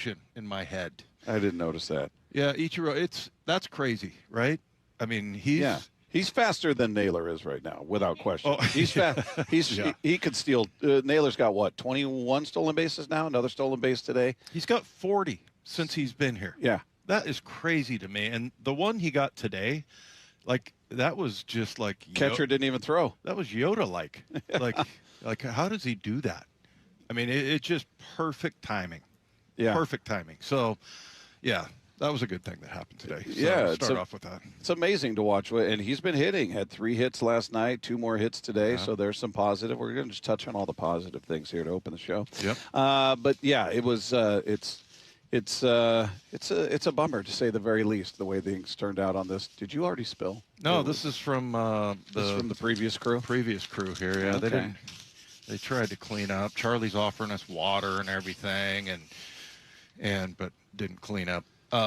explosion in my head. I didn't notice that. Yeah, Ichiro, that's crazy, right? I mean, he's faster than Naylor is right now, without question. Oh, He's fast. He could steal. Naylor's got what, 21 stolen bases now? Another stolen base today. He's got 40 since he's been here. Yeah, that is crazy to me. And the one he got today, like that was just like catcher didn't even throw. That was Yoda-like. like how does he do that? I mean, it's just perfect timing. Yeah, perfect timing. So, yeah. That was a good thing that happened today. So yeah, start off with that. It's amazing to watch, and he's been hitting. Had 3 hits last night, 2 more hits today. So there's some positive. We're going to just touch on all the positive things here to open the show. Yep. But yeah, it was. It's a bummer to say the very least. The way things turned out on this. Did you already spill? No, this is from the previous crew. Previous crew here. Yeah, okay. They didn't. They tried to clean up. Charlie's offering us water and everything, but didn't clean up.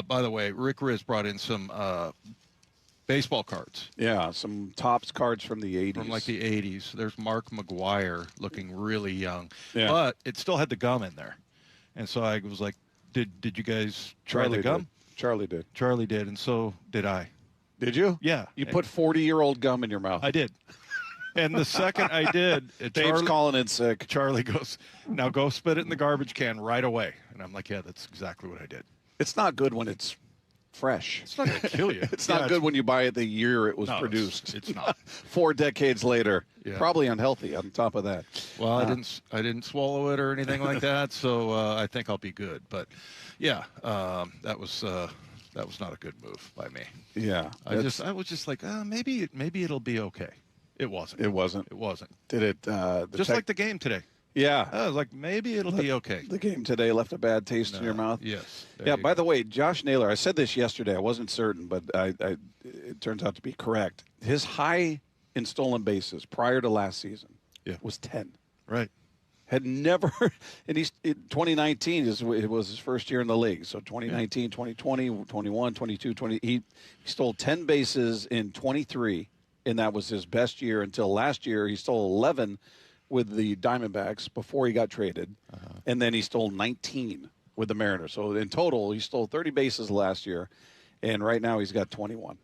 By the way, Rick Riz brought in some baseball cards. Yeah, some Topps cards from the 80s. From like the 80s. There's Mark McGuire looking really young. Yeah. But it still had the gum in there. And so I was like, did you guys try the gum? Charlie did. Charlie did, and so did I. Did you? Yeah. You put 40-year-old gum in your mouth. I did. And the second I did, Dave's calling in sick. Charlie goes, now go spit it in the garbage can right away. And I'm like, yeah, that's exactly what I did. It's not good when it's fresh. It's not going to kill you. It's not good when you buy it the year it was produced. It's not. 4 decades later. Yeah. Probably unhealthy on top of that. Well, I didn't swallow it or anything like that, so I think I'll be good. But yeah, that was not a good move by me. Yeah. I was just like, maybe it'll be okay. It wasn't. It wasn't. It wasn't. Did it? Just like the game today. Yeah. I was like, maybe it'll be okay. The game today left a bad taste in your mouth. Yes. Yeah. By the way, Josh Naylor, I said this yesterday. I wasn't certain, but it turns out to be correct. His high in stolen bases prior to last season was 10. Right. Had never, and 2019 it was his first year in the league. So 2019, 2020, 21, 22, 20. He stole 10 bases in 23, and that was his best year until last year. He stole 11 with the Diamondbacks before he got traded, and then he stole 19 with the Mariners. So in total, he stole 30 bases last year, and right now he's got 21.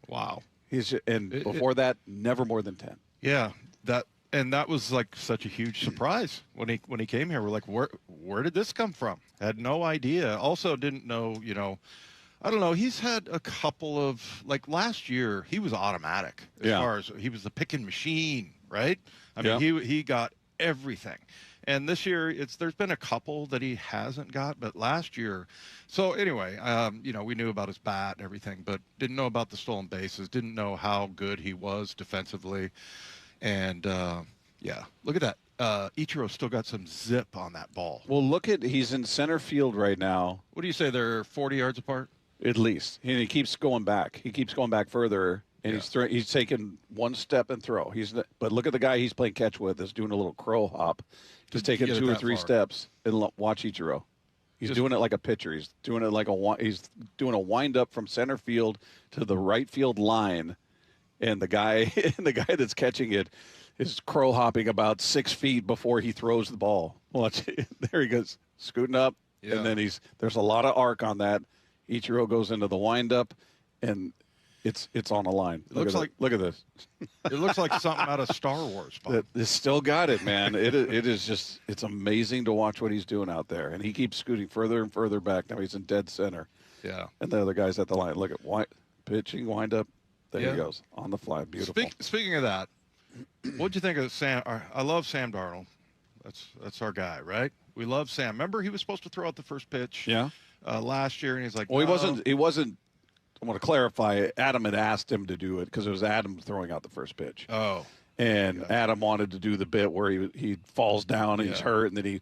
Wow. Before that, never more than 10. Yeah, that was like such a huge surprise when he came here. We're like, where did this come from? Had no idea. Also didn't know, I don't know. He's had a couple of, like last year, he was automatic as far as he was the picking machine, right? I mean, he got everything. And this year, there's been a couple that he hasn't got, but last year. So anyway, we knew about his bat and everything, but didn't know about the stolen bases, didn't know how good he was defensively. And, look at that. Ichiro still got some zip on that ball. Well, he's in center field right now. What do you say, they're 40 yards apart? At least. And he keeps going back. He keeps going back further, and he's taking one step and throw. But look at the guy he's playing catch with is doing a little crow hop. He's taking 2 or 3 steps, and watch Ichiro. He's doing it like a pitcher. He's doing it like he's doing a wind up from center field to the right field line, and the guy that's catching it is crow hopping about 6 feet before he throws the ball. Watch, there he goes, scooting up, and then there's a lot of arc on that. Ichiro goes into the windup, and it's on a line. Look at this. It looks like something out of Star Wars. It's still got it, man. It is just, it's amazing to watch what he's doing out there, and he keeps scooting further and further back. Now he's in dead center. Yeah. And the other guy's at the line. Look at pitching windup. There he goes on the fly. Beautiful. Speaking of that, what'd you think of Sam? I love Sam Darnold. That's our guy, right? We love Sam. Remember, he was supposed to throw out the first pitch. Yeah. Last year, and he's like, well, he wasn't. I want to clarify. Adam had asked him to do it because it was Adam throwing out the first pitch. Oh. And Adam wanted to do the bit where he falls down and he's hurt, and then he,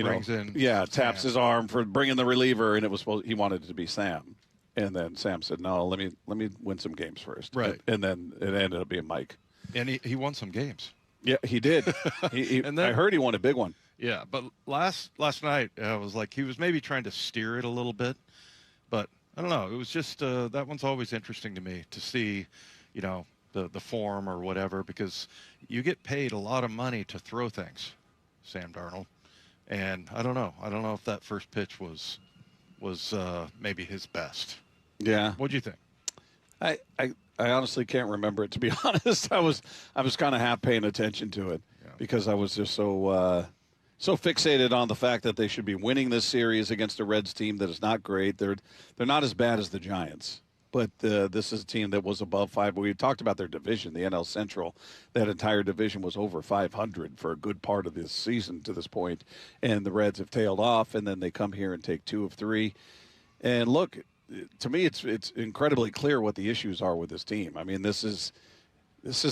brings in taps his arm for bringing the reliever, and he wanted it to be Sam, and then Sam said, "No, let me win some games first." Right. And then it ended up being Mike. And he won some games. Yeah, he did. And then, I heard he won a big one. Yeah, but last night I was like, he was maybe trying to steer it a little bit, but I don't know. It was just that one's always interesting to me to see, the form or whatever, because you get paid a lot of money to throw things, Sam Darnold, and I don't know if that first pitch was was maybe his best. Yeah. What do you think? I honestly can't remember it, to be honest. I was kind of half paying attention to it because I was just so fixated on the fact that they should be winning this series against a Reds team that is not great. They're not as bad as the Giants, but this is a team that was above 5. We talked about their division, the NL Central. That entire division was over 500 for a good part of this season to this point, and the Reds have tailed off, and then they come here and take 2 of 3. And look, to me, it's incredibly clear what the issues are with this team. I mean, this is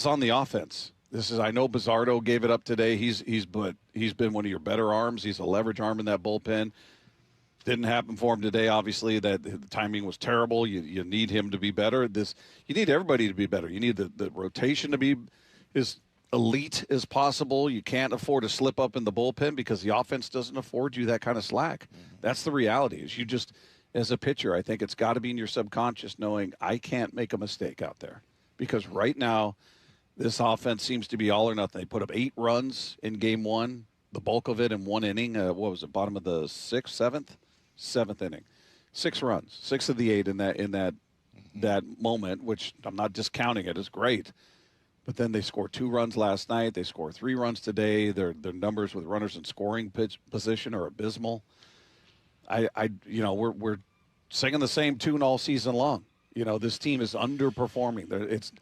on the offense. I know Bizzardo gave it up today. He's been one of your better arms. He's a leverage arm in that bullpen. Didn't happen for him today. Obviously, that the timing was terrible. You need him to be better. You need everybody to be better. You need the rotation to be as elite as possible. You can't afford to slip up in the bullpen because the offense doesn't afford you that kind of slack. That's the reality. Is you just, as a pitcher, I think it's got to be in your subconscious knowing I can't make a mistake out there. Because right now, this offense seems to be all or nothing. They put up 8 runs in game 1, the bulk of it in 1 inning. What was it, bottom of the 6th, 7th inning. 6 runs, 6 of the 8 in that moment, which I'm not discounting it. It's great. But then they scored 2 runs last night. They scored 3 runs today. Their numbers with runners in scoring position are abysmal. We're singing the same tune all season long. This team is underperforming.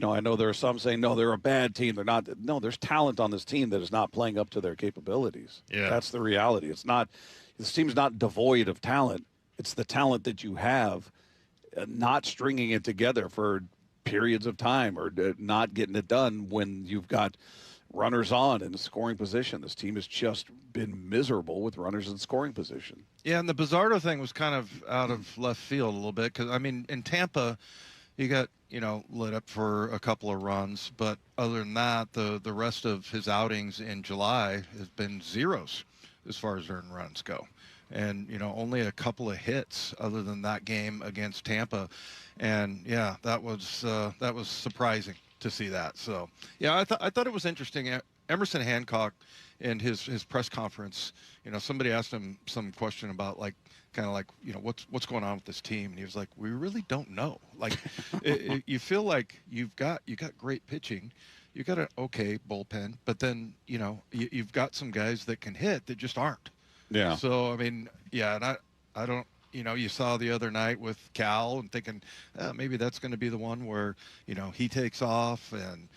I know there are some saying, no, they're a bad team. They're not. No, there's talent on this team that is not playing up to their capabilities. Yeah. That's the reality. This team's not devoid of talent. It's the talent that you have, not stringing it together for periods of time or not getting it done when you've got runners on in the scoring position. This team has just been miserable with runners in scoring position. Yeah, and the Bizzardo thing was kind of out of left field a little bit because, I mean, in Tampa, he got, lit up for a couple of runs. But other than that, the rest of his outings in July has been zeros as far as earned runs go. And, only a couple of hits other than that game against Tampa. And, yeah, that was surprising to see that. So, yeah, I thought it was interesting. Emerson Hancock in his press conference, somebody asked him some question about what's going on with this team, and he was like, we really don't know. Like, you feel like you got great pitching, you got an okay bullpen, but then you've got some guys that can hit that just aren't. Yeah. So I mean, yeah, and I don't. You saw the other night with Cal and thinking maybe that's going to be the one where, he takes off. And,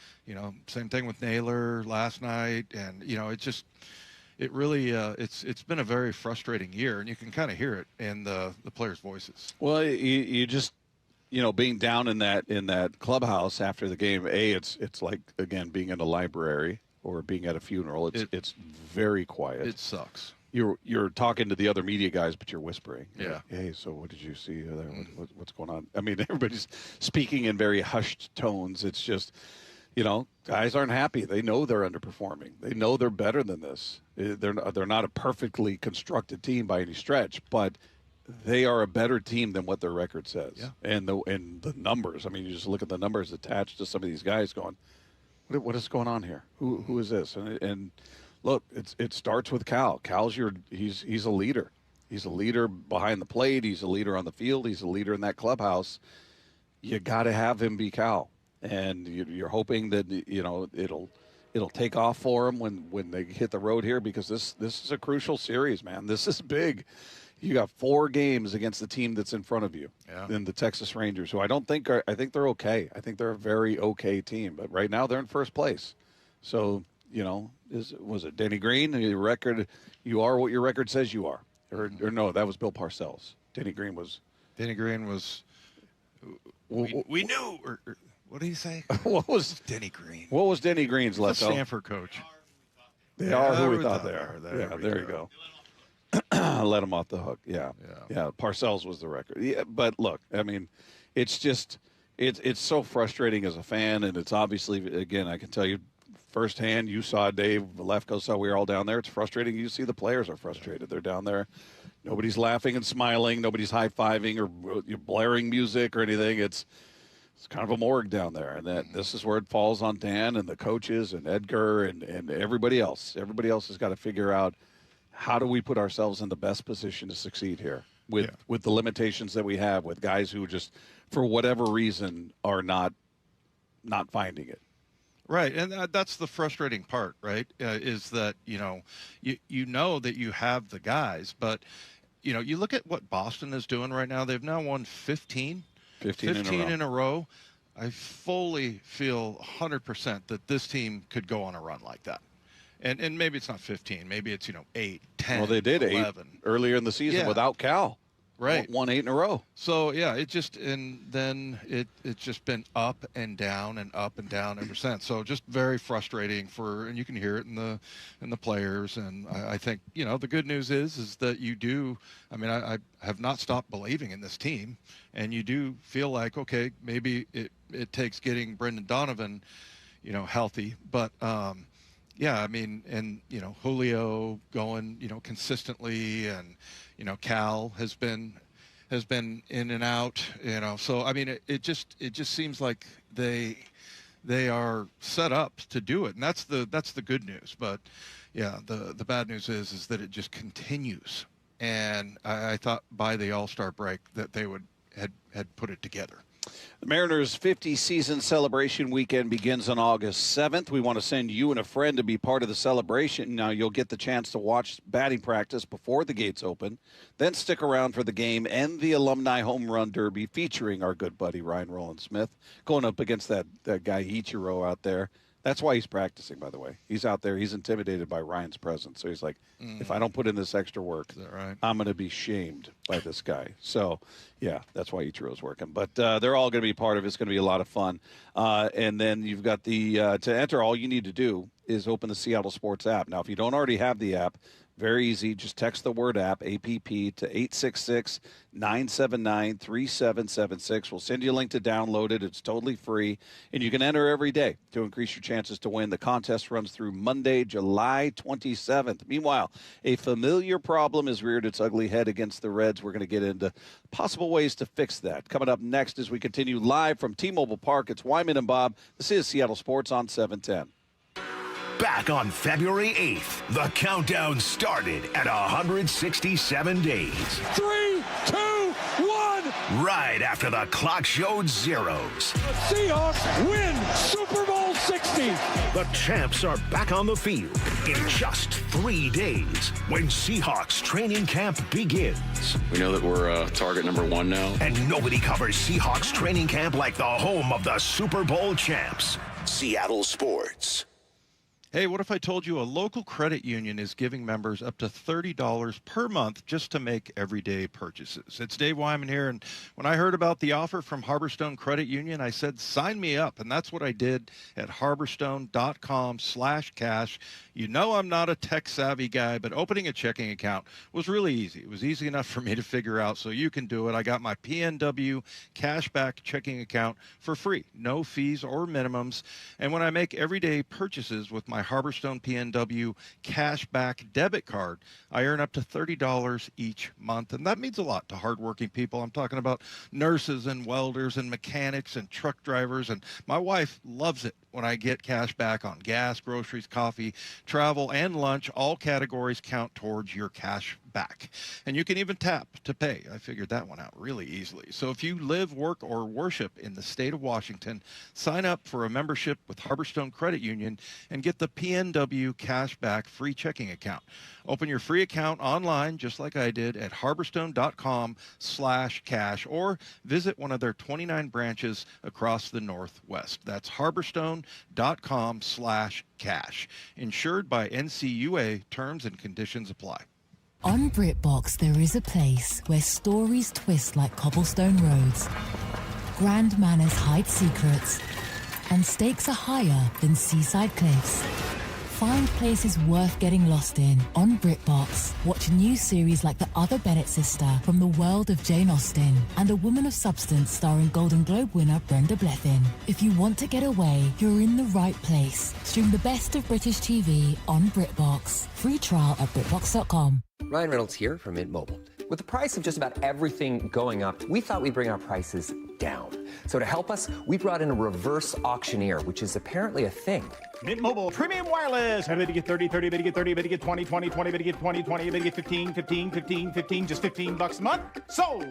same thing with Naylor last night. And, it really it's been a very frustrating year. And you can kind of hear it in the players' voices. Well, you just, being down in that clubhouse after the game, it's like, again, being in a library or being at a funeral. It's very quiet. It sucks. You're talking to the other media guys, but you're whispering. Yeah. Hey, so what did you see there? What's going on? I mean, everybody's speaking in very hushed tones. It's just, guys aren't happy. They know they're underperforming. They know they're better than this. They're not a perfectly constructed team by any stretch, but they are a better team than what their record says. Yeah. And the numbers. I mean, you just look at the numbers attached to some of these guys going, what is going on here? Who is this? And look, it starts with Cal. Cal's he's a leader. He's a leader behind the plate. He's a leader on the field. He's a leader in that clubhouse. You got to have him be Cal, and you're hoping that it'll take off for him when they hit the road here, because this is a crucial series, man. This is big. You got 4 games against the team that's in front of you, in the Texas Rangers, who I think they're okay. I think they're a very okay team, but right now they're in first place. So. Was it Denny Green? Your record, you are what your record says you are. Or no, that was Bill Parcells. Denny Green was. We knew. Or what did he say? What was Denny Green? What was Denny Green's left? The Stanford coach. They are who we thought they are. There you go. Let him off the hook. Yeah. Parcells was the record. Yeah, but look, I mean, it's just it's so frustrating as a fan, and it's obviously, again, I can tell you firsthand. You saw Dave Lefko, saw we were all down there. It's frustrating. You see the players are frustrated. They're down there. Nobody's laughing and smiling. Nobody's high-fiving or blaring music or anything. It's kind of a morgue down there. And this is where it falls on Dan and the coaches and Edgar and everybody else. Everybody else has got to figure out, how do we put ourselves in the best position to succeed here? with the limitations that we have, with guys who just, for whatever reason, are not finding it. Right, and that's the frustrating part, right? Is that you know that you have the guys, but you look at what Boston is doing right now. They've now won 15 in a row. I fully feel 100% that this team could go on a run like that. And maybe it's not 15. Maybe it's 8, 10. Well, they did 11. 8 earlier in the season without Cal. Right. Won 8 in a row. So then it's just been up and down ever since. So just very frustrating and you can hear it in the players. And I think the good news is that you do. I mean, I have not stopped believing in this team, and you do feel like, okay, maybe it takes getting Brendan Donovan, healthy, but. Yeah, I mean, and Julio going, consistently, and Cal has been in and out, So I mean, it just seems like they are set up to do it, and that's the good news. But yeah, the bad news is that it just continues. And I thought by the All-Star break that they had put it together. The Mariners' 50th season celebration weekend begins on August 7th. We want to send you and a friend to be part of the celebration. Now, you'll get the chance to watch batting practice before the gates open, then stick around for the game and the Alumni Home Run Derby featuring our good buddy Ryan Rowland-Smith going up against that guy Ichiro out there. That's why he's practicing, by the way. He's out there. He's intimidated by Ryan's presence. So he's like, if I don't put in this extra work, right? I'm going to be shamed by this guy. So, yeah, that's why Ichiro's working. But they're all going to be part of it. It's going to be a lot of fun. And then you've got to enter, all you need to do is open the Seattle Sports app. Now, if you don't already have the app, very easy. Just text the word app, APP, to 866-979-3776. We'll send you a link to download it. It's totally free. And you can enter every day to increase your chances to win. The contest runs through Monday, July 27th. Meanwhile, a familiar problem has reared its ugly head against the Reds. We're going to get into possible ways to fix that. Coming up next as we continue live from T-Mobile Park, it's Wyman and Bob. This is Seattle Sports on 710. Back on February 8th, the countdown started at 167 days. 3, 2, 1. Right after the clock showed zeros. The Seahawks win Super Bowl 60. The champs are back on the field in just 3 days when Seahawks training camp begins. We know that we're target number 1 now. And nobody covers Seahawks training camp like the home of the Super Bowl champs. Seattle Sports. Hey, what if I told you a local credit union is giving members up to $30 per month just to make everyday purchases? It's Dave Wyman here, and when I heard about the offer from Harborstone Credit Union, I said, sign me up, and that's what I did at harborstone.com/cash. You know I'm not a tech-savvy guy, but opening a checking account was really easy. It was easy enough for me to figure out, so you can do it. I got my PNW cashback checking account for free, no fees or minimums, and when I make everyday purchases with my Harborstone PNW cashback debit card, I earn up to $30 each month, and that means a lot to hardworking people. I'm talking about nurses and welders and mechanics and truck drivers, and my wife loves it when I get cash back on gas, groceries, coffee, travel, and lunch. All categories count towards your cash back. And you can even tap to pay. I figured that one out really easily. So if you live, work, or worship in the state of Washington, sign up for a membership with Harborstone Credit Union and get the PNW Cashback free checking account. Open your free account online, just like I did, at harborstone.com/cash, or visit one of their 29 branches across the Northwest. That's harborstone.com/cash. Insured by NCUA. Terms and conditions apply. On BritBox, there is a place where stories twist like cobblestone roads, grand manners hide secrets, and stakes are higher than seaside cliffs. Find places worth getting lost in on BritBox. Watch new series like The Other Bennett Sister from the world of Jane Austen and A Woman of Substance starring Golden Globe winner Brenda Blethyn. If you want to get away, you're in the right place. Stream the best of British TV on BritBox. Free trial at BritBox.com. Ryan Reynolds here from Mint Mobile. With the price of just about everything going up, we thought we'd bring our prices down. So to help us, we brought in a reverse auctioneer, which is apparently a thing. Mint Mobile Premium Wireless. How to get 30, 30, to get 30, to get 20, 20, 20, to get 20, 20, to get 15, 15, 15, 15, just $15 a month. Sold!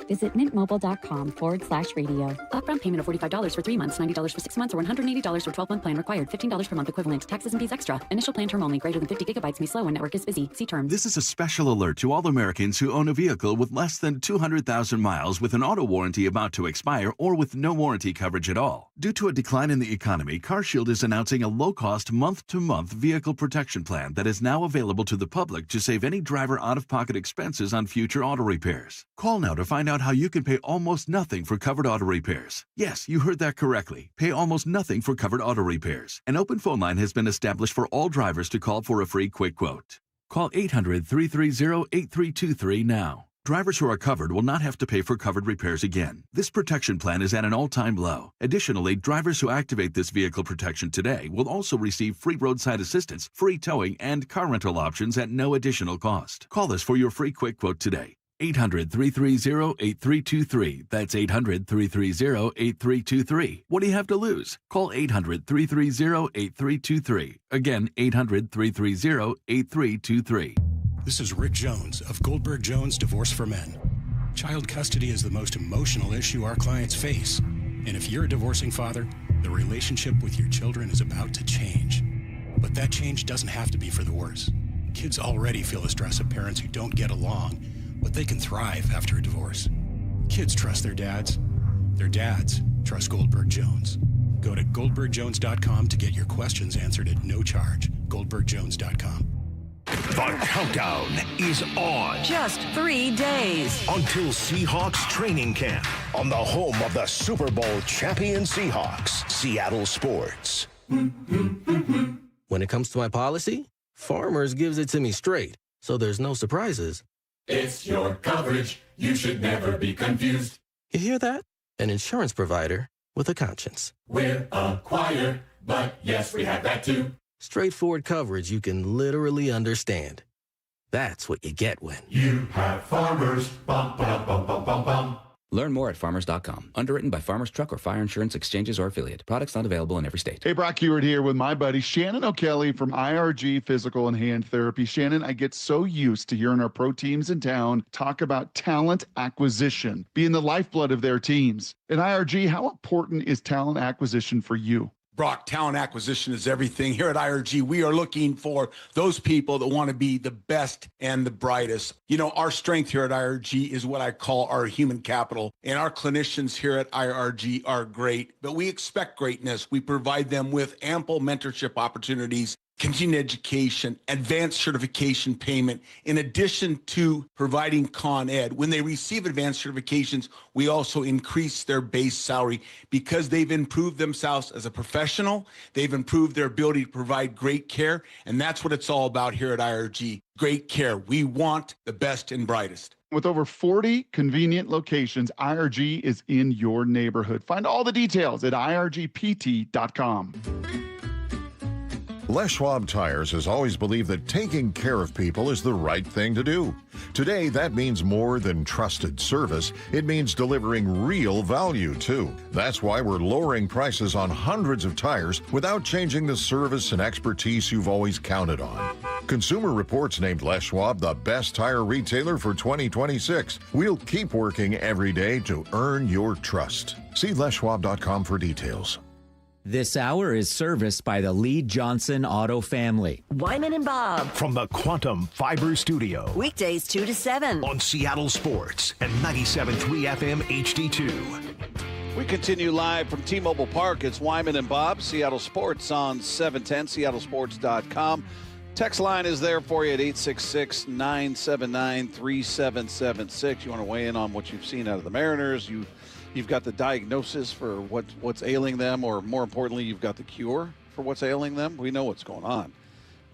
Visit mintmobile.com/radio. Upfront payment of $45 for 3 months, $90 for 6 months, or $180 for 12-month plan required. $15 per month equivalent. Taxes and fees extra. Initial plan term only. Greater than 50 gigabytes may slow when network is busy. See terms. This is a special alert to all Americans who own a vehicle with less than 200,000 miles with an auto warranty about to expire or with no warranty coverage at all. Due to a decline in the economy, CarShield is announcing a low-cost month-to-month vehicle protection plan that is now available to the public to save any driver out-of-pocket expenses on future auto repairs. Call now to find out how you can pay almost nothing for covered auto repairs. Yes, you heard that correctly. Pay almost nothing for covered auto repairs. An open phone line has been established for all drivers to call for a free quick quote. Call 800-330-8323 now. Drivers who are covered will not have to pay for covered repairs again. This protection plan is at an all-time low. Additionally, drivers who activate this vehicle protection today will also receive free roadside assistance, free towing, and car rental options at no additional cost. Call us for your free quick quote today. 800-330-8323. That's 800-330-8323. What do you have to lose? Call 800-330-8323. Again, 800-330-8323. This is Rick Jones of Goldberg Jones Divorce for Men. Child custody is the most emotional issue our clients face. And if you're a divorcing father, the relationship with your children is about to change. But that change doesn't have to be for the worse. Kids already feel the stress of parents who don't get along, but they can thrive after a divorce. Kids trust their dads. Their dads trust Goldberg Jones. Go to goldbergjones.com to get your questions answered at no charge. goldbergjones.com. The countdown is on. Just 3 days Until Seahawks training camp on the home of the Super Bowl champion Seahawks, Seattle Sports. When it comes to my policy, Farmers gives it to me straight, so there's no surprises. It's your coverage. You should never be confused. You hear that? An insurance provider with a conscience. We're a choir, but yes, we have that too. Straightforward coverage you can literally understand. That's what you get when you have Farmers. Bum, bum, bum, bum, bum, bum. Learn more at farmers.com. Underwritten by Farmers Truck or Fire Insurance Exchanges or Affiliate. Products not available in every state. Hey, Brock Hewitt here with my buddy Shannon O'Kelly from IRG Physical and Hand Therapy. Shannon, I get so used to hearing our pro teams in town talk about talent acquisition, being the lifeblood of their teams. At IRG, how important is talent acquisition for you? Brock, talent acquisition is everything. Here at IRG, we are looking for those people that want to be the best and the brightest. You know, our strength here at IRG is what I call our human capital. And our clinicians here at IRG are great, but we expect greatness. We provide them with ample mentorship opportunities, continuing education, advanced certification payment, in addition to providing Con Ed. When they receive advanced certifications, we also increase their base salary because they've improved themselves as a professional. They've improved their ability to provide great care, and that's what it's all about here at IRG. Great care. We want the best and brightest. With over 40 convenient locations, IRG is in your neighborhood. Find all the details at irgpt.com. Les Schwab Tires has always believed that taking care of people is the right thing to do. Today, that means more than trusted service. It means delivering real value, too. That's why we're lowering prices on hundreds of tires without changing the service and expertise you've always counted on. Consumer Reports named Les Schwab the best tire retailer for 2026. We'll keep working every day to earn your trust. See leschwab.com for details. This hour is serviced by the Lee Johnson Auto family. Wyman and Bob. From the Quantum Fiber Studio. Weekdays 2 to 7. On Seattle Sports and 97.3 FM HD2. We continue live from T-Mobile Park. It's Wyman and Bob, Seattle Sports on 710, seattlesports.com. Text line is there for you at 866-979-3776. You want to weigh in on what you've seen out of the Mariners. You've got the diagnosis for what's ailing them, or more importantly, you've got the cure for what's ailing them. We know what's going on.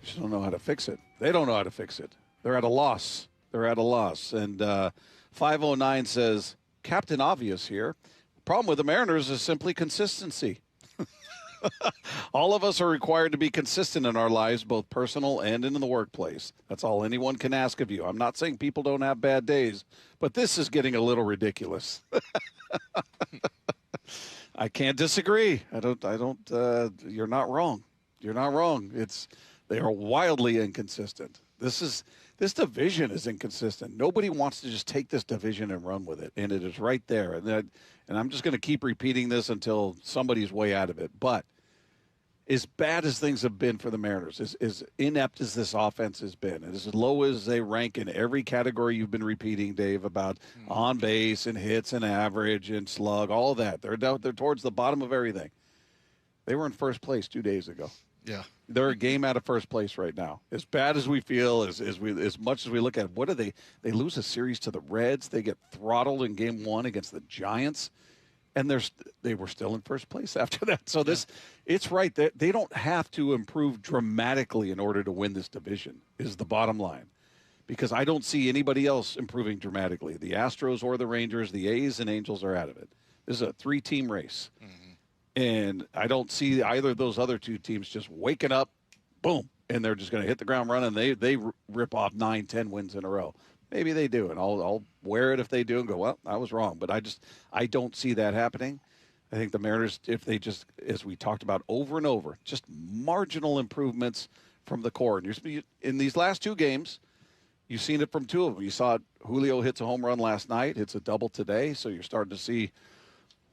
We just don't know how to fix it. They don't know how to fix it. They're at a loss. And 509 says, Captain Obvious here. The problem with the Mariners is simply consistency. All of us are required to be consistent in our lives, both personal and in the workplace. That's all anyone can ask of you. I'm not saying people don't have bad days, but this is getting a little ridiculous. I can't disagree. I don't, you're not wrong. You're not wrong. They are wildly inconsistent. This division is inconsistent. Nobody wants to just take this division and run with it, and it is right there. And I'm just going to keep repeating this until somebody's way out of it. But as bad as things have been for the Mariners, as inept as this offense has been, and as low as they rank in every category you've been repeating, Dave, about on base and hits and average and slug, all of that, they're towards the bottom of everything. They were in first place 2 days ago. Yeah. They're a game out of first place right now. As bad as we feel, as much as we look at what are they lose a series to the Reds. They get throttled in game 1 against the Giants, and they were still in first place after that. So it's right. They don't have to improve dramatically in order to win this division is the bottom line, because I don't see anybody else improving dramatically. The Astros or the Rangers, the A's and Angels are out of it. This is a 3-team race. Mm-hmm. And I don't see either of those other 2 teams just waking up, boom, and they're just going to hit the ground running. They rip off 9-10 wins in a row. Maybe they do, and I'll wear it if they do and go, well, I was wrong. But I don't see that happening. I think the Mariners, if they just, as we talked about over and over, just marginal improvements from the core. And in these last 2 games, you've seen it from 2 of them. You saw Julio hits a home run last night, hits a double today, so you're starting to see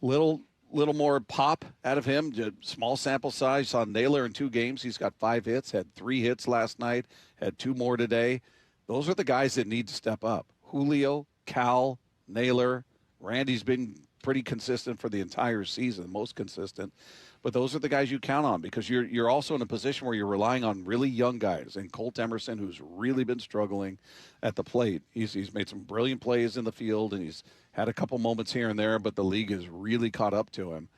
little more pop out of him. Small sample size. Saw Naylor in 2 games. He's got 5 hits, had 3 hits last night, had 2 more today. Those are the guys that need to step up. Julio, Cal, Naylor. Randy's been pretty consistent for the entire season, most consistent. But those are the guys you count on, because you're also in a position where you're relying on really young guys. And Colt Emerson, who's really been struggling at the plate. He's made some brilliant plays in the field, and he's had a couple moments here and there, but the league has really caught up to him.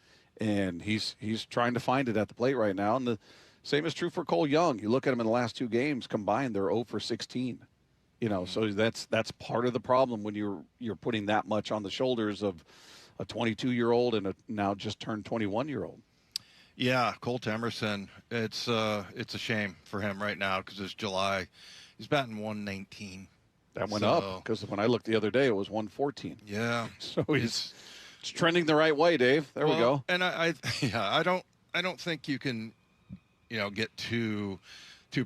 And he's trying to find it at the plate right now. And the same is true for Cole Young. You look at him in the last 2 games combined, they're 0 for 16. So that's part of the problem when you're putting that much on the shoulders of a 22-year-old and a now just turned 21-year-old. Yeah, Colt Emerson. It's a shame for him right now, because it's July. He's batting 119. That went up, because when I looked the other day, it was 114. Yeah. So it's trending the right way, Dave. There we go. And I don't think you can, get too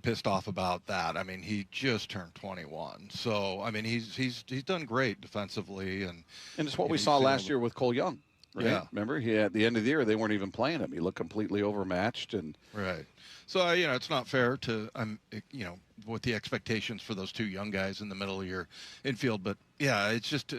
pissed off about that. I mean, he just turned 21, so I mean, he's done great defensively, and it's what we saw last year with Cole Young. Right? Yeah. Remember, at the end of the year, they weren't even playing him. He looked completely overmatched, and right. So it's not fair to with the expectations for those 2 young guys in the middle of your infield, but yeah, it's just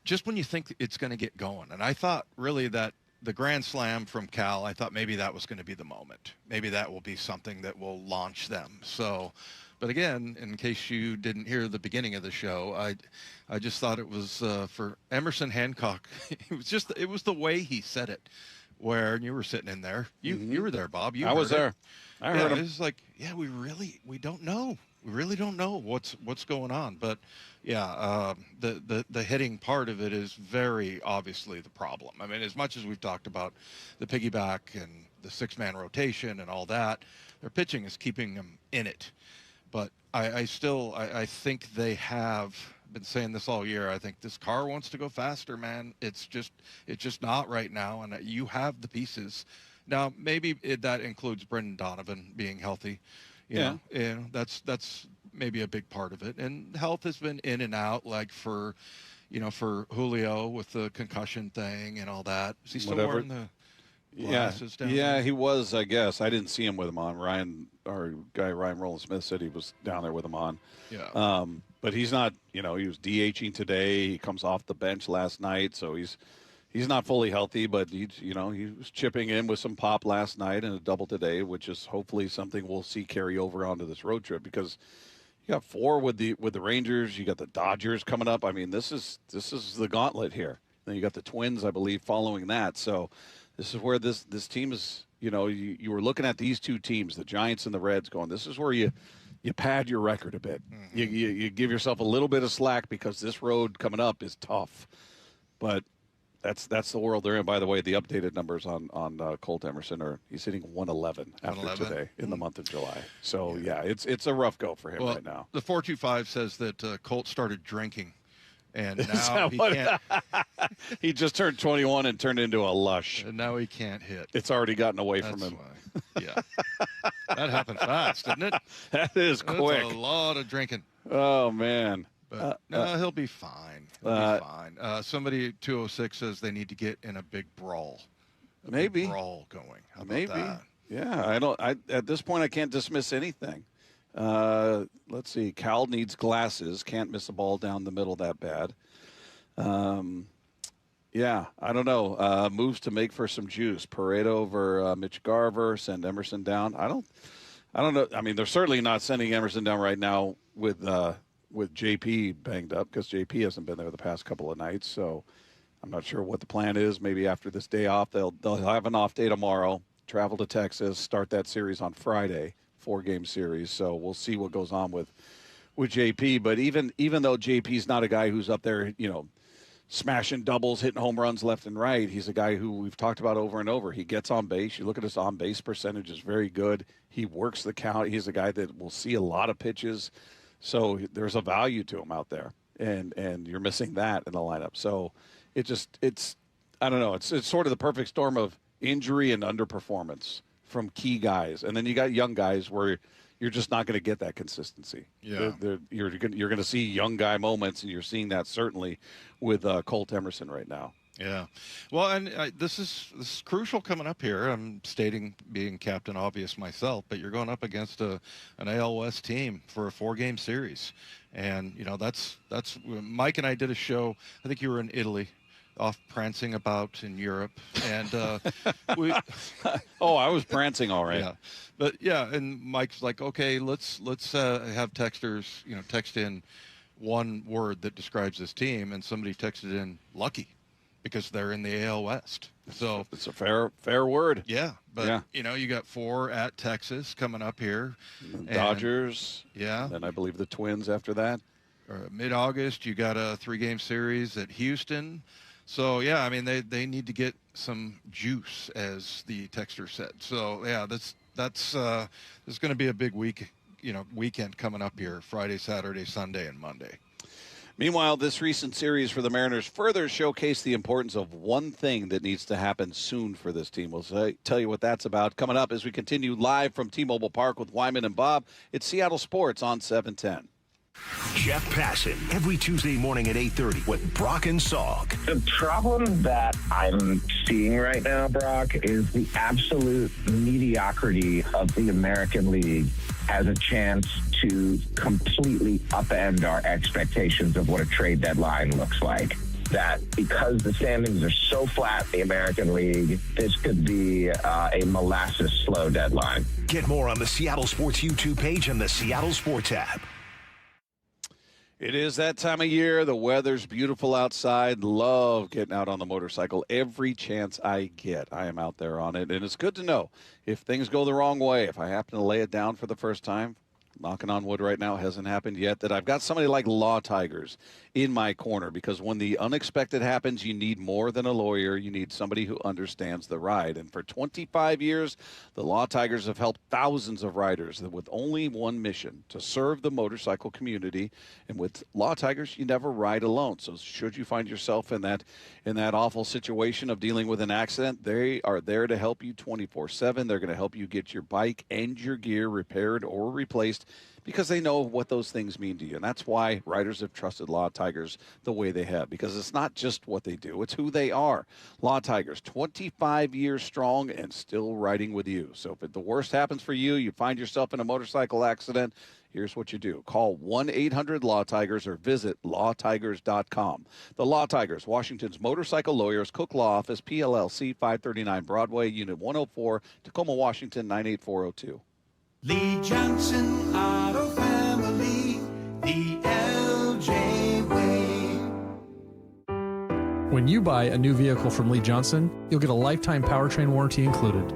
just when you think it's going to get going, and I thought really that the grand slam from Cal, I thought maybe that was going to be the moment. Maybe that will be something that will launch them. So, but again, in case you didn't hear the beginning of the show, I just thought it was for Emerson Hancock. It was the way he said it, where you were sitting in there. You were there, Bob. I was there. I heard him. It's like, yeah, we don't know. We really don't know what's going on. But yeah, the hitting part of it is very obviously the problem. I mean, as much as we've talked about the piggyback and the 6-man rotation and all that, their pitching is keeping them in it. But I think they have been saying this all year. I think this car wants to go faster, man. It's just not right now, and you have the pieces. Now, maybe that includes Brendan Donovan being healthy. You know, that's maybe a big part of it. And health has been in and out, like for Julio with the concussion thing and all that. Is he still wearing the glasses down there? Yeah, he was, I guess. I didn't see him with him on. Our guy Ryan Rowland-Smith said he was down there with him on. Yeah. But he's not, he was DHing today. He comes off the bench last night, so he's not fully healthy, but he was chipping in with some pop last night and a double today, which is hopefully something we'll see carry over onto this road trip, because you got 4 with the Rangers, you got the Dodgers coming up. I mean, this is the gauntlet here. Then you got the Twins, I believe, following that. So this is where this team is. You were looking at these 2 teams, the Giants and the Reds, going, this is where you pad your record a bit. Mm-hmm. You give yourself a little bit of slack, because this road coming up is tough. But that's the world they're in. By the way, the updated numbers on Colt Emerson he's hitting 111 after today in the month of July. So yeah, it's a rough go for him right now. The 425 says that Colt started drinking And now he can't. He just turned 21 and turned into a lush. And now he can't hit. It's already gotten away from him. Why. Yeah. That happened fast, didn't it? That is quick. That's a lot of drinking. Oh, man. But no, he'll be fine. He'll be fine. Somebody 206 says they need to get in a big brawl. Maybe. Big brawl going. How about Maybe. that? Yeah. At this point, I can't dismiss anything. Let's see. Cal needs glasses. Can't miss a ball down the middle that bad. Yeah, I don't know. Moves to make for some juice. Pareto over Mitch Garver. Send Emerson down. I don't know. I mean, they're certainly not sending Emerson down right now with JP banged up, because JP hasn't been there the past couple of nights. So I'm not sure what the plan is. Maybe after this day off, they'll have an off day tomorrow. Travel to Texas. Start that series on Friday. 4-game series. So we'll see what goes on with JP. But even though JP's not a guy who's up there, smashing doubles, hitting home runs left and right, he's a guy who we've talked about over and over. He gets on base. You look at his on base percentage is very good. He works the count. He's a guy that will see a lot of pitches. So there's a value to him out there. And you're missing that in the lineup. So it's I don't know. It's sort of the perfect storm of injury and underperformance from key guys. And then you got young guys where you're just not going to get that consistency. Yeah. You're going to see young guy moments, and you're seeing that certainly with Colt Emerson right now. Yeah. Well, and this is crucial coming up here. I'm stating being Captain Obvious myself, but you're going up against an AL West team for a 4-game series. And, that's Mike and I did a show. I think you were in Italy, off prancing about in Europe, and we. Oh, I was prancing all right. Yeah, but yeah, and Mike's like, okay, let's have texters, text in one word that describes this team, and somebody texted in lucky, because they're in the AL West. So it's a fair word. Yeah, but you got 4 at Texas coming up here, Dodgers. Yeah, and I believe the Twins after that. Mid-August, you got a 3-game series at Houston. So, yeah, I mean, they need to get some juice, as the texter said. So, yeah, that's there's going to be a big weekend coming up here, Friday, Saturday, Sunday, and Monday. Meanwhile, this recent series for the Mariners further showcased the importance of one thing that needs to happen soon for this team. We'll tell you what that's about coming up as we continue live from T-Mobile Park with Wyman and Bob. It's Seattle Sports on 710. Jeff Passan, every Tuesday morning at 8:30 with Brock and Salk. The problem that I'm seeing right now, Brock, is the absolute mediocrity of the American League has a chance to completely upend our expectations of what a trade deadline looks like. That because the standings are so flat in the American League, this could be a molasses slow deadline. Get more on the Seattle Sports YouTube page and the Seattle Sports app. It is that time of year. The weather's beautiful outside. Love getting out on the motorcycle every chance I get. I am out there on it, and it's good to know if things go the wrong way, if I happen to lay it down for the first time, knocking on wood right now, hasn't happened yet, that I've got somebody like Law Tigers in my corner, because when the unexpected happens, you need more than a lawyer. You need somebody who understands the ride. And for 25 years, the Law Tigers have helped thousands of riders with only one mission: to serve the motorcycle community. And with Law Tigers, you never ride alone. So should you find yourself in that awful situation of dealing with an accident, they are there to help you 24/7. They're going to help you get your bike and your gear repaired or replaced, because they know what those things mean to you. And that's why riders have trusted Law Tigers the way they have, because it's not just what they do, it's who they are. Law Tigers, 25 years strong and still riding with you. So if the worst happens for you, you find yourself in a motorcycle accident, here's what you do. Call 1-800-LAW-TIGERS or visit lawtigers.com. The Law Tigers, Washington's motorcycle lawyers, Cook Law Office, PLLC, 539 Broadway, Unit 104, Tacoma, Washington, 98402. Lee Johnson Auto Family, the LJ way. When you buy a new vehicle from Lee Johnson, you'll get a lifetime powertrain warranty included.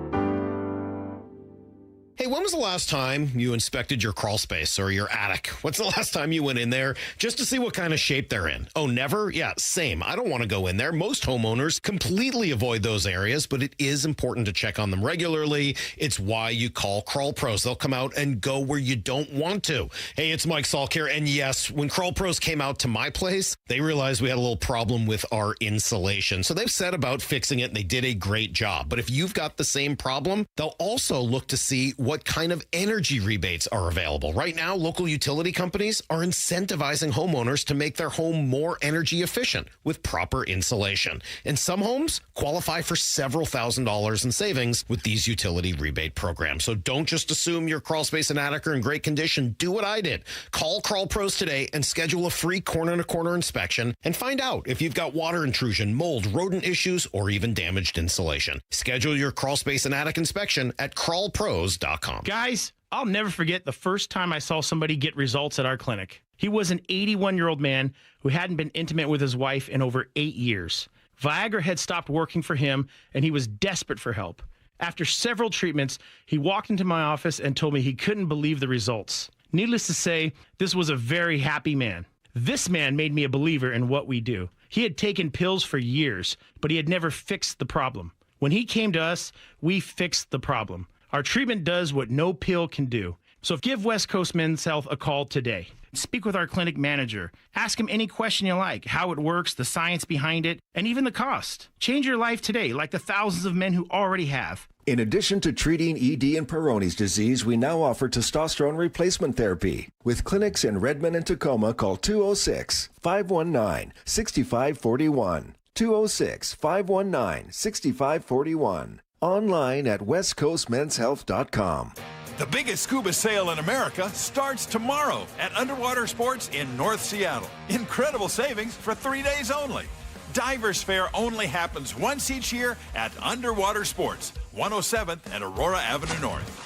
Hey, when was the last time you inspected your crawl space or your attic? What's the last time you went in there just to see what kind of shape they're in? Oh, never? Yeah, same. I don't want to go in there. Most homeowners completely avoid those areas, but it is important to check on them regularly. It's why you call Crawl Pros. They'll come out and go where you don't want to. Hey, it's Mike Salk here. And yes, when Crawl Pros came out to my place, they realized we had a little problem with our insulation. So they've set about fixing it, and they did a great job. But if you've got the same problem, they'll also look to see what kind of energy rebates are available. Right now, local utility companies are incentivizing homeowners to make their home more energy efficient with proper insulation. And some homes qualify for several $1,000s in savings with these utility rebate programs. So don't just assume your crawl space and attic are in great condition. Do what I did. Call Crawl Pros today and schedule a free corner-to-corner inspection and find out if you've got water intrusion, mold, rodent issues, or even damaged insulation. Schedule your crawl space and attic inspection at crawlpros.com. Guys, I'll never forget the first time I saw somebody get results at our clinic. He was an 81-year-old man who hadn't been intimate with his wife in over 8 years. Viagra had stopped working for him, and he was desperate for help. After several treatments, he walked into my office and told me he couldn't believe the results. Needless to say, this was a very happy man. This man made me a believer in what we do. He had taken pills for years, but he had never fixed the problem. When he came to us, we fixed the problem. Our treatment does what no pill can do. So give West Coast Men's Health a call today. Speak with our clinic manager. Ask him any question you like, how it works, the science behind it, and even the cost. Change your life today, like the thousands of men who already have. In addition to treating ED and Peyronie's disease, we now offer testosterone replacement therapy. With clinics in Redmond and Tacoma, call 206-519-6541. 206-519-6541. Online at westcoastmenshealth.com. The biggest scuba sale in America starts tomorrow at Underwater Sports in North Seattle. Incredible savings for 3 days only. Divers Fair only happens once each year at Underwater Sports, 107th and Aurora Avenue North.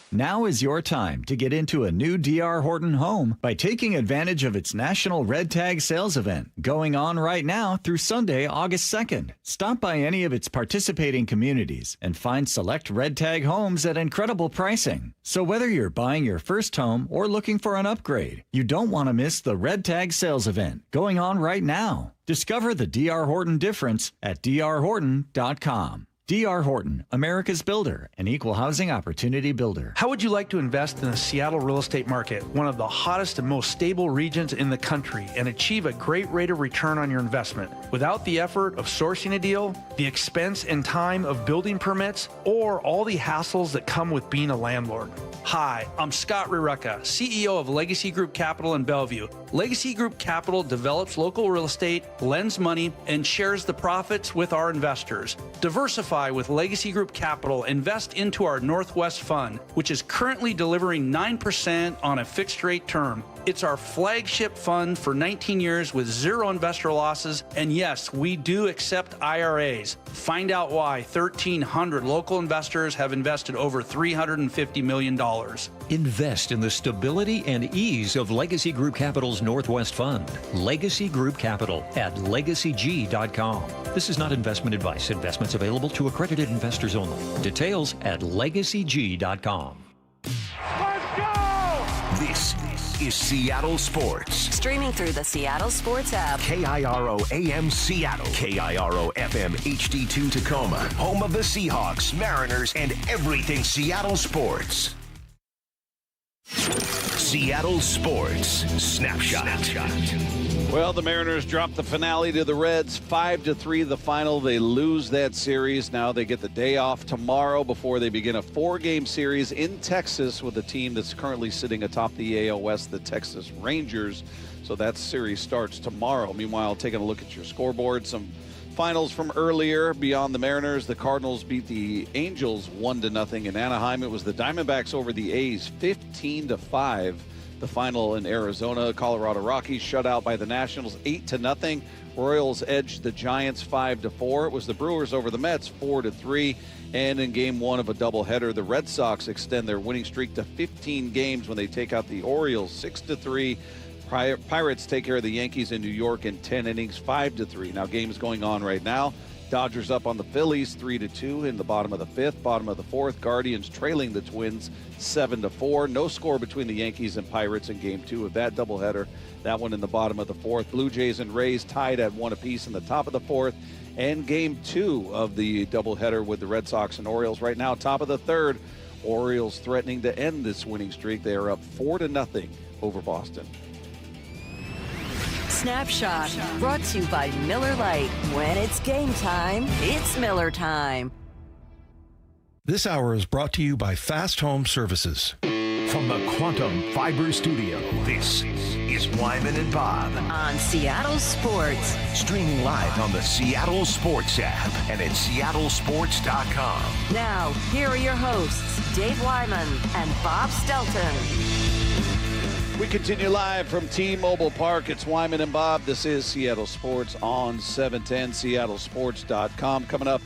Now is your time to get into a new D.R. Horton home by taking advantage of its National Red Tag Sales Event going on right now through Sunday, August 2nd. Stop by any of its participating communities and find select Red Tag homes at incredible pricing. So whether you're buying your first home or looking for an upgrade, you don't want to miss the Red Tag Sales Event going on right now. Discover the D.R. Horton difference at drhorton.com. D.R. Horton, America's builder, an equal housing opportunity builder. How would you like to invest in the Seattle real estate market, one of the hottest and most stable regions in the country, and achieve a great rate of return on your investment without the effort of sourcing a deal, the expense and time of building permits, or all the hassles that come with being a landlord? Hi, I'm Scott Rireka, CEO of Legacy Group Capital in Bellevue. Legacy Group Capital develops local real estate, lends money, and shares the profits with our investors. Diversify with Legacy Group Capital. Invest into our Northwest Fund, which is currently delivering 9% on a fixed rate term. It's our flagship fund for 19 years with zero investor losses. And yes, we do accept IRAs. Find out why 1,300 local investors have invested over $350 million. Invest in the stability and ease of Legacy Group Capital's Northwest Fund. Legacy Group Capital at legacyg.com. This is not investment advice. Investments available to accredited investors only. Details at legacyg.com. This is Seattle Sports. Streaming through the Seattle Sports app. KIRO AM Seattle. KIRO FM HD2 Tacoma. Home of the Seahawks, Mariners, and everything Seattle sports. Seattle Sports Snapshot. Well, the Mariners dropped the finale to the Reds, 5-3 the final. They lose that series. Now they get the day off tomorrow before they begin a 4-game series in Texas with a team that's currently sitting atop the AL West, the Texas Rangers. So that series starts tomorrow. Meanwhile, taking a look at your scoreboard, some finals from earlier. Beyond the Mariners, the Cardinals beat the Angels 1-0 in Anaheim. It was the Diamondbacks over the A's 15-5. The final in Arizona. Colorado Rockies shut out by the Nationals 8-0. Royals edged the Giants 5-4. It was the Brewers over the Mets 4-3. And in game one of a doubleheader, the Red Sox extend their winning streak to 15 games when they take out the Orioles 6-3. Pirates take care of the Yankees in New York in 10 innings, 5-3. Now, game's going on right now. Dodgers up on the Phillies 3-2 in the bottom of the fifth, bottom of the fourth. Guardians trailing the Twins 7-4. No score between the Yankees and Pirates in game 2 of that doubleheader. That one in the bottom of the fourth. Blue Jays and Rays tied at 1 apiece in the top of the fourth. And game 2 of the doubleheader with the Red Sox and Orioles. Right now, top of the third. Orioles threatening to end this winning streak. They are up 4-0 over Boston. Snapshot brought to you by Miller Lite. When it's game time, it's Miller time. This hour is brought to you by Fast Home Services. From the Quantum Fiber Studio, this is Wyman and Bob. On Seattle Sports. Streaming live on the Seattle Sports app and at seattlesports.com. Now, here are your hosts, Dave Wyman and Bob Stelton. We continue live from T-Mobile Park. It's Wyman and Bob. This is Seattle Sports on 710, seattlesports.com. Coming up,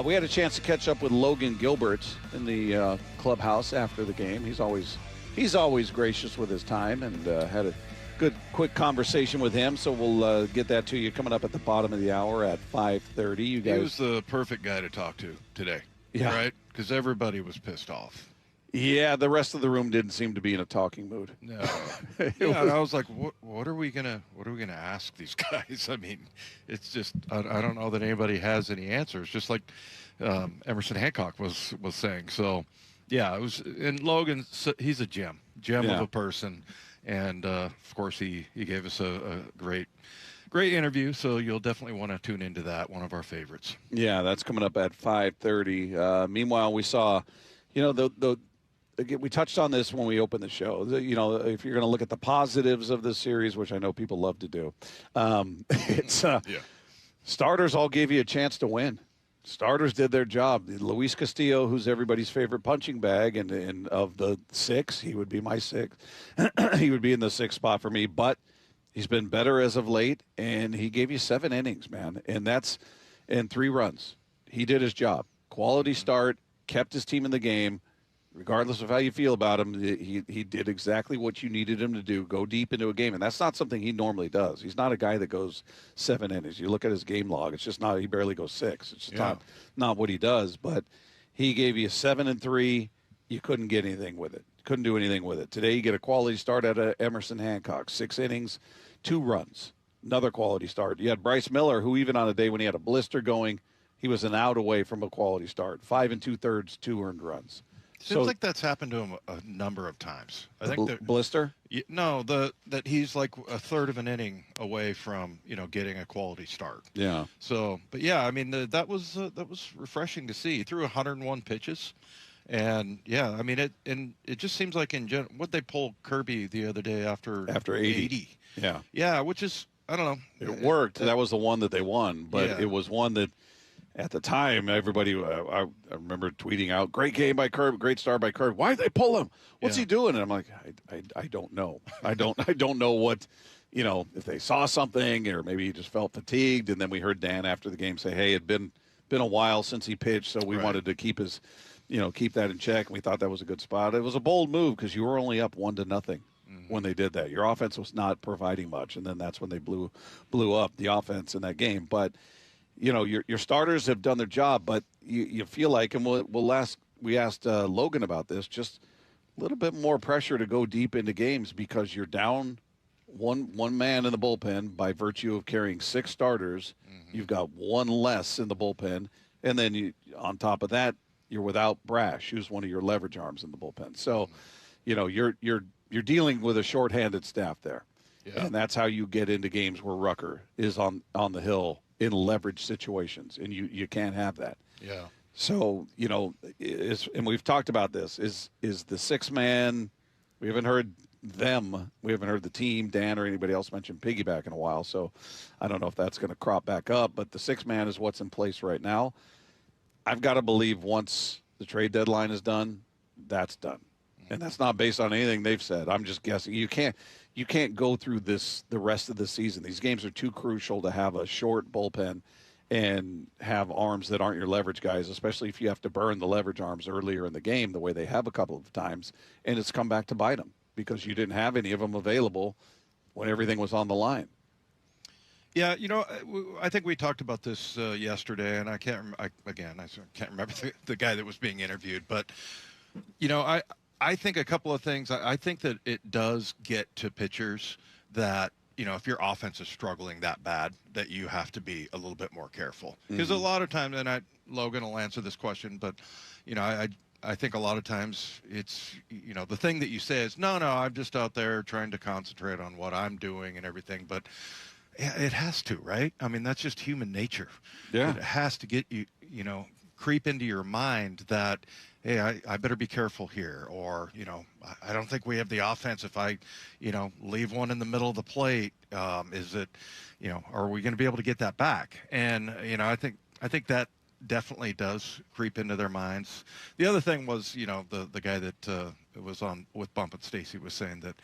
we had a chance to catch up with Logan Gilbert in the clubhouse after the game. He's always gracious with his time, and had a good, quick conversation with him. So we'll get that to you coming up at the bottom of the hour at 5:30. You guys, he was the perfect guy to talk to today, right? Because everybody was pissed off. Yeah, the rest of the room didn't seem to be in a talking mood. No. Yeah, and I was like, what are we gonna ask these guys? I mean, it's just I don't know that anybody has any answers. Just like Emerson Hancock was saying. So, yeah, it was. And Logan, he's a gem of a person, and of course he gave us a great interview. So you'll definitely want to tune into that. One of our favorites. Yeah, that's coming up at 5:30. Meanwhile, we saw, we touched on this when we opened the show. If you're going to look at the positives of this series, which I know people love to do, it's starters all gave you a chance to win. Starters did their job. Luis Castillo, who's everybody's favorite punching bag, and of the 6, he would be my 6th. He would be in the 6th spot for me, but he's been better as of late, and he gave you 7 innings, man, and 3 runs. He did his job. Quality start, kept his team in the game. Regardless of how you feel about him, he did exactly what you needed him to do, go deep into a game. And that's not something he normally does. He's not a guy that goes 7 innings. You look at his game log, it's just not, he barely goes 6. It's just not what he does. But he gave you 7 and 3. You couldn't get anything with it. Couldn't do anything with it. Today you get a quality start out of Emerson Hancock. 6 innings, 2 runs. Another quality start. You had Bryce Miller, who even on a day when he had a blister going, he was an out away from a quality start. 5 2/3, 2 earned runs. Seems like that's happened to him a number of times. I think blister. No, that he's like a third of an inning away from getting a quality start. Yeah. So, but yeah, I mean that was refreshing to see. He threw 101 pitches, and yeah, I mean it just seems like in general, what they pulled Kirby the other day after 80. Yeah. Yeah, which is I don't know. It worked. That was the one that they won, but it was one that. At the time, everybody, I remember tweeting out, great game by Kirby, great start by Kirby. Why did they pull him? What's he doing? And I'm like, I don't know. I don't know what, if they saw something or maybe he just felt fatigued. And then we heard Dan after the game say, hey, it'd been a while since he pitched, so we wanted to keep his, keep that in check. And we thought that was a good spot. It was a bold move because you were only up 1-0 when they did that. Your offense was not providing much, and then that's when they blew up the offense in that game. But your starters have done their job, but you feel like, and we asked Logan about this, just a little bit more pressure to go deep into games because you're down one man in the bullpen by virtue of carrying 6 starters. Mm-hmm. You've got 1 less in the bullpen, and then on top of that, you're without Brash, who's one of your leverage arms in the bullpen. So, you're dealing with a shorthanded staff there, and that's how you get into games where Rucker is on the hill in leverage situations, and you can't have that. Yeah. So, and we've talked about this, is the 6-man, we haven't heard the team, Dan or anybody else mention piggyback in a while, so I don't know if that's going to crop back up, but the 6-man is what's in place right now. I've got to believe once the trade deadline is done, that's done. And that's not based on anything they've said. I'm just guessing. You can't go through the rest of the season. These games are too crucial to have a short bullpen and have arms that aren't your leverage guys, especially if you have to burn the leverage arms earlier in the game the way they have a couple of times, and it's come back to bite them because you didn't have any of them available when everything was on the line. Yeah, I think we talked about this yesterday, and I can't remember the guy that was being interviewed, but I think a couple of things. I think that it does get to pitchers that if your offense is struggling that bad, that you have to be a little bit more careful, because a lot of times, and Logan will answer this question, but I think a lot of times it's the thing that you say is no, I'm just out there trying to concentrate on what I'm doing and everything, but. Yeah, it has to, right? I mean, that's just human nature. Yeah. It has to get you, creep into your mind that, hey, I better be careful here. Or, I don't think we have the offense if I, leave one in the middle of the plate. Is it, are we going to be able to get that back? And, I think that definitely does creep into their minds. The other thing was, the guy that was on with Bump and Stacy was saying that,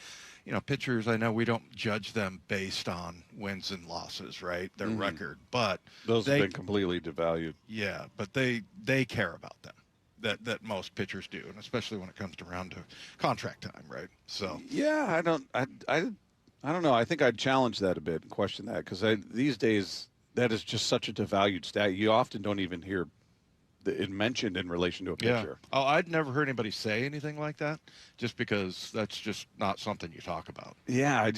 pitchers, I know we don't judge them based on wins and losses, right? Their record, but those have been completely devalued. Yeah, but they care about them. That most pitchers do, and especially when it comes around to contract time, right? So yeah, I don't know. I think I'd challenge that a bit and question that, because these days that is just such a devalued stat. You often don't even hear it mentioned in relation to a pitcher. Yeah. Oh, I'd never heard anybody say anything like that, just because that's just not something you talk about. Yeah,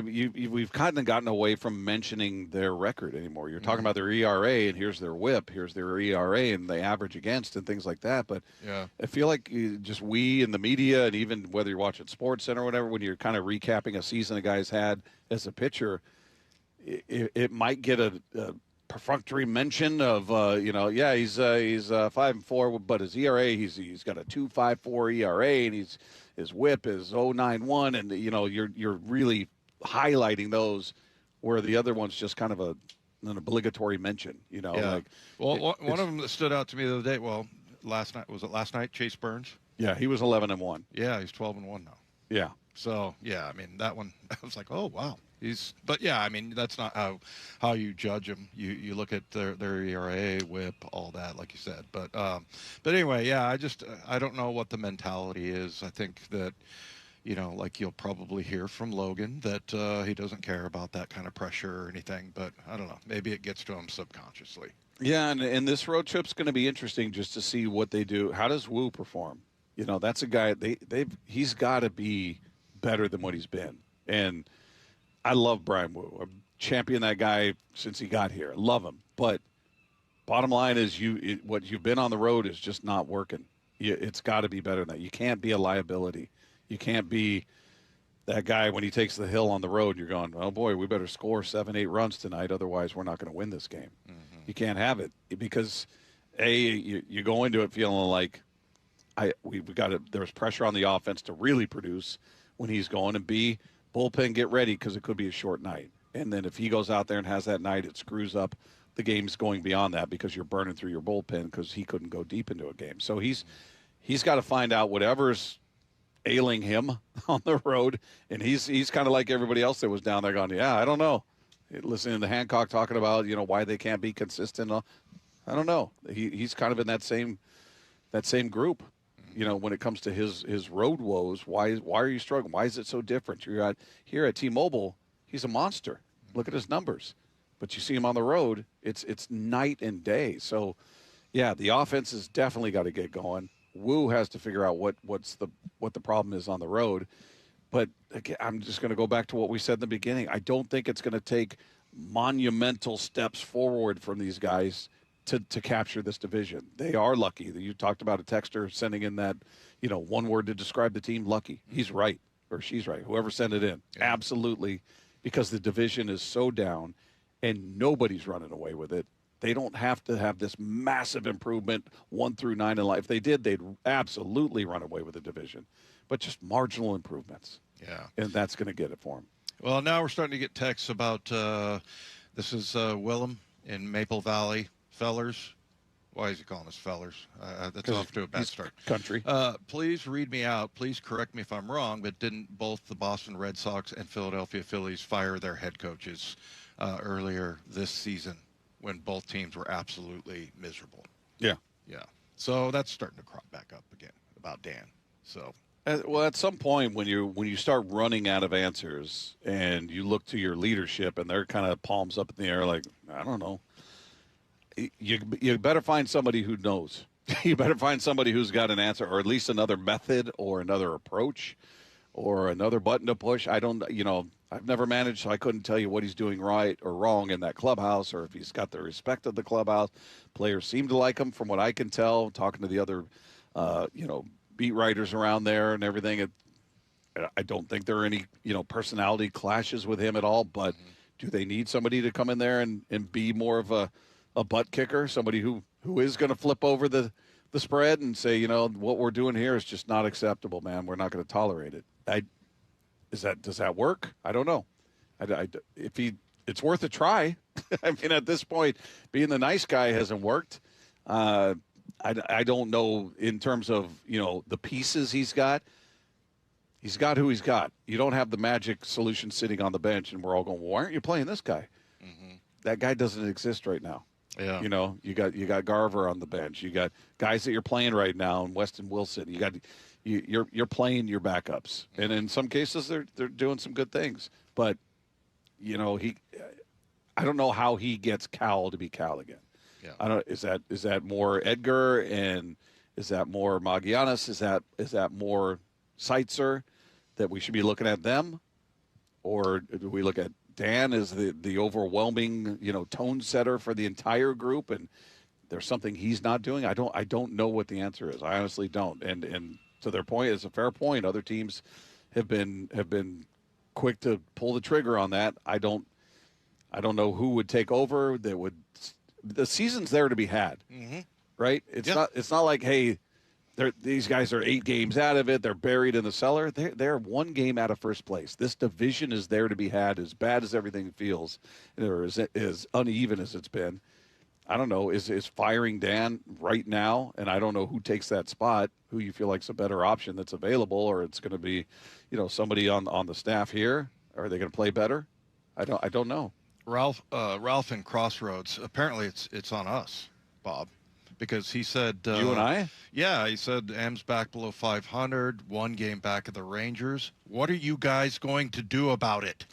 we've kind of gotten away from mentioning their record anymore. You're talking about their ERA, and here's their WHIP, here's their ERA, and they average against, and things like that. But yeah, I feel like just we in the media, and even whether you're watching SportsCenter or whatever, when you're kind of recapping a season a guy's had as a pitcher, it might get a perfunctory mention of he's 5-4, but his ERA he's got a 2.54 ERA, and his WHIP is 0.91, and you're really highlighting those, where the other one's just kind of an obligatory mention. Yeah. One of them that stood out to me the other day. Well, last night? Chase Burns. Yeah, he was 11-1. Yeah, he's 12-1 now. Yeah. So yeah, I mean that one, I was like, oh wow. But yeah, I mean that's not how you judge them. You look at their ERA, WHIP, all that, like you said. But anyway, yeah, I don't know what the mentality is. I think that like you'll probably hear from Logan that he doesn't care about that kind of pressure or anything. But I don't know, maybe it gets to him subconsciously. Yeah, and this road trip's going to be interesting just to see what they do. How does Wu perform? That's a guy he's got to be better than what he's been. And I love Brian Wu. I've championed that guy since he got here. I love him. But bottom line is what you've been on the road is just not working. It's got to be better than that. You can't be a liability. You can't be that guy when he takes the hill on the road. You're going, oh, boy, we better score 7-8 runs tonight. Otherwise, we're not going to win this game. Mm-hmm. You can't have it because, A, you go into it feeling like there's pressure on the offense to really produce when he's going, and B, bullpen, get ready because it could be a short night. And then if he goes out there and has that night, it screws up the games going beyond that because you're burning through your bullpen because he couldn't go deep into a game. So he's got to find out whatever's ailing him on the road, and he's kind of like everybody else that was down there going, yeah, I don't know. Listening to Hancock talking about why they can't be consistent. I don't know. He's kind of in that same group. When it comes to his road woes, why are you struggling? Why is it so different? You're here at T-Mobile, he's a monster. Look at his numbers. But you see him on the road, it's night and day. So, yeah, the offense has definitely got to get going. Wu has to figure out what the problem is on the road. But again, I'm just going to go back to what we said in the beginning. I don't think it's going to take monumental steps forward from these guys to capture this division. They are lucky. You talked about a texter sending in that, one word to describe the team, lucky. He's right, or she's right, whoever sent it in. Yeah. Absolutely, because the division is so down and nobody's running away with it. They don't have to have this massive improvement 1 through 9 in life. If they did, they'd absolutely run away with the division. But just marginal improvements. Yeah. And that's going to get it for them. Well, now we're starting to get texts about this is Willem in Maple Valley. Fellers, why is he calling us fellers? That's off to a bad start. Country. Please read me out. Please correct me if I'm wrong, but didn't both the Boston Red Sox and Philadelphia Phillies fire their head coaches earlier this season when both teams were absolutely miserable? Yeah. Yeah. So that's starting to crop back up again about Dan. So Well, at some point when you start running out of answers and you look to your leadership and they're kind of palms up in the air like, I don't know, you better find somebody who knows. You better find somebody who's got an answer, or at least another method or another approach or another button to push. I've never managed, so I couldn't tell you what he's doing right or wrong in that clubhouse, or if he's got the respect of the clubhouse. Players seem to like him from what I can tell, talking to the other, beat writers around there and everything. I don't think there are any, personality clashes with him at all, but do they need somebody to come in there and be more of a butt kicker, somebody who is going to flip over the spread and say, what we're doing here is just not acceptable, man. We're not going to tolerate it. Does that work? I don't know. It's worth a try. I mean, at this point, being the nice guy hasn't worked. I don't know in terms of, the pieces he's got. He's got who he's got. You don't have the magic solution sitting on the bench, and we're all going, well, why aren't you playing this guy? Mm-hmm. That guy doesn't exist right now. Yeah. You got Garver on the bench. You got guys that you're playing right now, and Weston Wilson. You're playing your backups, and in some cases they're doing some good things. But I don't know how he gets Cal to be Cal again. Yeah. Is that more Edgar, and is that more Magianis? Is that more Seitzer that we should be looking at them, or do we look at Dan as the overwhelming tone setter for the entire group, and there's something he's not doing? I don't know what the answer is. I honestly don't. And to their point, it's a fair point. Other teams have been quick to pull the trigger on that. I don't know who would take over. The season's there to be had, right? It's not like, hey, these guys are 8 games out of it. They're buried in the cellar. They're 1 game out of first place. This division is there to be had, as bad as everything feels, or as uneven as it's been. I don't know. Is firing Dan right now, and I don't know who takes that spot, who you feel like's a better option that's available, or it's going to be, somebody on the staff here. Are they going to play better? I don't know. Ralph in Crossroads. Apparently, it's on us, Bob. Because he said... you and I? Yeah, he said Am's back below 500, 1 game back of the Rangers. What are you guys going to do about it?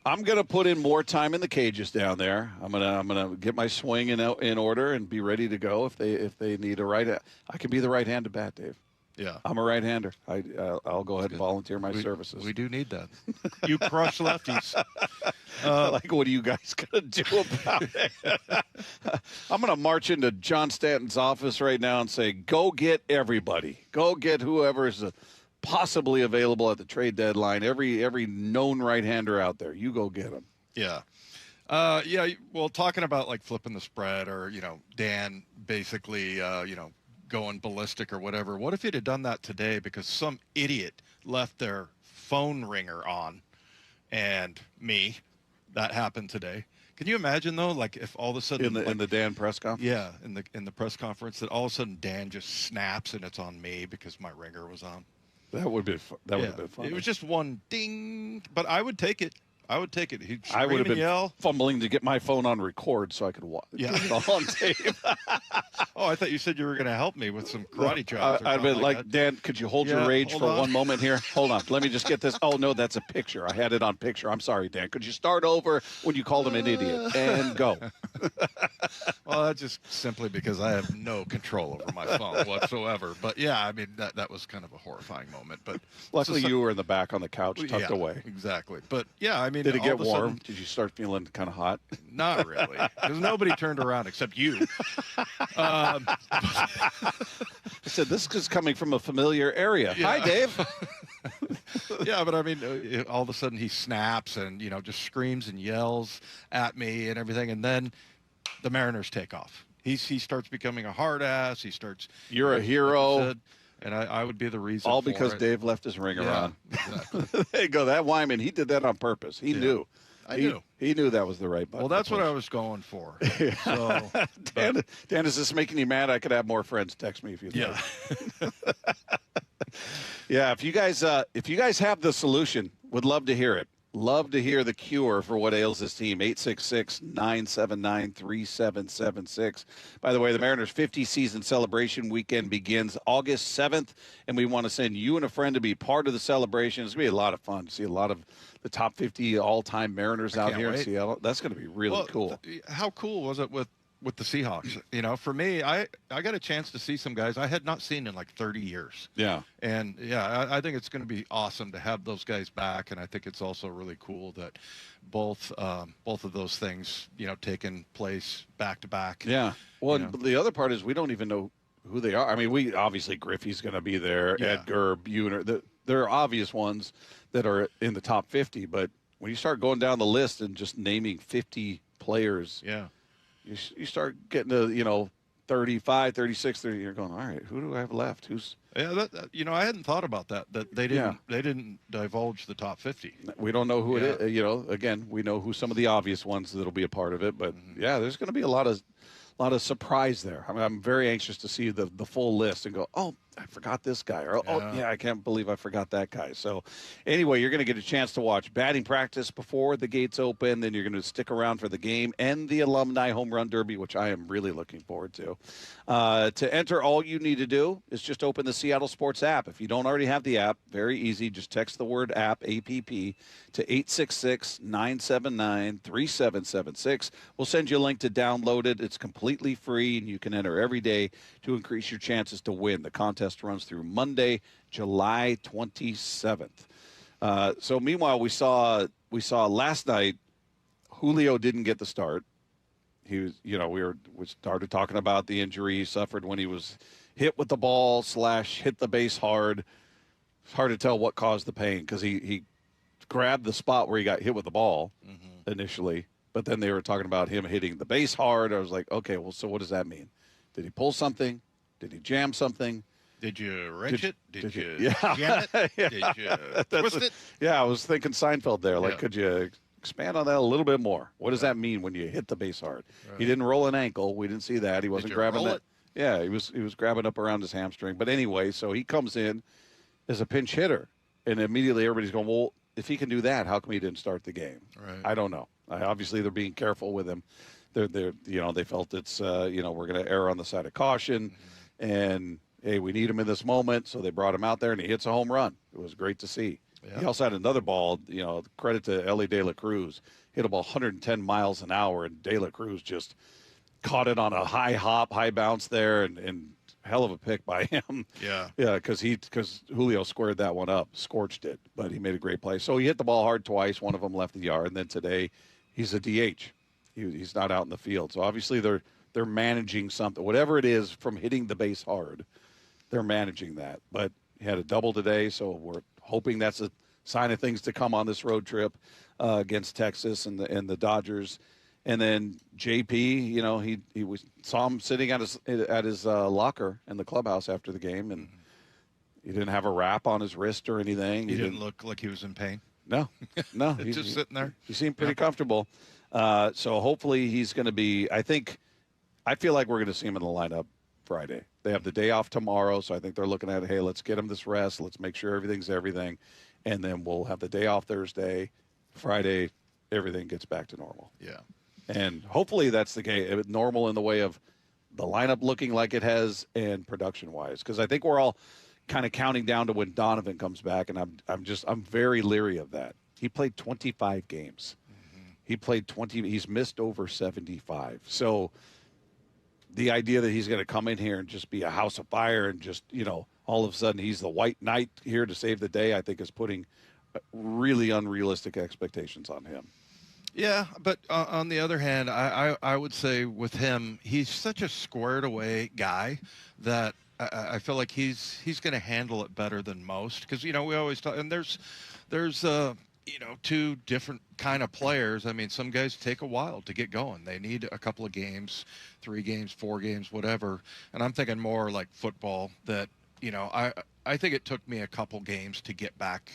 I'm going to put in more time in the cages down there. I'm gonna get my swing in order and be ready to go if they need a right... I can be the right-handed bat, Dave. Yeah. I'm a right-hander. I'll go ahead and volunteer my services. We do need that. You crush lefties. What are you guys going to do about it? I'm going to march into John Stanton's office right now and say, go get everybody. Go get whoever is possibly available at the trade deadline. Every known right-hander out there. You go get them. Yeah. Well, talking about flipping the spread, or, Dan basically, going ballistic or whatever. What if he'd have done that today because some idiot left their phone ringer on, and that happened today? Can you imagine though, if all of a sudden in the Dan press conference? Yeah, in the press conference, that all of a sudden Dan just snaps and it's on me because my ringer was on. That would be would have been fun. It was just one ding, but I would take it. I would take it. He'd I would have been yell. Fumbling to get my phone on record so I could watch it all on tape. Oh, I thought you said you were going to help me with some karate chops. I'd been like, Dan, could you hold your rage for 1 moment here? Hold on. Let me just get this. Oh, no, that's a picture. I had it on picture. I'm sorry, Dan. Could you start over when you called him an idiot? And go. Well, that's just simply because I have no control over my phone whatsoever. But, yeah, I mean, that was kind of a horrifying moment. But luckily you were in the back on the couch tucked away. Exactly. But, yeah, I mean. Did it get warm? Did you start feeling kind of hot? Not really, because nobody turned around except you. I said, this is coming from a familiar area. Yeah. Hi, Dave. Yeah, but I mean, all of a sudden he snaps and, just screams and yells at me and everything. And then the Mariners take off. He starts becoming a hard ass. He starts. You're a hero. And I would be the reason. All because Dave left his ringer on. Exactly. There you go. That Wyman, he did that on purpose. He knew. I knew. He knew that was the right button. Well, that's what I was going for. So, Dan, is this making you mad? I could have more friends. Text me if you'd like. Yeah, if you guys have the solution, would love to hear it. Love to hear the cure for what ails this team. 866-979-3776. By the way, the Mariners' 50 season celebration weekend begins August 7th, and we want to send you and a friend to be part of the celebration. It's going to be a lot of fun to see a lot of the top 50 all-time Mariners out here in Seattle. That's going to be really cool. How cool was it with the Seahawks? You know, for me, I got a chance to see some guys I had not seen in like 30 years. Yeah. And I think it's going to be awesome to have those guys back. And I think it's also really cool that both of those things, you know, taking place back to back. Yeah. Well, the other part is we don't even know who they are. I mean, we obviously Griffey's going to be there, Edgar, Buhner. There are obvious ones that are in the top 50, but when you start going down the list and just naming 50 players, you start getting to, 35, 36, 30. You're going, all right, who do I have left? Who's I hadn't thought about that they didn't divulge the top 50. We don't know who it is. Again, we know who some of the obvious ones that'll be a part of it, but there's going to be a lot of surprise there. I mean, I'm very anxious to see the full list and go, oh, I forgot this guy. Or, I can't believe I forgot that guy. So anyway, you're going to get a chance to watch batting practice before the gates open. Then you're going to stick around for the game and the Alumni Home Run Derby, which I am really looking forward to. To enter, all you need to do is just open the Seattle Sports app. If you don't already have the app, very easy. Just text the word app, APP, to 866-979-3776. We'll send you a link to download it. It's completely free, and you can enter every day to increase your chances to win. The contest runs through Monday, July 27th. So meanwhile, we saw last night, Julio didn't get the start. He was, we started talking about the injury he suffered when he was hit with the ball / hit the base hard. It's hard to tell what caused the pain because he grabbed the spot where he got hit with the ball initially, but then they were talking about him hitting the base hard. I was like, okay, well, so what does that mean? Did he pull something? Did he jam something? Did you wrench it? Did you jam it? Did you twist it? Yeah, I was thinking Seinfeld there. Like, could you expand on that a little bit more? What does that mean when you hit the base hard? Right. He didn't roll an ankle. We didn't see that. He wasn't grabbing that. Yeah, he was grabbing up around his hamstring. But anyway, so he comes in as a pinch hitter, and immediately everybody's going, well, if he can do that, how come he didn't start the game? Right. I don't know. Obviously, they're being careful with him. They felt it's we're going to err on the side of caution, and hey, we need him in this moment, so they brought him out there, and he hits a home run. It was great to see. Yeah. He also had another ball, credit to Ellie De La Cruz, hit a ball 110 miles an hour, and De La Cruz just caught it on a high hop, high bounce there, and hell of a pick by him. Yeah. Yeah, because Julio squared that one up, scorched it, but he made a great play. So he hit the ball hard twice. One of them left the yard, and then today he's a DH. He's not out in the field. So obviously they're managing something, whatever it is from hitting the base hard. They're managing that. But he had a double today, so we're hoping that's a sign of things to come on this road trip against Texas and the Dodgers. And then JP, he saw him sitting at his locker in the clubhouse after the game, and he didn't have a wrap on his wrist or anything. He didn't look like he was in pain. No. He's just sitting there. He seemed pretty comfortable. So hopefully he's going to be. I feel like we're going to see him in the lineup Friday. They have the day off tomorrow, so I think they're looking at, hey, let's get him this rest. Let's make sure everything's everything. And then we'll have the day off Thursday. Friday, everything gets back to normal. Yeah. And hopefully that's the case, normal in the way of the lineup looking like it has and production-wise. Because I think we're all kind of counting down to when Donovan comes back, and I'm very leery of that. He played 25 games. He played 20. He's missed over 75. So the idea that he's going to come in here and just be a house of fire and just, all of a sudden he's the white knight here to save the day, I think is putting really unrealistic expectations on him. Yeah, but on the other hand, I would say with him, he's such a squared away guy that I feel like he's going to handle it better than most. Because, we always talk, and there's two different kind of players. I mean, some guys take a while to get going. They need a couple of games, 3 games, 4 games, whatever. And I'm thinking more like football that, I think it took me a couple games to get back,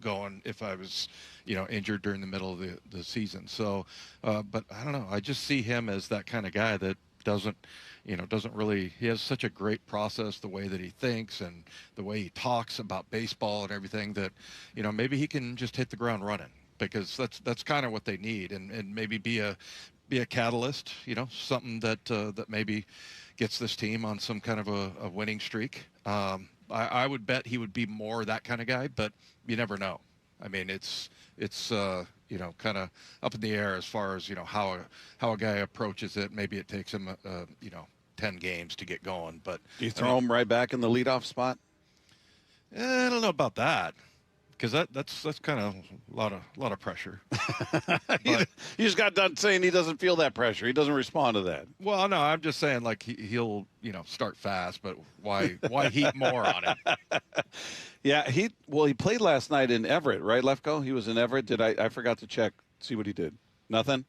going if I was, injured during the middle of the season. So, but I don't know. I just see him as that kind of guy that doesn't really, he has such a great process, the way that he thinks and the way he talks about baseball and everything that, maybe he can just hit the ground running. because that's kind of what they need, and maybe be a catalyst, something that maybe gets this team on some kind of a winning streak. I would bet he would be more that kind of guy, but you never know. I mean, it's kind of up in the air as far as how a guy approaches it. Maybe it takes him 10 games to get going. But do you throw him right back in the leadoff spot? I don't know about that, because that's kind of a lot of pressure. You just got done saying he doesn't feel that pressure. He doesn't respond to that. Well, no, I'm just saying like he'll start fast, but why heat more on it? Yeah, he played last night in Everett, right, Lefko? He was in Everett. I forgot to check, see what he did. Nothing?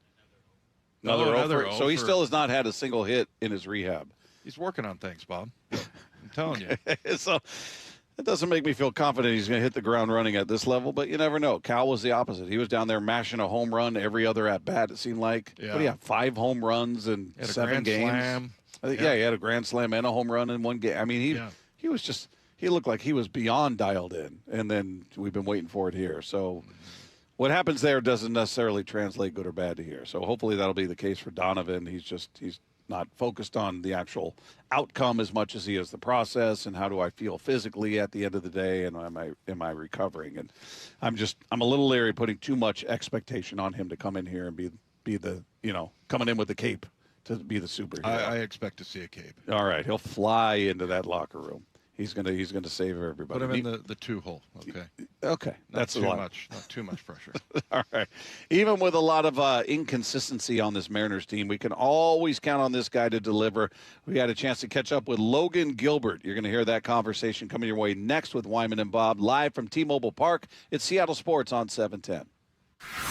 Another over. So he still has not had a single hit in his rehab. He's working on things, Bob. I'm telling you. So it doesn't make me feel confident he's going to hit the ground running at this level, but you never know. Cal was the opposite. He was down there mashing a home run every other at-bat, it seemed like. Yeah. What do you have, 5 home runs in 7 games? Slam. He had a grand slam and a home run in 1 game. I mean, he was just – he looked like he was beyond dialed in, and then we've been waiting for it here. So what happens there doesn't necessarily translate good or bad to here. So hopefully that'll be the case for Donovan. He's not focused on the actual outcome as much as he is the process and how do I feel physically at the end of the day, and am I recovering? And I'm a little leery putting too much expectation on him to come in here and be the coming in with the cape to be the superhero. I expect to see a cape. All right, he'll fly into that locker room. He's gonna save everybody. Put him in the 2-hole. Okay. Okay. Not too much pressure. All right. Even with a lot of inconsistency on this Mariners team, we can always count on this guy to deliver. We had a chance to catch up with Logan Gilbert. You're going to hear that conversation coming your way next with Wyman and Bob, live from T-Mobile Park. It's Seattle Sports on 710.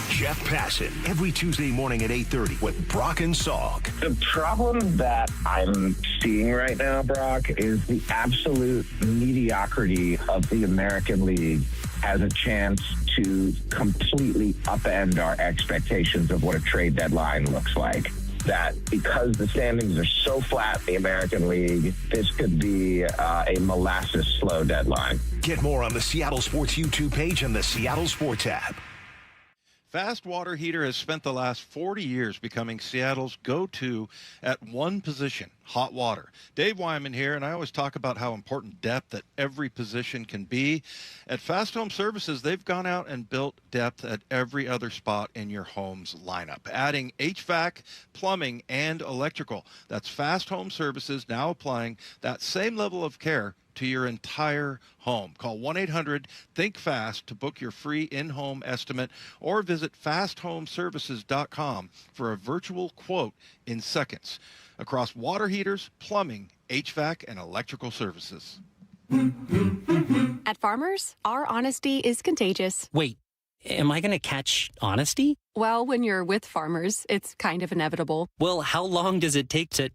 Jeff Passan, every Tuesday morning at 8:30 with Brock and Salk. The problem that I'm seeing right now, Brock, is the absolute mediocrity of the American League has a chance to completely upend our expectations of what a trade deadline looks like. That because the standings are so flat in the American League, this could be a molasses slow deadline. Get more on the Seattle Sports YouTube page and the Seattle Sports app. Fast Water Heater has spent the last 40 years becoming Seattle's go-to at one position, hot water. Dave Wyman here, and I always talk about how important depth at every position can be. At Fast Home Services, they've gone out and built depth at every other spot in your home's lineup, adding HVAC, plumbing, and electrical. That's Fast Home Services now applying that same level of care to your entire home. Call 1-800-THINK-FAST to book your free in-home estimate or visit fasthomeservices.com for a virtual quote in seconds across water heaters, plumbing, HVAC, and electrical services. At Farmers, our honesty is contagious. Wait, am I going to catch honesty? Well, when you're with Farmers, it's kind of inevitable. Well, how long does it take to...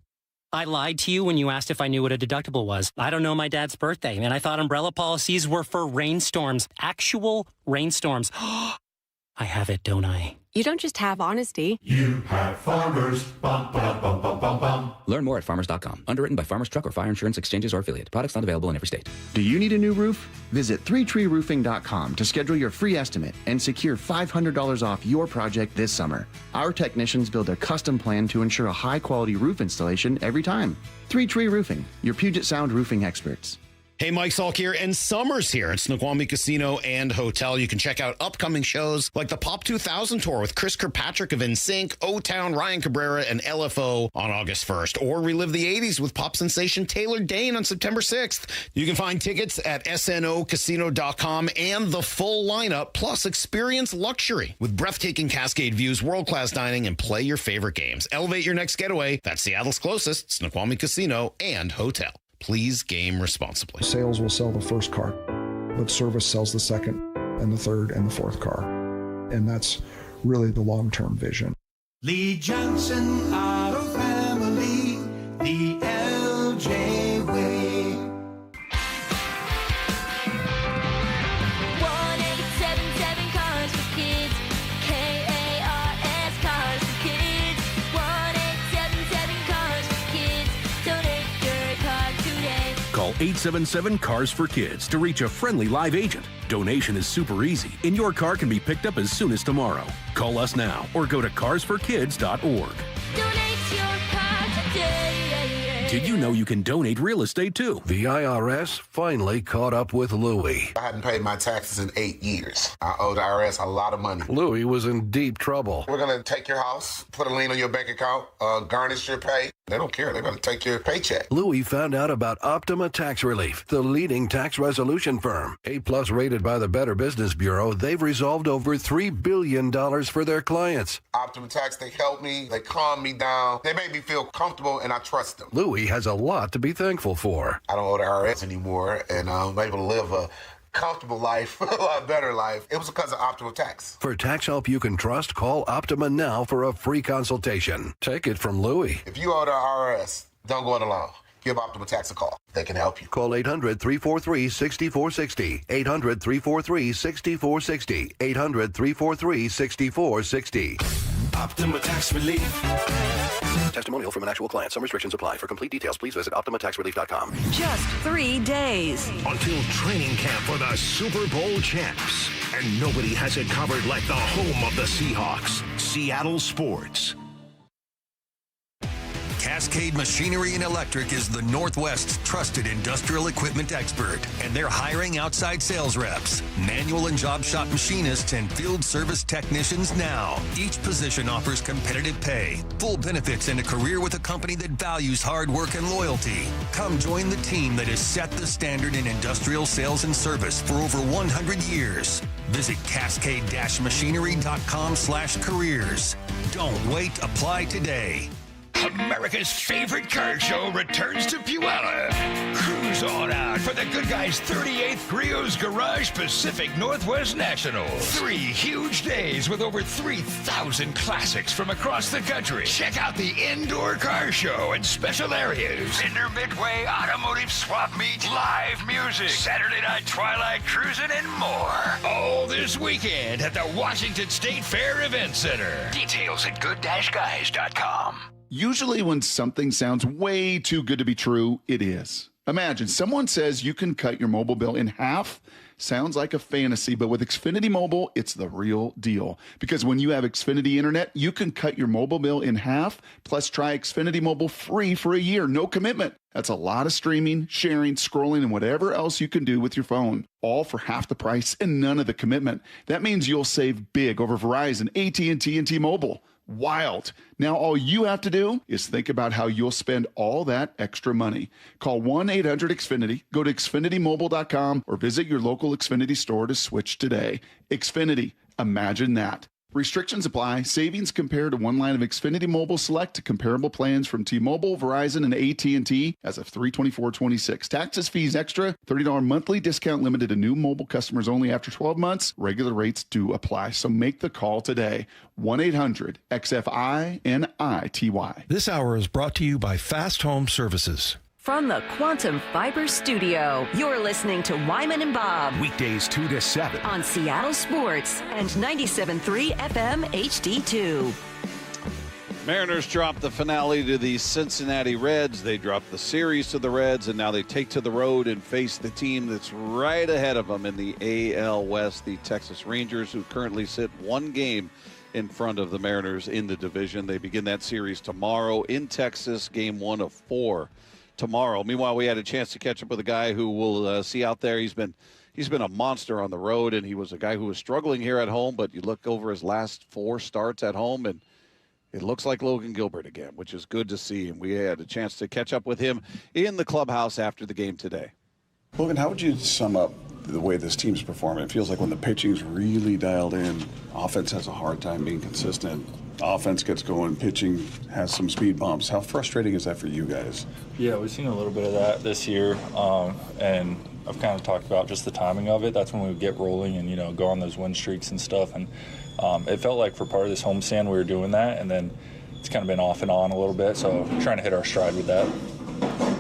I lied to you when you asked if I knew what a deductible was. I don't know my dad's birthday, and I thought umbrella policies were for rainstorms. Actual rainstorms. I have it, don't I? You don't just have honesty. You have Farmers. Bum, bum, bum, bum, bum, bum. Learn more at farmers.com. Underwritten by Farmers Truck or Fire Insurance Exchanges or Affiliate. Products not available in every state. Do you need a new roof? Visit 3treeroofing.com to schedule your free estimate and secure $500 off your project this summer. Our technicians build a custom plan to ensure a high-quality roof installation every time. 3 Tree Roofing, your Puget Sound roofing experts. Hey, Mike Salk here, and summer's here at Snoqualmie Casino and Hotel. You can check out upcoming shows like the Pop 2000 Tour with Chris Kirkpatrick of NSYNC, O-Town, Ryan Cabrera, and LFO on August 1st. Or relive the 80s with pop sensation Taylor Dayne on September 6th. You can find tickets at snocasino.com and the full lineup, plus experience luxury with breathtaking Cascade views, world-class dining, and play your favorite games. Elevate your next getaway. That's Seattle's closest, Snoqualmie Casino and Hotel. Please game responsibly. Sales will sell the first car, but service sells the second and the third and the fourth car. And that's really the long-term vision. Lee Johnson Auto Family, the LJ way. 1877 Cars for Kids. K-A-R-S Cars for Kids. 1877 Cars for Kids. Donate your car today. Call 877-CARS-FOR-KIDS to reach a friendly live agent. Donation is super easy, and your car can be picked up as soon as tomorrow. Call us now or go to carsforkids.org. Donate your car today. Did you know you can donate real estate too? The IRS finally caught up with Louie. I hadn't paid my taxes in 8 years. I owe the IRS a lot of money. Louie was in deep trouble. We're going to take your house, put a lien on your bank account, garnish your pay. They don't care. They're going to take your paycheck. Louie found out about Optima Tax Relief, the leading tax resolution firm. A-plus rated by the Better Business Bureau, they've resolved over $3 billion for their clients. Optima Tax, they help me. They calm me down. They make me feel comfortable, and I trust them. Louie has a lot to be thankful for. I don't owe the IRS anymore, and I'm able to live a comfortable life, a lot better life. It was because of Optima Tax. For tax help you can trust, call Optima now for a free consultation. Take it from Louie. If you owe the IRS, don't go it alone. Give Optima Tax a call. They can help you. Call 800-343-6460. 800-343-6460. 800-343-6460. Optima Tax Relief. Testimonial from an actual client. Some restrictions apply. For complete details, please visit OptimaTaxRelief.com. Just 3 days. Until training camp for the Super Bowl champs. And nobody has it covered like the home of the Seahawks. Seattle Sports. Cascade Machinery and Electric is the Northwest's trusted industrial equipment expert, and they're hiring outside sales reps, manual and job shop machinists, and field service technicians now. Each position offers competitive pay, full benefits, and a career with a company that values hard work and loyalty. Come join the team that has set the standard in industrial sales and service for over 100 years. Visit cascade-machinery.com/careers. Don't wait. Apply today. America's favorite car show returns to Puyallup. Cruise on out for the good guys' 38th Griot's Garage Pacific Northwest National. 3 huge days with over 3,000 classics from across the country. Check out the indoor car show and special areas. Inter-Midway automotive swap meet, live music, Saturday night twilight cruising, and more. All this weekend at the Washington State Fair Event Center. Details at good-guys.com. Usually when something sounds way too good to be true, it is. Imagine someone says you can cut your mobile bill in half. Sounds like a fantasy, but with Xfinity Mobile, it's the real deal. Because when you have Xfinity Internet, you can cut your mobile bill in half, plus try Xfinity Mobile free for a year, no commitment. That's a lot of streaming, sharing, scrolling, and whatever else you can do with your phone. All for half the price and none of the commitment. That means you'll save big over Verizon, AT&T, and T-Mobile. Wild. Now all you have to do is think about how you'll spend all that extra money. Call 1-800-XFINITY, go to XfinityMobile.com, or visit your local Xfinity store to switch today. Xfinity. Imagine that. Restrictions apply. Savings compared to one line of Xfinity Mobile Select to comparable plans from T-Mobile, Verizon, and AT&T as of 3/24/26. Taxes, fees extra. $30 monthly discount limited to new mobile customers only after 12 months. Regular rates do apply. So make the call today. 1-800-XFINITY. This hour is brought to you by Fast Home Services. From the Quantum Fiber Studio, you're listening to Wyman and Bob. Weekdays 2 to 7. On Seattle Sports and 97.3 FM HD2. Mariners dropped the finale to the Cincinnati Reds. They dropped the series to the Reds, and now they take to the road and face the team that's right ahead of them in the AL West, the Texas Rangers, who currently sit 1 game in front of the Mariners in the division. They begin that series tomorrow in Texas, game 1 of 4. Tomorrow. Meanwhile, we had a chance to catch up with a guy who we'll see out there. He's been a monster on the road, and he was a guy who was struggling here at home, but you look over his last 4 starts at home, and it looks like Logan Gilbert again, which is good to see, and we had a chance to catch up with him in the clubhouse after the game today. Logan, how would you sum up the way this team's performing? It feels like when the pitching's really dialed in, offense has a hard time being consistent. Offense gets going, pitching has some speed bumps. How frustrating is that for you guys? Yeah, we've seen a little bit of that this year, and I've kind of talked about just the timing of it. That's when we would get rolling and, go on those win streaks and stuff. And it felt like for part of this homestand we were doing that, and then it's kind of been off and on a little bit, so trying to hit our stride with that.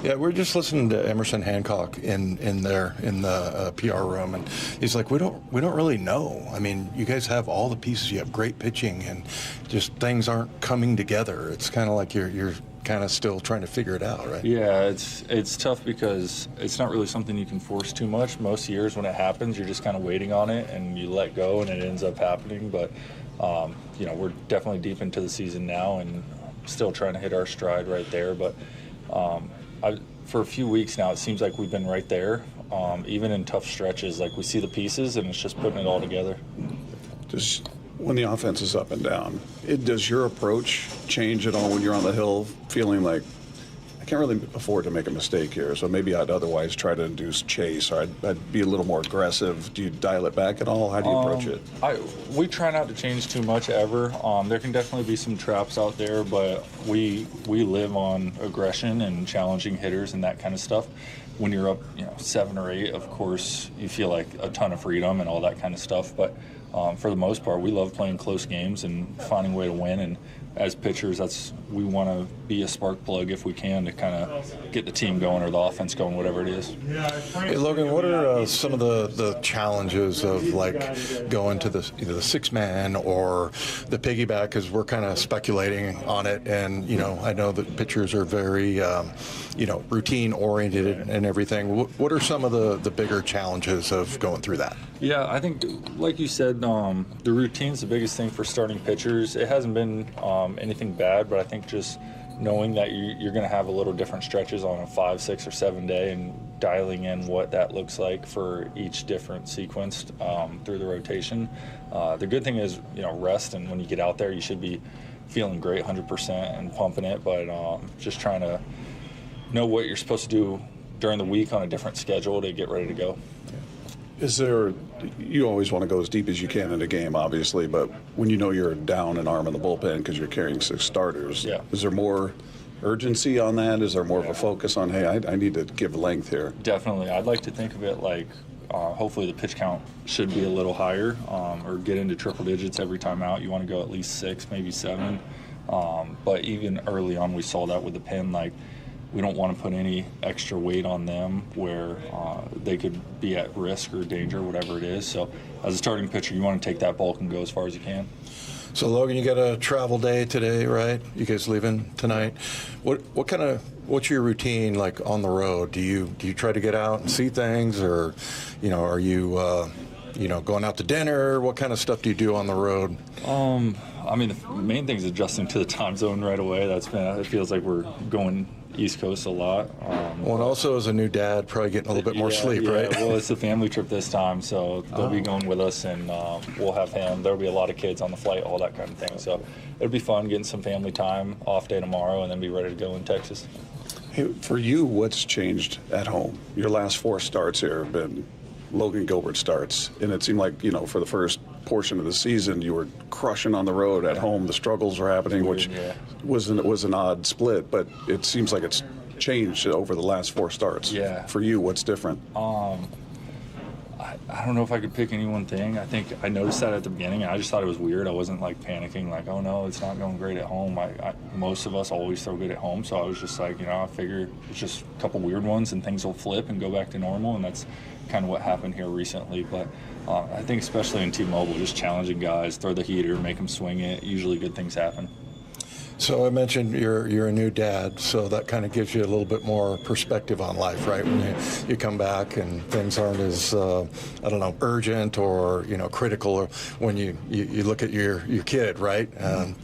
Yeah, we're just listening to Emerson Hancock in the PR room, and he's like, we don't really know. I mean, you guys have all the pieces. You have great pitching, and just things aren't coming together. It's kind of like you're kind of still trying to figure it out, right? Yeah, it's tough because it's not really something you can force too much. Most years when it happens, you're just kind of waiting on it and you let go and it ends up happening. But, we're definitely deep into the season now and still trying to hit our stride right there. But for a few weeks now, it seems like we've been right there. Even in tough stretches, like we see the pieces and it's just putting it all together. Just when the offense is up and down, does your approach change at all when you're on the hill, feeling like I can't really afford to make a mistake here, so maybe I'd otherwise try to induce chase, or I'd be a little more aggressive? Do you dial it back at all? How do you approach it? We try not to change too much ever. There can definitely be some traps out there, but we live on aggression and challenging hitters and that kind of stuff. When you're up 7 or 8, of course you feel like a ton of freedom and all that kind of stuff, but for the most part we love playing close games and finding a way to win. And as pitchers, we want to be a spark plug if we can to kind of get the team going or the offense going, whatever it is. Hey, Logan, what are some of the challenges of like going to either the 6-man or the piggyback? Because we're kind of speculating on it, and I know that pitchers are very routine oriented and everything. What are some of the bigger challenges of going through that? Yeah, I think, like you said, the routine's the biggest thing for starting pitchers. It hasn't been anything bad, but I think just knowing that you're going to have a little different stretches on a 5, 6, or 7 day and dialing in what that looks like for each different sequence through the rotation. The good thing is, rest, and when you get out there, you should be feeling great, 100% and pumping it, but just trying to know what you're supposed to do during the week on a different schedule to get ready to go. You always want to go as deep as you can in a game, obviously, but when you're down an arm in the bullpen because you're carrying 6 starters, is there more urgency on that? Is there more of a focus on, hey, I need to give length here? Definitely. I'd like to think of it like hopefully the pitch count should be a little higher or get into triple digits every time out. You want to go at least 6, maybe 7. But even early on, we saw that with the pen, like, we don't want to put any extra weight on them where they could be at risk or danger, whatever it is. So as a starting pitcher, you want to take that bulk and go as far as you can. So Logan, you got a travel day today, right? You guys leaving tonight? What's your routine like on the road? Do you try to get out and see things, or are you going out to dinner? What kind of stuff do you do on the road? The main thing is adjusting to the time zone right away. It feels like we're going East Coast a lot. And also as a new dad, probably getting a little bit more sleep, right? Well, it's a family trip this time, so they'll be going with us, and we'll have him. There'll be a lot of kids on the flight, all that kind of thing. So it'll be fun getting some family time, off day tomorrow, and then be ready to go in Texas. Hey, for you, what's changed at home? Your last 4 starts here have been Logan Gilbert starts, and it seemed like, for the first portion of the season, you were crushing on the road. At home, the struggles were happening, which was an odd split, but it seems like it's changed over the last 4 starts. Yeah. For you, what's different? I don't know if I could pick any one thing. I think I noticed that at the beginning, and I just thought it was weird. I wasn't like panicking, like, oh no, it's not going great at home. Most of us always throw good at home, so I was just like, I figure it's just a couple weird ones and things will flip and go back to normal, and that's kind of what happened here recently. But I think especially in T-Mobile, just challenging guys, throw the heater, make them swing it. Usually good things happen. So I mentioned you're a new dad, so that kind of gives you a little bit more perspective on life, right? When you come back and things aren't as urgent or critical, or when you look at your kid, right?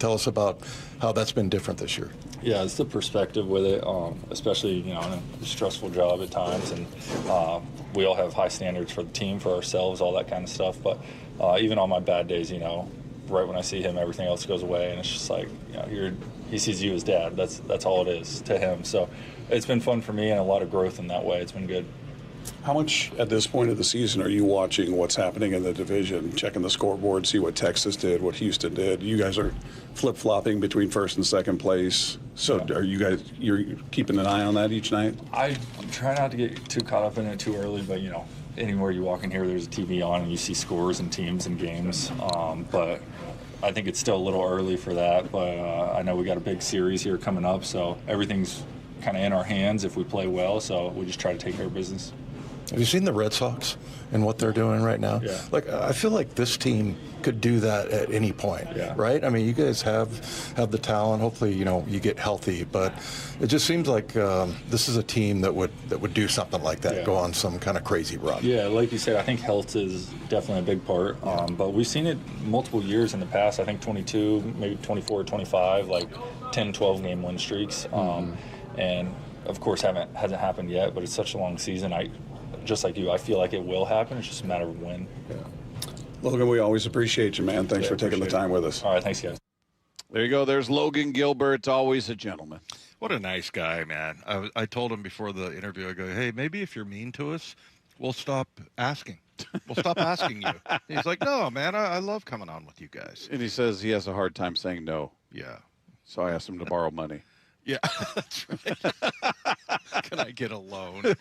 Tell us about how that's been different this year. Yeah, it's the perspective with it, especially in a stressful job at times, and we all have high standards for the team, for ourselves, all that kind of stuff. But even on my bad days, right when I see him, everything else goes away, and it's just like, he sees you as dad. That's all it is to him. So it's been fun for me, and a lot of growth in that way. It's been good. How much at this point of the season are you watching what's happening in the division, checking the scoreboard, see what Texas did, what Houston did? You guys are flip-flopping between first and second place. So you're keeping an eye on that each night? I try not to get too caught up in it too early, but anywhere you walk in here, there's a TV on and you see scores and teams and games. But I think it's still a little early for that. But I know we got a big series here coming up, so everything's kind of in our hands if we play well. So we just try to take care of business. Have you seen the Red Sox and what they're doing right now? Yeah. Like, I feel like this team could do that at any point, right? I mean, you guys have the talent. Hopefully, you get healthy, but it just seems like this is a team that would do something like that, go on some kind of crazy run. Yeah, like you said, I think health is definitely a big part. But we've seen it multiple years in the past. I think 22, maybe 24, 25, like 10, 12 game win streaks. And of course, hasn't happened yet. But it's such a long season. Just like you, I feel like it will happen. It's just a matter of when. Yeah. Logan, we always appreciate you, man. Thanks for taking the time with us. All right, thanks, guys. There you go. There's Logan Gilbert, always a gentleman. What a nice guy, man. I told him before the interview, I go, hey, maybe if you're mean to us, we'll stop asking. We'll stop asking you. He's like, no, man, I love coming on with you guys. And he says he has a hard time saying no. Yeah. So I asked him to borrow money. Yeah, that's right. Can I get a loan?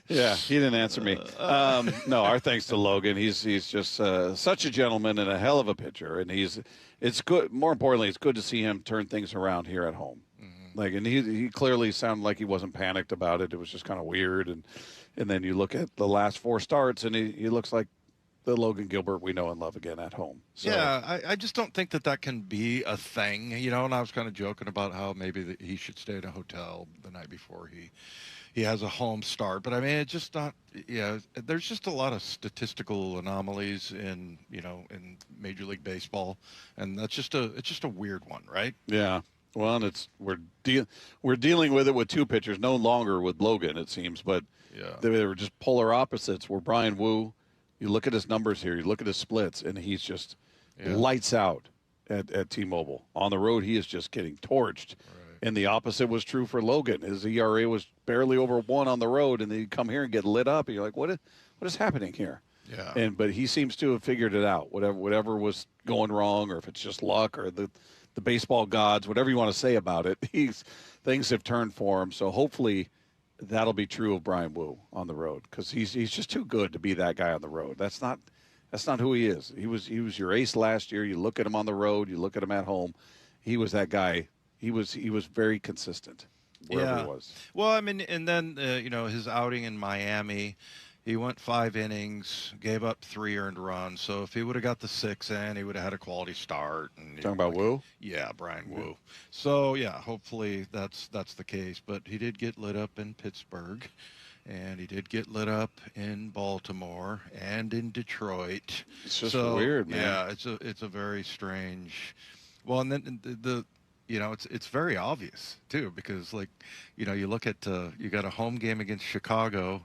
Yeah, he didn't answer me. No, our thanks to Logan. He's just such a gentleman and a hell of a pitcher. And it's good. More importantly, it's good to see him turn things around here at home. Like, and he clearly sounded like he wasn't panicked about it. It was just kind of weird. And then you look at the last 4 starts, and he looks like the Logan Gilbert we know and love again at home. So, yeah, I just don't think that can be a thing, and I was kind of joking about how maybe he should stay at a hotel the night before he has a home start. But I mean, it's just not, there's just a lot of statistical anomalies in Major League Baseball, and it's just a weird one, right? Yeah. Well, and we're dealing with it with 2 pitchers, no longer with Logan, it seems, but they were just polar opposites. Where Brian Wu, you look at his numbers here, you look at his splits, and he's just lights out at T-Mobile. On the road, he is just getting torched. Right. And the opposite was true for Logan. His ERA was barely over 1 on the road, and then you come here and get lit up, and you're like, what is happening here? Yeah. But he seems to have figured it out. Whatever was going wrong, or if it's just luck or the baseball gods, whatever you want to say about it, things have turned for him. So hopefully that'll be true of Brian Wu on the road, because he's just too good to be that guy on the road. That's not who he is. He was your ace last year. You look at him on the road, you look at him at home. He was that guy. He was very consistent wherever he was. Well, I mean, and then his outing in Miami, he went 5 innings, gave up 3 earned runs. So if he would have got the 6 in, he would have had a quality start. And talking about Wu? Yeah, Brian Wu. So yeah, hopefully that's the case. But he did get lit up in Pittsburgh, and he did get lit up in Baltimore and in Detroit. It's just weird, man. Yeah, it's a very strange. Well, and then it's very obvious too, because you look at you got a home game against Chicago,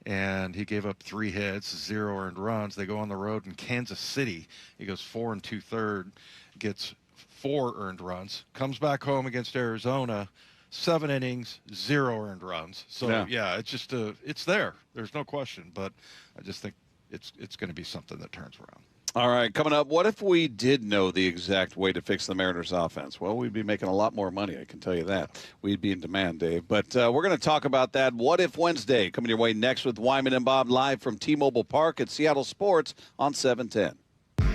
and he gave up 3 hits, 0 earned runs. They go on the road in Kansas City. He goes 4 2/3, gets 4 earned runs. Comes back home against Arizona, 7 innings, 0 earned runs. So it's just it's there. There's no question. But I just think it's going to be something that turns around. All right, coming up, what if we did know the exact way to fix the Mariners' offense? Well, we'd be making a lot more money, I can tell you that. We'd be in demand, Dave. But we're going to talk about that What If Wednesday, coming your way next with Wyman and Bob live from T-Mobile Park at Seattle Sports on 710.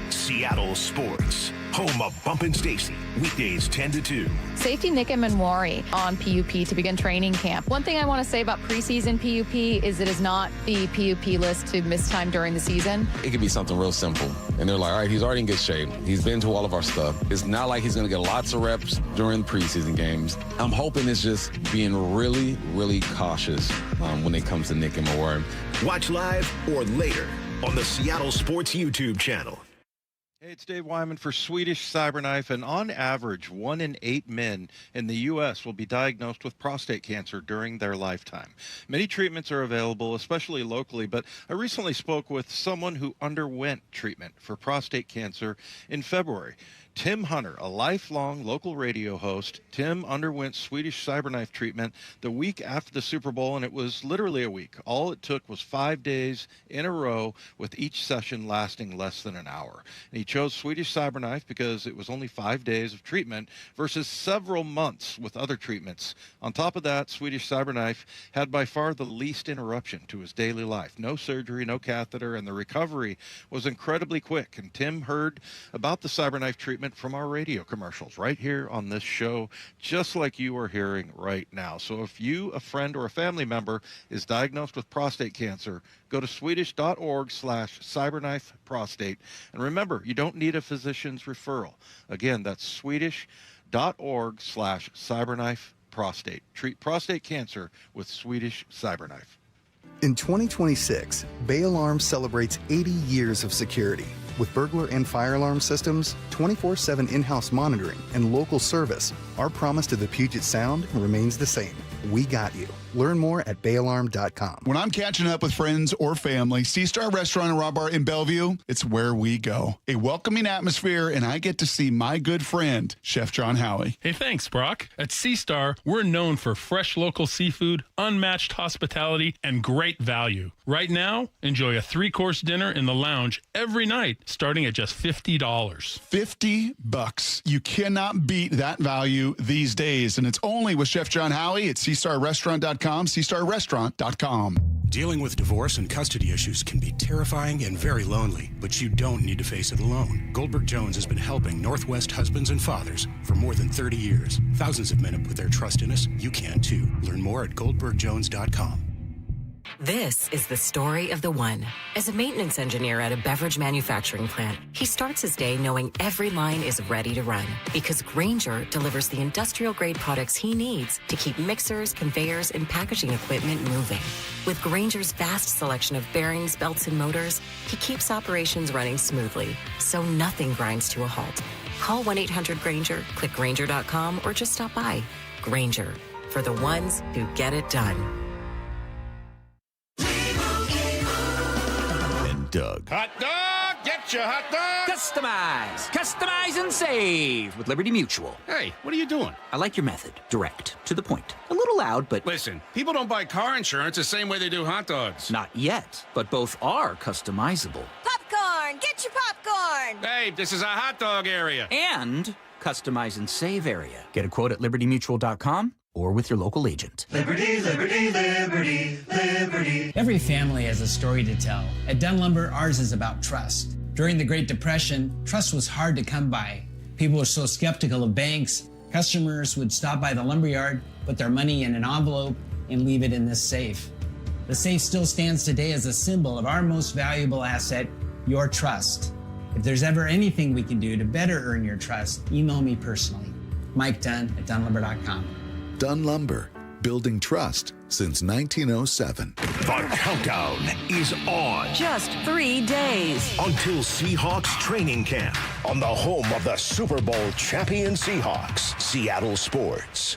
Seattle Sports, home of Bump and Stacy, weekdays 10 to 2. Safety Nick and Manwari on PUP to begin training camp. One thing I want to say about preseason PUP is it is not the PUP list to miss time during the season. It could be something real simple. And they're like, all right, he's already in good shape. He's been to all of our stuff. It's not like he's going to get lots of reps during the preseason games. I'm hoping it's just being really, really cautious when it comes to Nick and Manwari. Watch live or later on the Seattle Sports YouTube channel. Hey, it's Dave Wyman for Swedish Cyberknife, and on average, 1 in 8 men in the U.S. will be diagnosed with prostate cancer during their lifetime. Many treatments are available, especially locally, but I recently spoke with someone who underwent treatment for prostate cancer in February. Tim Hunter, a lifelong local radio host. Tim underwent Swedish Cyberknife treatment the week after the Super Bowl, and it was literally a week. All it took was 5 days in a row, with each session lasting less than an hour. And he chose Swedish Cyberknife because it was only 5 days of treatment versus several months with other treatments. On top of that, Swedish Cyberknife had by far the least interruption to his daily life. No surgery, no catheter, and the recovery was incredibly quick. And Tim heard about the Cyberknife treatment treatment from our radio commercials right here on this show, just like you are hearing right now. So if you, a friend, or a family member is diagnosed with prostate cancer, go to swedish.org/cyberknifeprostate. And remember, you don't need a physician's referral. Again, that's swedish.org/cyberknifeprostate. Treat prostate cancer with Swedish CyberKnife. In 2026, Bay Alarm celebrates 80 years of security. With burglar and fire alarm systems, 24/7 in-house monitoring, and local service, our promise to the Puget Sound remains the same. We got you. Learn more at bayalarm.com. When I'm catching up with friends or family, C-Star Restaurant and Raw Bar in Bellevue, it's where we go. A welcoming atmosphere, and I get to see my good friend, Chef John Howie. Hey, thanks, Brock. At C-Star, we're known for fresh local seafood, unmatched hospitality, and great value. Right now, enjoy a 3-course dinner in the lounge every night, starting at just $50. $50. You cannot beat that value these days, and it's only with Chef John Howie at CStarRestaurant.com, CStarRestaurant.com. Dealing with divorce and custody issues can be terrifying and very lonely, but you don't need to face it alone. Goldberg Jones has been helping Northwest husbands and fathers for more than 30 years. Thousands of men have put their trust in us. You can too. Learn more at GoldbergJones.com. This is the story of the one. As a maintenance engineer at a beverage manufacturing plant, he starts his day knowing every line is ready to run because Grainger delivers the industrial-grade products he needs to keep mixers, conveyors, and packaging equipment moving. With Grainger's vast selection of bearings, belts, and motors, he keeps operations running smoothly, so nothing grinds to a halt. Call 1-800-GRAINGER, click Grainger.com, or just stop by. Grainger, for the ones who get it done. Doug. Hot dog! Get your hot dog! Customize! Customize and save with Liberty Mutual. Hey, what are you doing? I like your method. Direct. To the point. A little loud, but... Listen, people don't buy car insurance the same way they do hot dogs. Not yet, but both are customizable. Popcorn! Get your popcorn! Hey, this is a hot dog area. And customize and save area. Get a quote at libertymutual.com or with your local agent. Liberty, liberty, liberty, liberty. Every family has a story to tell. At Dunn Lumber, ours is about trust. During the Great Depression, trust was hard to come by. People were so skeptical of banks. Customers would stop by the lumberyard, put their money in an envelope, and leave it in this safe. The safe still stands today as a symbol of our most valuable asset, your trust. If there's ever anything we can do to better earn your trust, email me personally. Mike Dunn at DunnLumber.com. Dunn Lumber, building trust since 1907. The countdown is on. Just 3 days Until Seahawks training camp on the home of the Super Bowl champion Seahawks, Seattle Sports.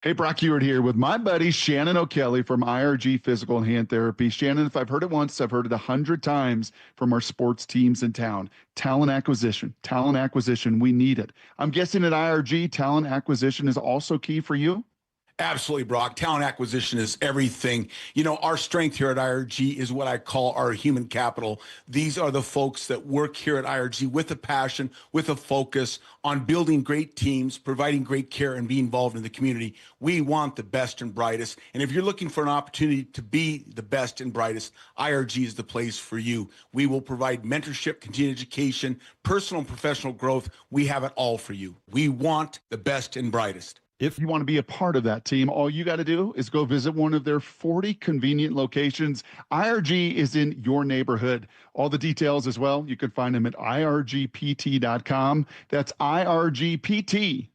Hey, Brock Ewart here with my buddy Shannon O'Kelly from IRG Physical and Hand Therapy. Shannon, if I've heard it once, I've heard it 100 times from our sports teams in town. Talent acquisition, we need it. I'm guessing at IRG, talent acquisition is also key for you? Absolutely, Brock. Talent acquisition is everything. You know, our strength here at IRG is what I call our human capital. These are the folks that work here at IRG with a passion, with a focus on building great teams, providing great care, and being involved in the community. We want the best and brightest. And if you're looking for an opportunity to be the best and brightest, IRG is the place for you. We will provide mentorship, continuing education, personal and professional growth. We have it all for you. We want the best and brightest. If you want to be a part of that team, all you got to do is go visit one of their 40 convenient locations. IRG is in your neighborhood. All the details as well, you can find them at irgpt.com. That's irgpt.com.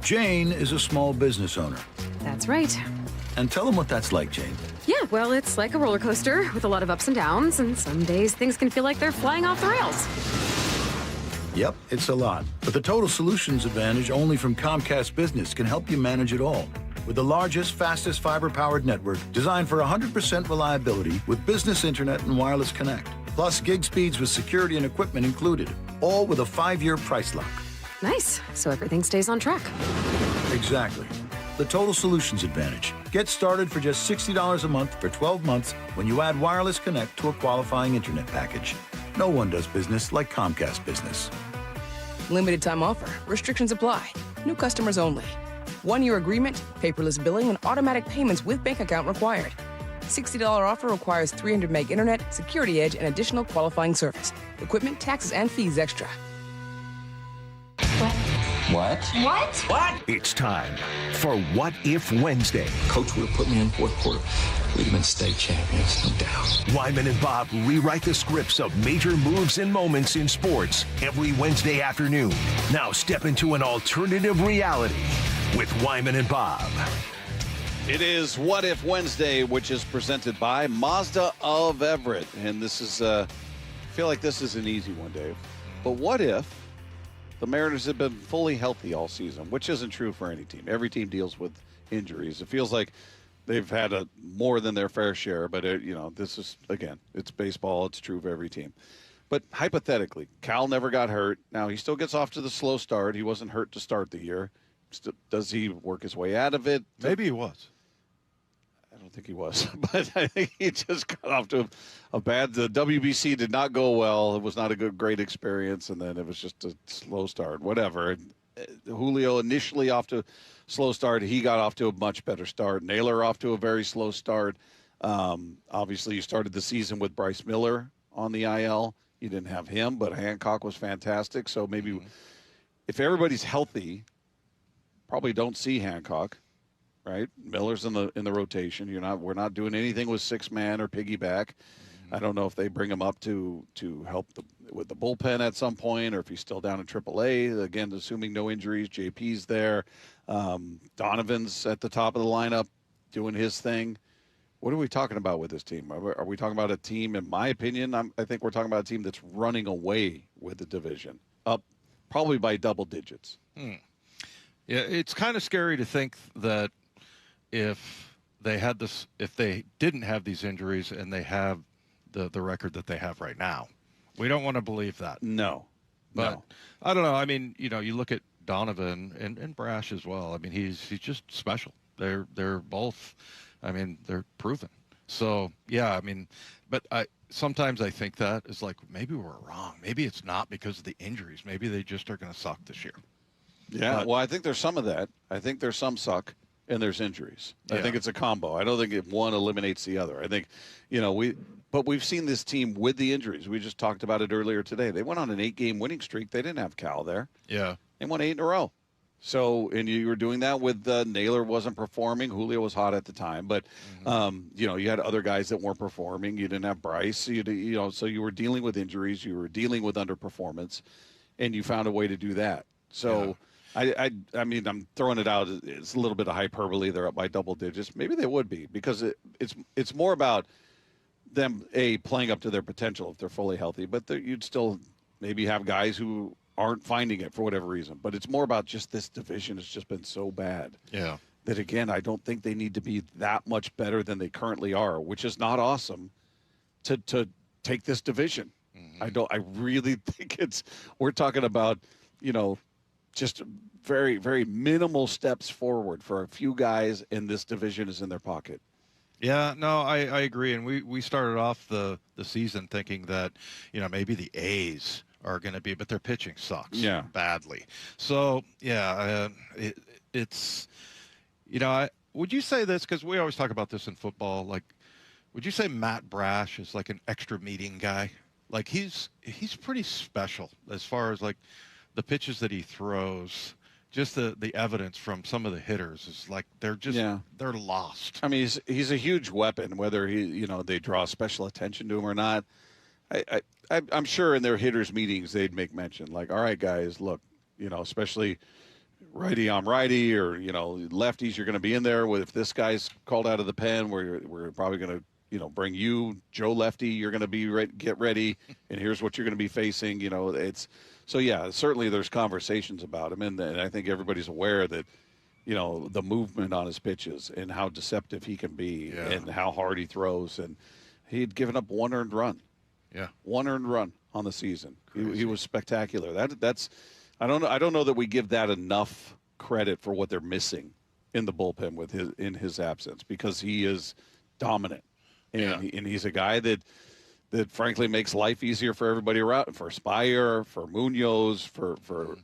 Jane is a small business owner. That's right. And tell them what that's like, Jane. Yeah, well, it's like a roller coaster with a lot of ups and downs, and some days things can feel like they're flying off the rails. Yep, it's a lot. But the Total Solutions Advantage only from Comcast Business can help you manage it all. With the largest, fastest fiber-powered network designed for 100% reliability with business internet and wireless connect. Plus gig speeds with security and equipment included. All with a 5-year price lock. Nice. So everything stays on track. Exactly. The Total Solutions Advantage. Get started for just $60 a month for 12 months when you add wireless connect to a qualifying internet package. No one does business like Comcast Business. Limited time offer. Restrictions apply. New customers only. 1-year agreement, paperless billing, and automatic payments with bank account required. $60 offer requires 300 meg internet, security edge, and additional qualifying service. Equipment, taxes, and fees extra. What? What? It's time for What If Wednesday. Coach would have put me in fourth quarter. We'd have been state champions, no doubt. Wyman and Bob rewrite the scripts of major moves and moments in sports every Wednesday afternoon. Now step into an alternative reality with Wyman and Bob. It is What If Wednesday, which is presented by Mazda of Everett. And this is, I feel like this is an easy one, Dave. But what if the Mariners have been fully healthy all season, which isn't true for any team. Every team deals with injuries. It feels like they've had more than their fair share, but, this is, again, it's baseball. It's true of every team. But hypothetically, Cal never got hurt. Now, he still gets off to the slow start. He wasn't hurt to start the year. Does he work his way out of it? Maybe he was. I don't think he was, but I think he just got off to a bad. The WBC did not go well. It was not a great experience, and then it was just a slow start. Whatever. Julio initially off to a slow start. He got off to a much better start. Naylor off to a very slow start. Obviously, you started the season with Bryce Miller on the IL. You didn't have him, but Hancock was fantastic. So maybe if everybody's healthy, probably don't see Hancock. Right, Miller's in the rotation. We're not doing anything with 6-man or piggyback. I don't know if they bring him up to help with the bullpen at some point, or if he's still down in AAA. Again, assuming no injuries, JP's there. Donovan's at the top of the lineup doing his thing. What are we talking about with this team? Are we talking about a team? In my opinion, I think we're talking about a team that's running away with the division, up probably by double digits. Yeah, it's kind of scary to think that if they didn't have these injuries and they have the record that they have right now. We don't want to believe that. No. But no. I don't know. I mean, you look at Donovan and Brash as well. I mean, he's just special. They're both, I mean, they're proven. So, yeah, I mean, but sometimes I think that is like, maybe we're wrong. Maybe it's not because of the injuries. Maybe they just are going to suck this year. Yeah, well, I think there's some of that. I think there's some suck. And there's injuries. I think it's a combo. I don't think one eliminates the other. I think, but we've seen this team with the injuries. We just talked about it earlier today. They went on an 8-game winning streak. They didn't have Cal there. Yeah. They won 8 in a row. So, and you were doing that with Naylor wasn't performing. Julio was hot at the time, but you had other guys that weren't performing. You didn't have Bryce. So you were dealing with injuries. You were dealing with underperformance, and you found a way to do that. So. Yeah. I mean, I'm throwing it out. It's a little bit of hyperbole. They're up by double digits. Maybe they would be because it's more about them playing up to their potential if they're fully healthy. But you'd still maybe have guys who aren't finding it for whatever reason. But it's more about just this division has just been so bad. Yeah. That again, I don't think they need to be that much better than they currently are, which is not awesome. To take this division, I really think we're talking about just very, very minimal steps forward for a few guys, and this division is in their pocket. Yeah, no, I agree. And we started off the season thinking that, maybe the A's are going to be, but their pitching sucks badly. So, yeah, it's, would you say this, because we always talk about this in football, like, would you say Matt Brash is like an extra meeting guy? Like, he's pretty special as far as, like, the pitches that he throws, just the evidence from some of the hitters is like they're lost. I mean, he's a huge weapon. Whether they draw special attention to him or not, I'm sure in their hitters meetings they'd make mention like, all right, guys, look, especially righty on righty or lefties, you're going to be in there. If this guy's called out of the pen, we're probably going to bring you, Joe Lefty. You're going to be get ready, and here's what you're going to be facing. It's. So, yeah, certainly there's conversations about him, and I think everybody's aware that, the movement on his pitches and how deceptive he can be and how hard he throws. And he had given up 1 earned run. Yeah. 1 earned run on the season. He was spectacular. That's I don't know that we give that enough credit for what they're missing in the bullpen in his absence because he is dominant. And he's a guy that frankly makes life easier for everybody around, for Spire, for Munoz, for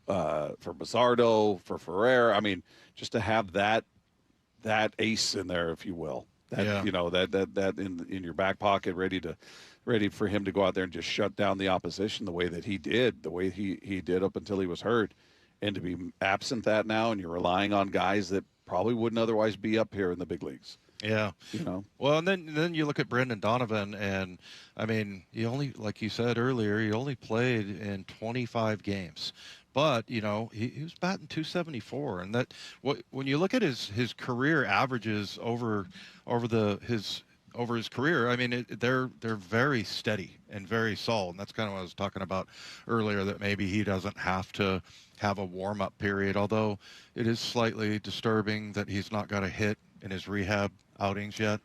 Bazardo, for Ferrer. I mean, just to have that ace in there, if you will, That, you know, that in your back pocket, ready for him to go out there and just shut down the opposition the way that he did, he did up until he was hurt. And to be absent that now, and you're relying on guys that probably wouldn't otherwise be up here in the big leagues. Yeah. You know. Well, and then you look at Brendan Donovan, and I mean, he only, like you said earlier, he only played in 25 games. But, you know, he was batting .274, and that when you look at his career averages over his career, I mean, they're very steady and very solid. And that's kind of what I was talking about earlier, that maybe he doesn't have to have a warm-up period, although it is slightly disturbing that he's not got a hit in his rehab outings yet.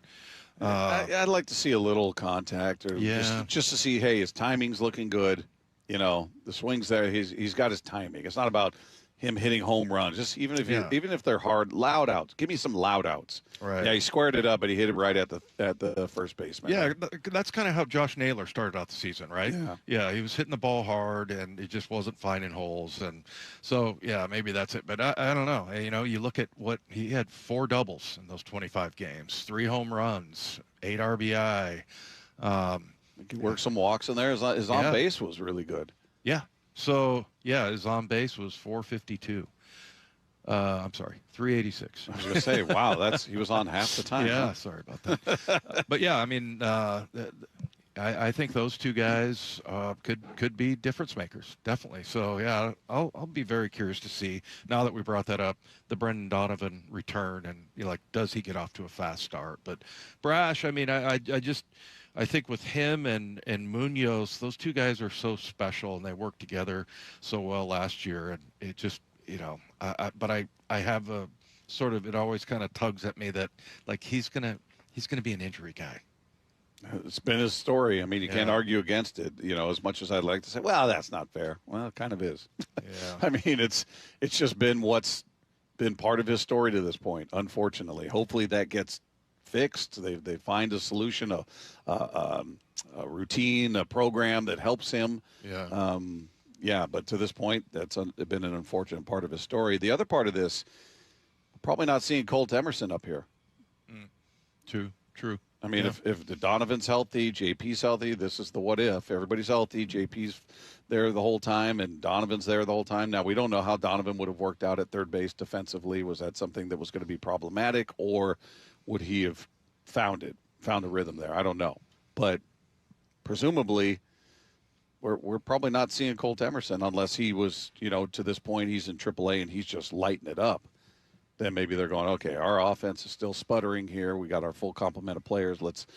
I'd like to see a little contact, or just to see, hey, his timing's looking good. You know, the swings there, he's got his timing. It's not about him hitting home runs. Just even if they're hard, loud outs. Give me some loud outs. Right. Yeah, he squared it up, but he hit it right at the first baseman. Yeah, that's kind of how Josh Naylor started out the season, right? Yeah, he was hitting the ball hard, and it just wasn't finding holes. And so, yeah, maybe that's it. But I don't know. You know, you look at what he had: 4 doubles in those 25 games, 3 home runs, 8 RBI. He worked some walks in there. His on base was really good. Yeah. So, yeah, his on base was 452. I'm sorry, 386. I was going to say, wow, he was on half the time. Yeah, huh? Sorry about that. But, yeah, I mean, I think those two guys could be difference makers, definitely. So, yeah, I'll be very curious to see, now that we brought that up, the Brendan Donovan return, and, you know, like, does he get off to a fast start? But Brash, I mean, I think with him and Munoz, those two guys are so special, and they worked together so well last year. And it just, you know, but I have a sort of, it always kind of tugs at me that, like, he's gonna be an injury guy. It's been his story. I mean, you can't argue against it. You know, as much as I'd like to say, well, that's not fair. Well, it kind of is. Yeah. I mean, it's just been what's been part of his story to this point. Unfortunately, hopefully that gets fixed. They find a solution, a routine, a program that helps him. Yeah. But to this point, that's been an unfortunate part of his story. The other part of this, probably not seeing Colt Emerson up here. True. I mean, if the Donovan's healthy, JP's healthy, this is the what if. Everybody's healthy, JP's there the whole time, and Donovan's there the whole time. Now, we don't know how Donovan would have worked out at third base defensively. Was that something that was going to be problematic, or would he have found a rhythm there? I don't know. But presumably, we're probably not seeing Colt Emerson unless he was, you know, to this point he's in AAA and he's just lighting it up. Then maybe they're going, okay, our offense is still sputtering here. We got our full complement of players. Let's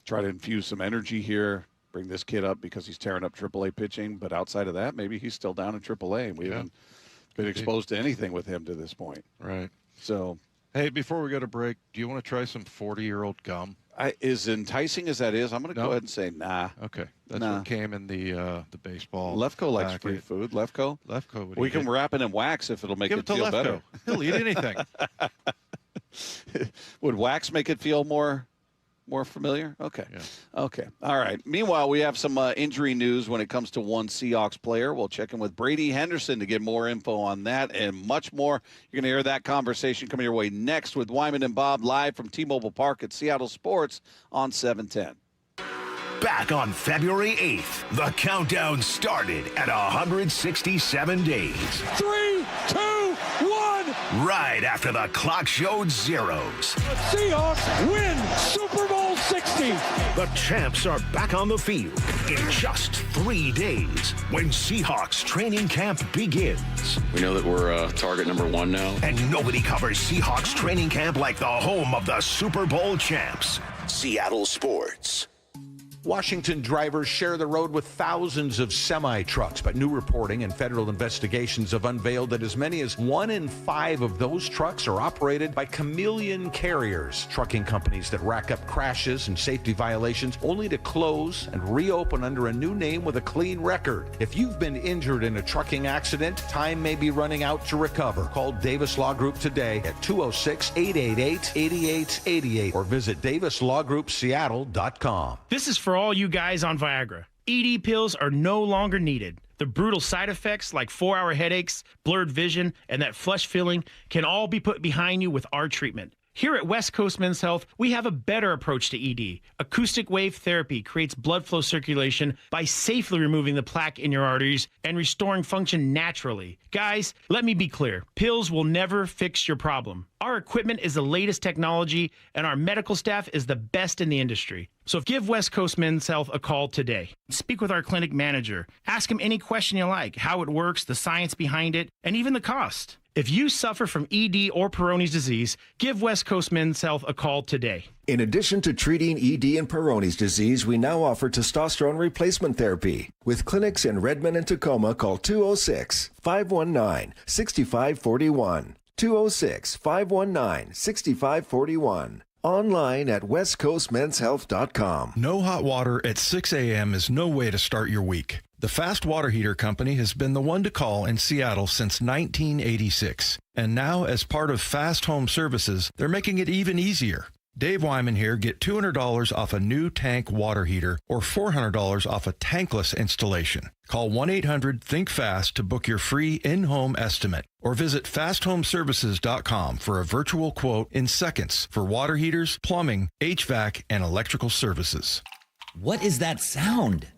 try to infuse some energy here, bring this kid up because he's tearing up AAA pitching. But outside of that, maybe he's still down in AAA, and we haven't been exposed to anything with him to this point. Right. So, hey, before we go to break, do you want to try some 40-year-old gum? As enticing as that is, I'm going to go ahead and say nah. Okay. That's what came in the baseball. Lefko likes free food. Lefko? We can wrap it in wax if it'll make it feel better. He'll eat anything. Would wax make it feel more familiar? Okay. Yeah. Okay. All right. Meanwhile, we have some injury news when it comes to one Seahawks player. We'll check in with Brady Henderson to get more info on that and much more. You're going to hear that conversation coming your way next with Wyman and Bob live from T-Mobile Park at Seattle Sports on 710. Back on February 8th, the countdown started at 167 days. 3, 2, 1. Right after the clock showed zeros. The Seahawks win Super Bowl 60. The champs are back on the field in just 3 days when Seahawks training camp begins. We know that we're target number 1 now. And nobody covers Seahawks training camp like the home of the Super Bowl champs. Seattle Sports. Washington drivers share the road with thousands of semi-trucks, but new reporting and federal investigations have unveiled that as many as 1 in 5 of those trucks are operated by chameleon carriers, trucking companies that rack up crashes and safety violations only to close and reopen under a new name with a clean record. If you've been injured in a trucking accident, time may be running out to recover. Call Davis Law Group today at 206-888-8888 or visit davislawgroupseattle.com. This is for all you guys on Viagra. ED pills are no longer needed. The brutal side effects like 4-hour headaches, blurred vision, and that flush feeling can all be put behind you with our treatment. Here at West Coast Men's Health, we have a better approach to ED. Acoustic wave therapy creates blood flow circulation by safely removing the plaque in your arteries and restoring function naturally. Guys, let me be clear. Pills will never fix your problem. Our equipment is the latest technology, and our medical staff is the best in the industry. So give West Coast Men's Health a call today. Speak with our clinic manager. Ask him any question you like, how it works, the science behind it, and even the cost. If you suffer from ED or Peyronie's disease, give West Coast Men's Health a call today. In addition to treating ED and Peyronie's disease, we now offer testosterone replacement therapy. With clinics in Redmond and Tacoma, call 206-519-6541. 206-519-6541. Online at westcoastmenshealth.com. No hot water at 6 a.m. is no way to start your week. The Fast Water Heater Company has been the one to call in Seattle since 1986. And now, as part of Fast Home Services, they're making it even easier. Dave Wyman here. Get $200 off a new tank water heater or $400 off a tankless installation. Call 1-800-THINK-FAST to book your free in-home estimate or visit fasthomeservices.com for a virtual quote in seconds for water heaters, plumbing, HVAC, and electrical services. What is that sound?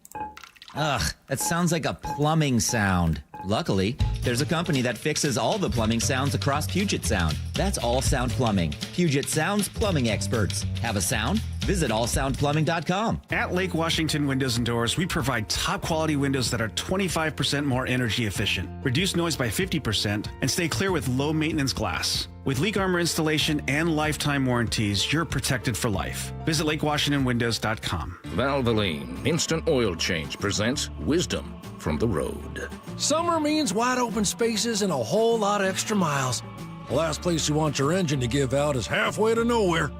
Ugh, that sounds like a plumbing sound. Luckily, there's a company that fixes all the plumbing sounds across Puget Sound. That's All Sound Plumbing. Puget Sound's plumbing experts. Have a sound? Visit allsoundplumbing.com. At Lake Washington Windows and Doors, we provide top quality windows that are 25% more energy efficient, reduce noise by 50%, and stay clear with low maintenance glass. With leak armor installation and lifetime warranties, you're protected for life. Visit lakewashingtonwindows.com. Valvoline Instant Oil Change presents Wisdom from the Road. Summer means wide open spaces and a whole lot of extra miles. The last place you want your engine to give out is halfway to nowhere.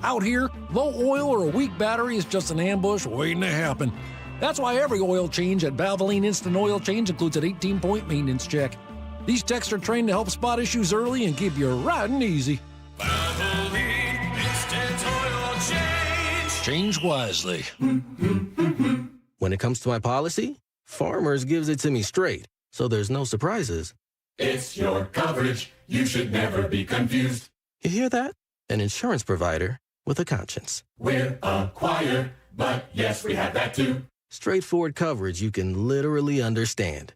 Out here, low oil or a weak battery is just an ambush waiting to happen. That's why every oil change at Valvoline Instant Oil Change includes an 18-point maintenance check. These techs are trained to help spot issues early and keep you riding easy. Valvoline Instant Oil Change. Change wisely. When it comes to my policy, Farmers gives it to me straight, so there's no surprises. It's your coverage. You should never be confused. You hear that? An insurance provider with a conscience. We're a choir, but yes, we have that too. Straightforward coverage you can literally understand.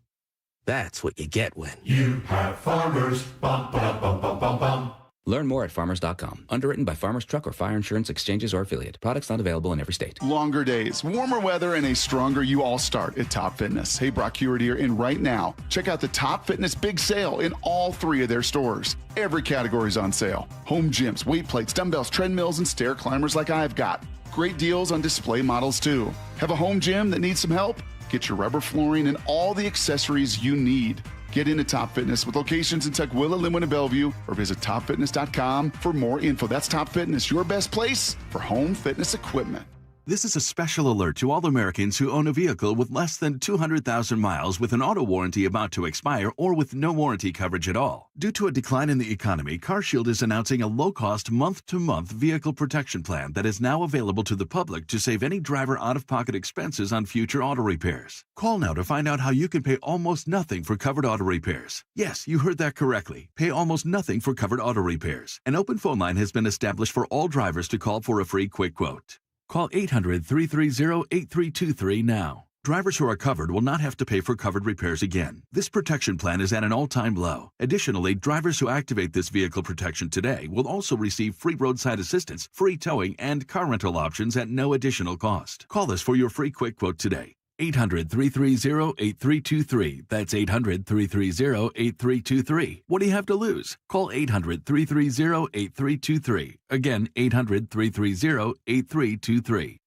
That's what you get when you have Farmers. Bum, ba, bum, bum, bum, bum. Learn more at farmers.com. Underwritten by Farmers Truck or Fire Insurance Exchanges or Affiliate. Products not available in every state. Longer days, warmer weather, and a stronger you all start at Top Fitness. Hey, Brock Hewitt here, and right now, check out the Top Fitness Big Sale in all 3 of their stores. Every category is on sale. Home gyms, weight plates, dumbbells, treadmills, and stair climbers like I've got. Great deals on display models, too. Have a home gym that needs some help? Get your rubber flooring and all the accessories you need. Get into Top Fitness with locations in Tukwila, Linwood, and Bellevue, or visit topfitness.com for more info. That's Top Fitness, your best place for home fitness equipment. This is a special alert to all Americans who own a vehicle with less than 200,000 miles with an auto warranty about to expire or with no warranty coverage at all. Due to a decline in the economy, CarShield is announcing a low-cost month-to-month vehicle protection plan that is now available to the public to save any driver out-of-pocket expenses on future auto repairs. Call now to find out how you can pay almost nothing for covered auto repairs. Yes, you heard that correctly. Pay almost nothing for covered auto repairs. An open phone line has been established for all drivers to call for a free quick quote. Call 800-330-8323 now. Drivers who are covered will not have to pay for covered repairs again. This protection plan is at an all-time low. Additionally, drivers who activate this vehicle protection today will also receive free roadside assistance, free towing, and car rental options at no additional cost. Call us for your free quick quote today. 800-330-8323. That's 800-330-8323. What do you have to lose? Call 800-330-8323. Again, 800-330-8323.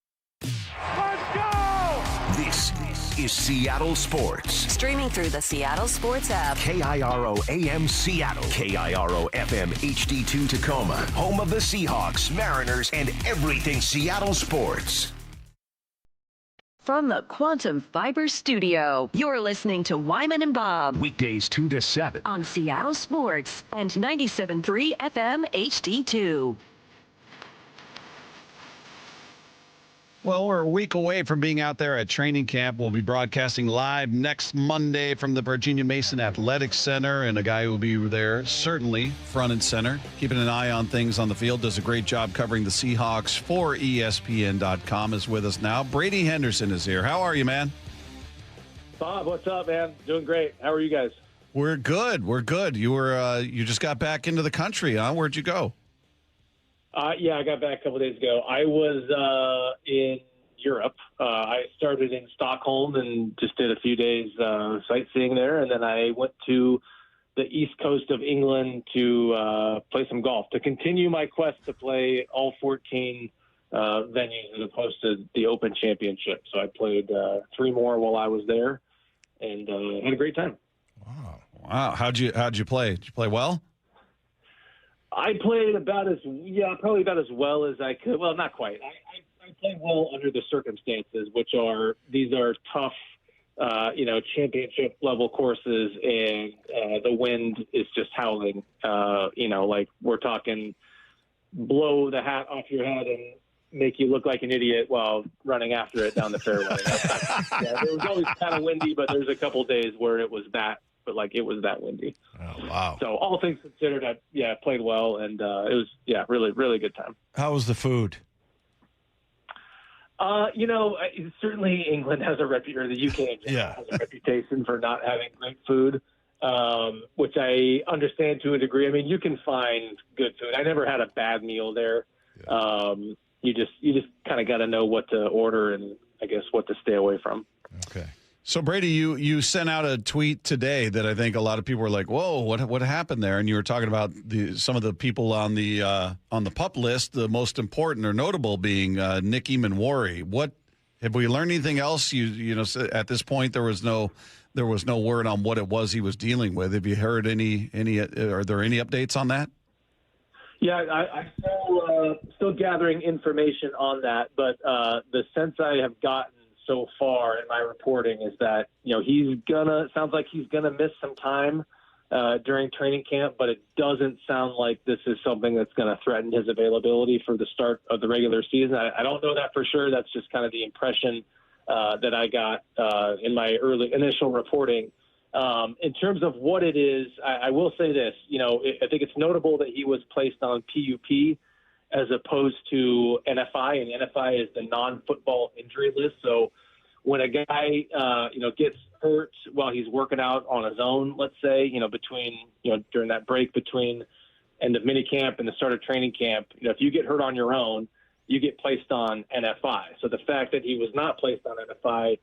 Let's go! This is Seattle Sports. Streaming through the Seattle Sports app. KIRO AM Seattle. KIRO FM HD2 Tacoma. Home of the Seahawks, Mariners, and everything Seattle sports. From the Quantum Fiber Studio, you're listening to Wyman and Bob. Weekdays 2 to 7. On Seattle Sports and 97.3 FM HD2. Well, we're a week away from being out there at training camp. We'll be broadcasting live next Monday from the Virginia Mason Athletics Center, and a guy who will be there certainly front and center, keeping an eye on things on the field, does a great job covering the Seahawks for ESPN.com, is with us now. Brady Henderson is here. How are you, man? Bob, what's up, man? Doing great. How are you guys? We're good. We're good. You just got back into the country, huh? Where'd you go? Yeah, I got back a couple days ago. I was in Europe. I started in Stockholm and just did a few days sightseeing there, and then I went to the east coast of England to play some golf, to continue my quest to play all 14 venues as opposed to the Open Championship. So I played 3 more while I was there, and had a great time. Wow. How'd you play? Did you play well? I played probably about as well as I could. Well, not quite. I played well under the circumstances, these are tough, championship level courses, and the wind is just howling. Like we're talking blow the hat off your head and make you look like an idiot while running after it down the fairway. There was always kind of windy, but there's a couple days where it was that. But it was that windy. Oh, wow. So all things considered, I played well, and it was, really, really good time. How was the food? Certainly England has a reputation, or the UK in general has a reputation for not having great food, which I understand to a degree. I mean, you can find good food. I never had a bad meal there. You just kind of got to know what to order and I guess what to stay away from. Okay. So, Brady, you sent out a tweet today that I think a lot of people were like, whoa, what happened there? And you were talking about some of the people on the PUP list, the most important or notable being Nick Eamon-Warry. What have we learned anything else? At this point, there was no word on what it was he was dealing with. Have you heard any are there any updates on that? Yeah, I'm still gathering information on that, but the sense I have gotten so far in my reporting is that sounds like he's gonna miss some time during training camp, but it doesn't sound like this is something that's going to threaten his availability for the start of the regular season. I don't know that for sure. That's just kind of the impression that I got in my initial reporting. In terms of what it is, I will say this. I think it's notable that he was placed on PUP as opposed to NFI, and NFI is the non-football injury list. So when a guy, gets hurt while he's working out on his own, let's say, during that break between end of minicamp and the start of training camp, if you get hurt on your own, you get placed on NFI. So the fact that he was not placed on NFI,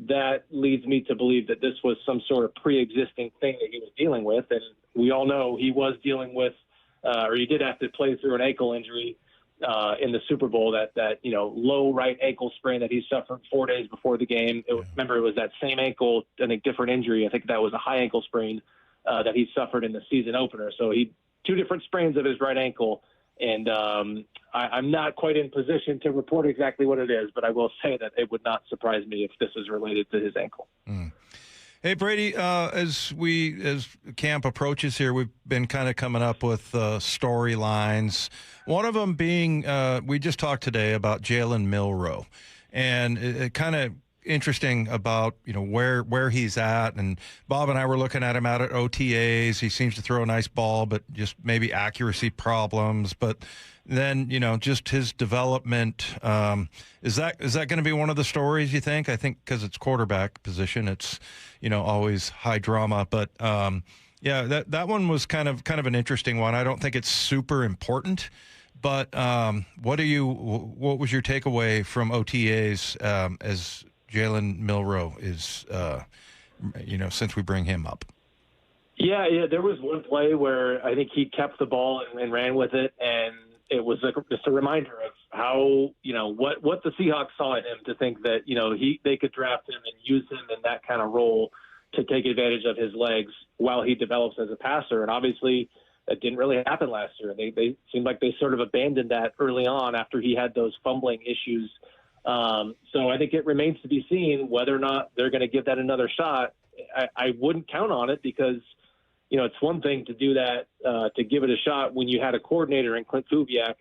that leads me to believe that this was some sort of pre-existing thing that he was dealing with. And we all know he was dealing with, or he did have to play through an ankle injury in the Super Bowl, that low right ankle sprain that he suffered 4 days before the game. Remember, it was that same ankle, I think different injury. I think that was a high ankle sprain that he suffered in the season opener. So he 2 different sprains of his right ankle. And I'm not quite in position to report exactly what it is, but I will say that it would not surprise me if this is related to his ankle. Hey, Brady, as camp approaches here, we've been kind of coming up with storylines. One of them being, we just talked today about Jalen Milroe, and it kind of interesting about where he's at. And Bob and I were looking at him out at OTAs. He seems to throw a nice ball, but just maybe accuracy problems. But then just his development. Is that going to be one of the stories, you think? I think because it's quarterback position, it's always high drama. But that one was kind of an interesting one. I don't think it's super important. But what was your takeaway from OTAs as Jalen Milroe is, since we bring him up? Yeah. There was one play where I think he kept the ball and ran with it, and it was just a reminder of how, what the Seahawks saw in him to think that, they could draft him and use him in that kind of role to take advantage of his legs while he develops as a passer. And obviously that didn't really happen last year. They seemed like they sort of abandoned that early on after he had those fumbling issues. So I think it remains to be seen whether or not they're going to give that another shot. I wouldn't count on it because, it's one thing to do that, to give it a shot when you had a coordinator in Clint Kubiak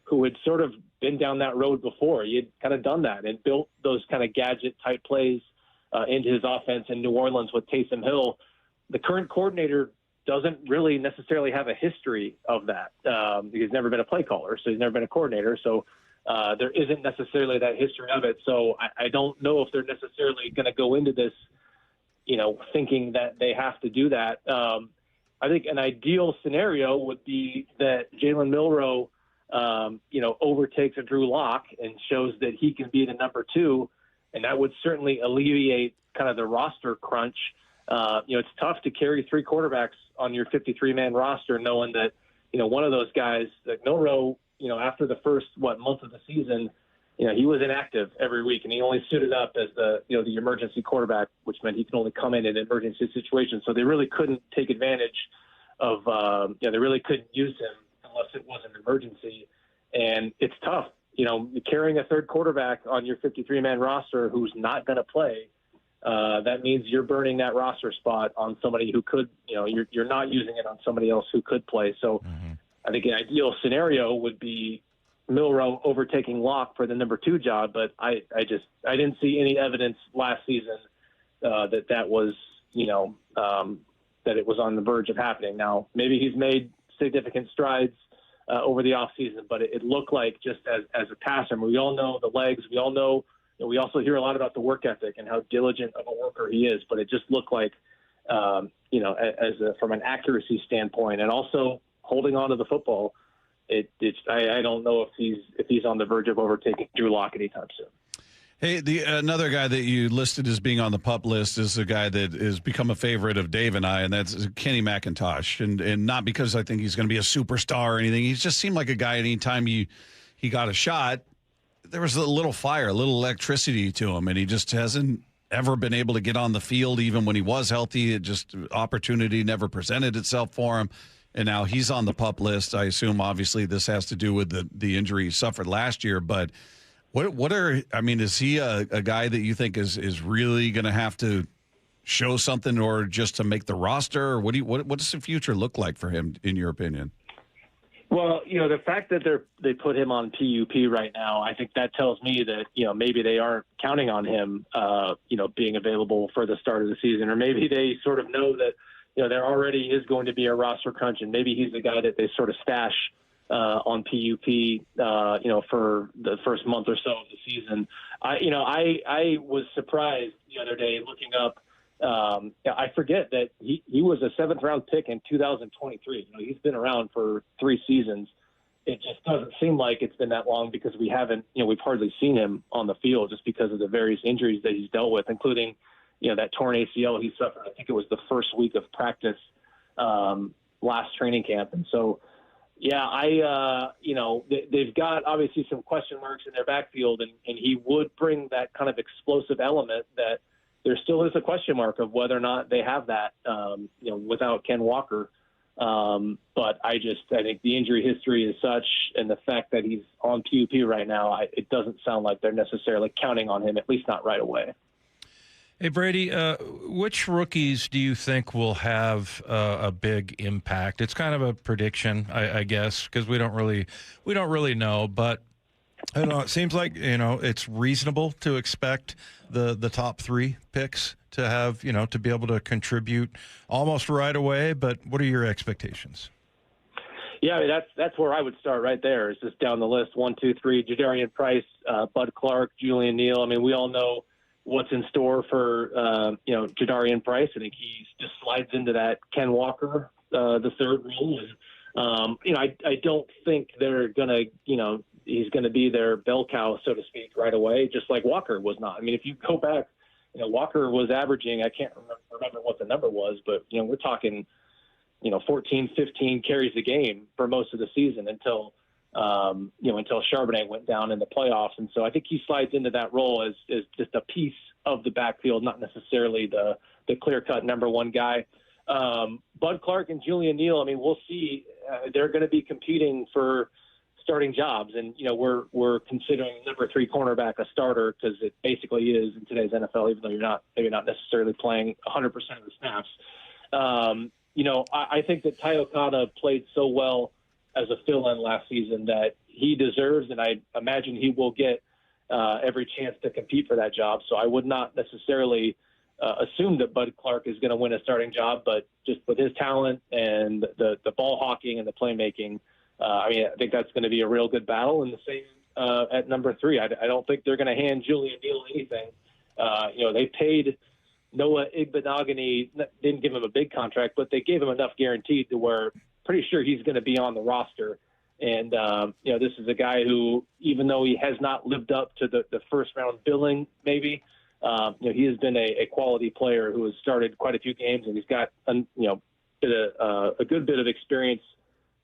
who had sort of been down that road before. He had kind of done that and built those kind of gadget-type plays into his offense in New Orleans with Taysom Hill. The current coordinator doesn't really necessarily have a history of that. He's never been a play caller, so he's never been a coordinator. So there isn't necessarily that history of it. So I don't know if they're necessarily going to go into this, thinking that they have to do that. I think an ideal scenario would be that Jalen Milroe, overtakes a Drew Lock and shows that he can be the number 2, and that would certainly alleviate kind of the roster crunch. It's tough to carry 3 quarterbacks on your 53-man roster, knowing that, one of those guys, like Milroe, after the first, month of the season, he was inactive every week, and he only suited up as the emergency quarterback, which meant he could only come in emergency situations. So they really couldn't take advantage of, they really couldn't use him unless it was an emergency. And it's tough, carrying a third quarterback on your 53-man roster who's not going to play. That means you're burning that roster spot on somebody who could, you're not using it on somebody else who could play. So I think an ideal scenario would be Milroe overtaking Locke for the number 2 job. But I didn't see any evidence last season that was, that it was on the verge of happening. Now, maybe he's made significant strides over the offseason, but it looked like just as a passer, we all know the legs, we all know, we also hear a lot about the work ethic and how diligent of a worker he is, but it just looked like, from an accuracy standpoint and also holding on to the football, I don't know if he's on the verge of overtaking Drew Lock anytime soon. Hey, another guy that you listed as being on the PUP list is a guy that has become a favorite of Dave and I, and that's Kenny McIntosh. And not because I think he's going to be a superstar or anything. He's just seemed like a guy anytime he got a shot, there was a little fire, a little electricity to him, and he just hasn't ever been able to get on the field even when he was healthy. It just opportunity never presented itself for him. And now he's on the PUP list. I assume, obviously, this has to do with the injury he suffered last year, but is he a guy that you think is really going to have to show something or just to make the roster? Or what does the future look like for him, in your opinion? Well, the fact that they put him on PUP right now, I think that tells me that, maybe they aren't counting on him, being available for the start of the season, or maybe they sort of know that, there already is going to be a roster crunch, and maybe he's the guy that they sort of stash on PUP, for the first month or so of the season. I was surprised the other day looking up. I forget that he was a 7th round pick in 2023. He's been around for 3 seasons. It just doesn't seem like it's been that long because we've hardly seen him on the field just because of the various injuries that he's dealt with, including, that torn ACL he suffered. I think it was the first week of practice last training camp. And so, they've got obviously some question marks in their backfield, and he would bring that kind of explosive element that there still is a question mark of whether or not they have that, without Ken Walker. But I think the injury history is such, and the fact that he's on PUP right now, it doesn't sound like they're necessarily counting on him, at least not right away. Hey, Brady, which rookies do you think will have a big impact? It's kind of a prediction, I guess, because we don't really know. But I don't know. It seems like it's reasonable to expect the top 3 picks to have to be able to contribute almost right away. But what are your expectations? Yeah, that's where I would start right there. Is just down the list 1, 2, 3: Jadarian Price, Bud Clark, Julian Neal. I mean, we all know what's in store for, Jadarian Price. I think he just slides into that Ken Walker, the third role. And, I don't think they're going to, he's going to be their bell cow, so to speak, right away, just like Walker was not. I mean, if you go back, Walker was averaging, I can't remember what the number was, but, we're talking, 14, 15 carries a game for most of the season until Charbonnet went down in the playoffs. And so I think he slides into that role as just a piece of the backfield, not necessarily the clear-cut number 1 guy. Bud Clark and Julian Neal, I mean, we'll see. They're going to be competing for starting jobs. And, we're considering number 3 cornerback a starter because it basically is in today's NFL, even though you're maybe not necessarily playing 100% of the snaps. I think that Ty Okada played so well as a fill-in last season that he deserves, and I imagine he will get every chance to compete for that job. So I would not necessarily assume that Bud Clark is going to win a starting job, but just with his talent and the ball hawking and the playmaking, I think that's going to be a real good battle. And the same at number 3. I don't think they're going to hand Julian Neal anything. They paid Noah Igbenogany, didn't give him a big contract, but they gave him enough guaranteed to where pretty sure he's going to be on the roster. And, this is a guy who, even though he has not lived up to the first round billing, maybe, he has been a quality player who has started quite a few games, and he's got, a good bit of experience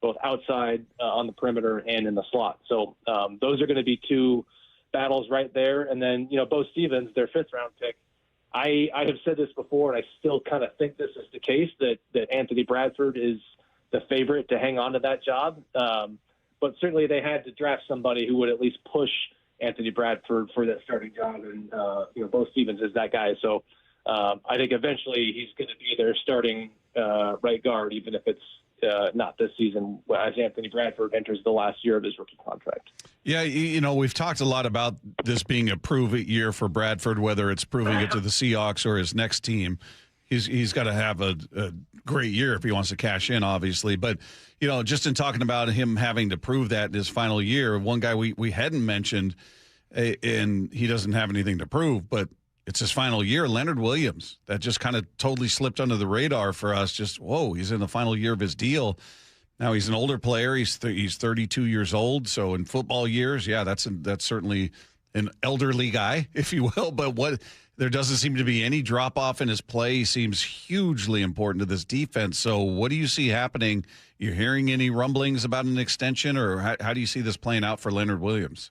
both outside on the perimeter and in the slot. So those are going to be 2 battles right there. And then, Bo Stevens, their 5th round pick, I have said this before, and I still kind of think this is the case, that Anthony Bradford is the favorite to hang on to that job. But certainly they had to draft somebody who would at least push Anthony Bradford for that starting job. And, Bo Stevens is that guy. So I think eventually he's going to be their starting right guard, even if it's not this season, as Anthony Bradford enters the last year of his rookie contract. Yeah, we've talked a lot about this being a prove-it year for Bradford, whether it's proving it to the Seahawks or his next team. He's got to have a great year if he wants to cash in, obviously. But, just in talking about him having to prove that in his final year, one guy we hadn't mentioned, and he doesn't have anything to prove, but it's his final year, Leonard Williams. That just kind of totally slipped under the radar for us. Just, whoa, he's in the final year of his deal. Now he's an older player. He's 32 years old. So in football years, yeah, that's certainly an elderly guy, if you will. But there doesn't seem to be any drop-off in his play. He seems hugely important to this defense. So what do you see happening? You're hearing any rumblings about an extension, or how do you see this playing out for Leonard Williams?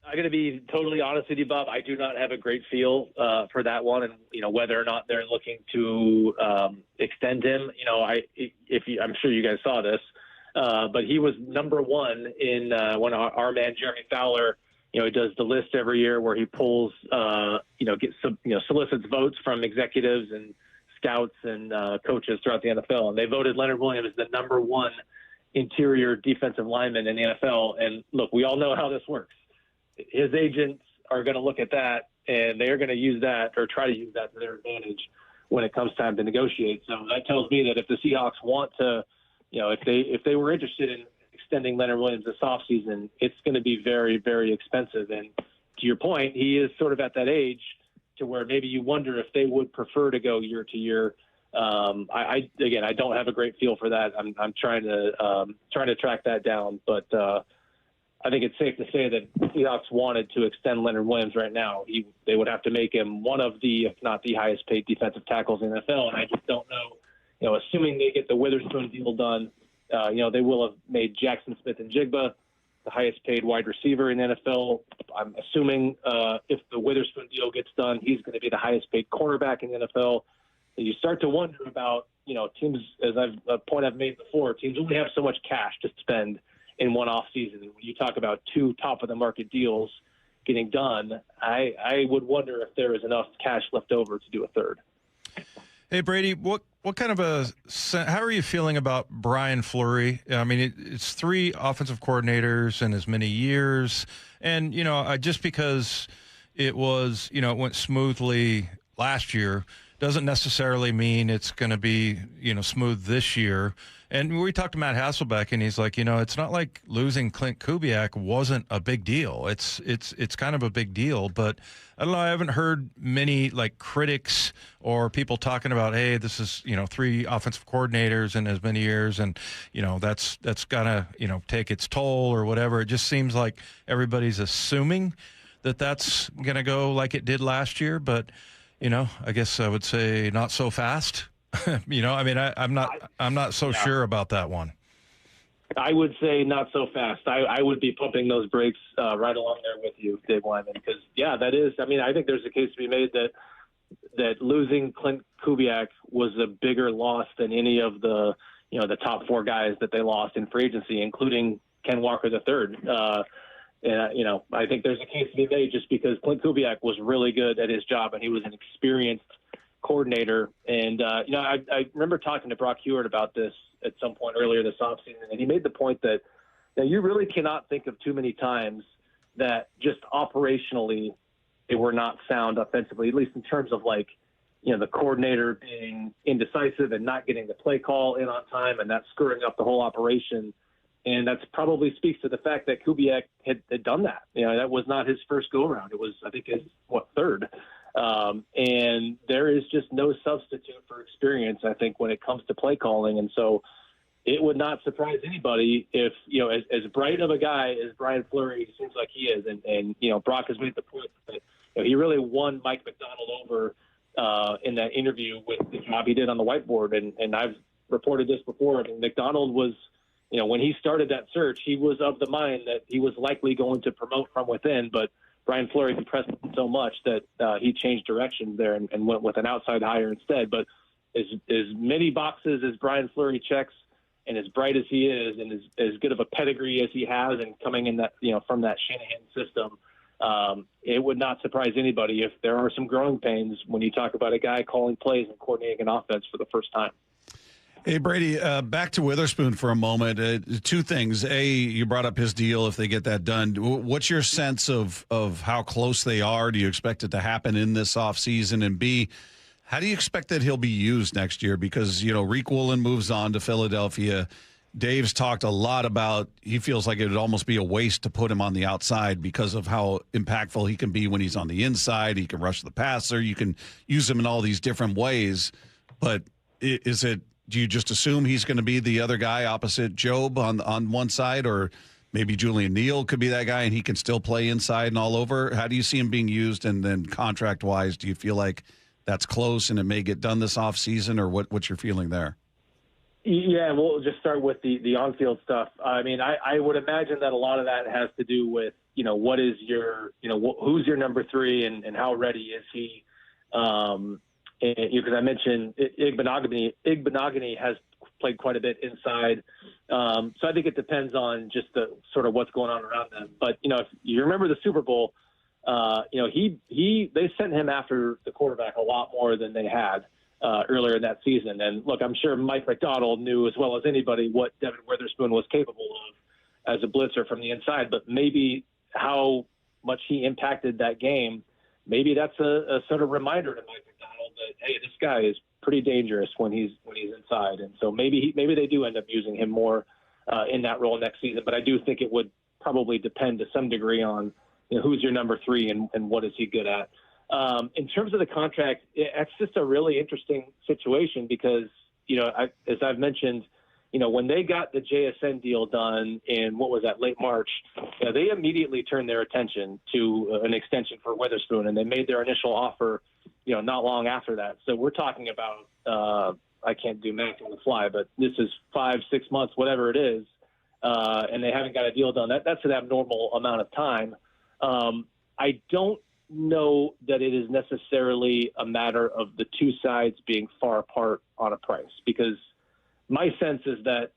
I'm going to be totally honest with you, Bob. I do not have a great feel for that one, and whether or not they're looking to extend him. I'm sure you guys saw this, but he was number 1 in when our man Jeremy Fowler. He does the list every year where he pulls, solicits votes from executives and scouts and coaches throughout the NFL, and they voted Leonard Williams the number 1 interior defensive lineman in the NFL. And look, we all know how this works. His agents are going to look at that, and they are going to use that or try to use that to their advantage when it comes time to negotiate. So that tells me that if the Seahawks want to, if they were interested in extending Leonard Williams this offseason, it's going to be very, very expensive. And to your point, he is sort of at that age to where maybe you wonder if they would prefer to go year to year. I don't have a great feel for that. I'm trying to track that down, but I think it's safe to say that the Seahawks wanted to extend Leonard Williams right now. They would have to make him one of the, if not the highest paid defensive tackles in the NFL. And I just don't know, assuming they get the Witherspoon deal done, they will have made Jackson Smith and Jigba the highest paid wide receiver in the NFL. I'm assuming if the Witherspoon deal gets done, he's going to be the highest paid cornerback in the NFL. And you start to wonder about, teams, as a point I've made before, teams only have so much cash to spend in one off season. When you talk about 2 top of the market deals getting done, I would wonder if there is enough cash left over to do a third. Hey Brady, what kind of how are you feeling about Brian Fleury? I mean, it's 3 offensive coordinators in as many years, and just because it was it went smoothly last year doesn't necessarily mean it's going to be smooth this year. And we talked to Matt Hasselbeck, and he's like, it's not like losing Clint Kubiak wasn't a big deal. It's kind of a big deal, but I don't know. I haven't heard many critics or people talking about, hey, this is 3 offensive coordinators in as many years, and that's gonna take its toll or whatever. It just seems like everybody's assuming that that's gonna go like it did last year, but I guess I would say not so fast. I'm not so sure about that one. I would say not so fast. I would be pumping those brakes right along there with you, Dave Wyman, because that is. I think there's a case to be made that losing Clint Kubiak was a bigger loss than any of the the top 4 guys that they lost in free agency, including Ken Walker III. And I think there's a case to be made just because Clint Kubiak was really good at his job, and he was an experienced coordinator. And, I remember talking to Brock Hewart about this at some point earlier this offseason, and he made the point that, Now, you really cannot think of too many times that just operationally they were not sound offensively, at least in terms of the coordinator being indecisive and not getting the play call in on time, and that screwing up the whole operation. And that's probably speaks to the fact that Kubiak had done that. That was not his first go-around. It was, I think, his, third. And there is just no substitute for experience, I think, when it comes to play calling. And so it would not surprise anybody if, as bright of a guy as Brian Fleury seems like he is, and Brock has made the point that he really won Mike McDonald over in that interview with the job he did on the whiteboard. And I've reported this before. I mean, McDonald was, when he started that search, he was of the mind that he was likely going to promote from within, but Brian Fleury impressed him so much that he changed directions there and went with an outside hire instead. But as many boxes as Brian Fleury checks, and as bright as he is, and as good of a pedigree as he has, and coming in that from that Shanahan system, it would not surprise anybody if there are some growing pains when you talk about a guy calling plays and coordinating an offense for the first time. Hey, Brady, back to Witherspoon for a moment. Two things. A, you brought up his deal if they get that done. What's your sense of how close they are? Do you expect it to happen in this offseason? And B, how do you expect that he'll be used next year? Because, Rick Woolen moves on to Philadelphia. Dave's talked a lot about he feels like it would almost be a waste to put him on the outside because of how impactful he can be when he's on the inside. He can rush the passer. You can use him in all these different ways. But do you just assume he's going to be the other guy opposite Job on one side, or maybe Julian Neal could be that guy and he can still play inside and all over? How do you see him being used? And then contract-wise, do you feel like that's close and it may get done this offseason, or what's your feeling there? Yeah, we'll just start with the on-field stuff. I mean, I would imagine that a lot of that has to do with, what is your, who's your number three and how ready is he? Because I mentioned Igbenogany has played quite a bit inside. So I think it depends on just the sort of what's going on around them. But, if you remember the Super Bowl, they sent him after the quarterback a lot more than they had earlier in that season. And look, I'm sure Mike McDonald knew as well as anybody what Devin Witherspoon was capable of as a blitzer from the inside, but maybe how much he impacted that game. Maybe that's a sort of reminder to Mike McDonald that, hey, this guy is pretty dangerous when he's inside. And so maybe they do end up using him more in that role next season. But I do think it would probably depend to some degree on who's your number three and what is he good at. In terms of the contract, it's just a really interesting situation because, as I've mentioned, when they got the JSN deal done in, late March, they immediately turned their attention to an extension for Witherspoon, and they made their initial offer, not long after that. So we're talking about, I can't do math on the fly, but this is 5-6 months, whatever it is, and they haven't got a deal done. That's an abnormal amount of time. I don't know that it is necessarily a matter of the two sides being far apart on a price, because my sense is that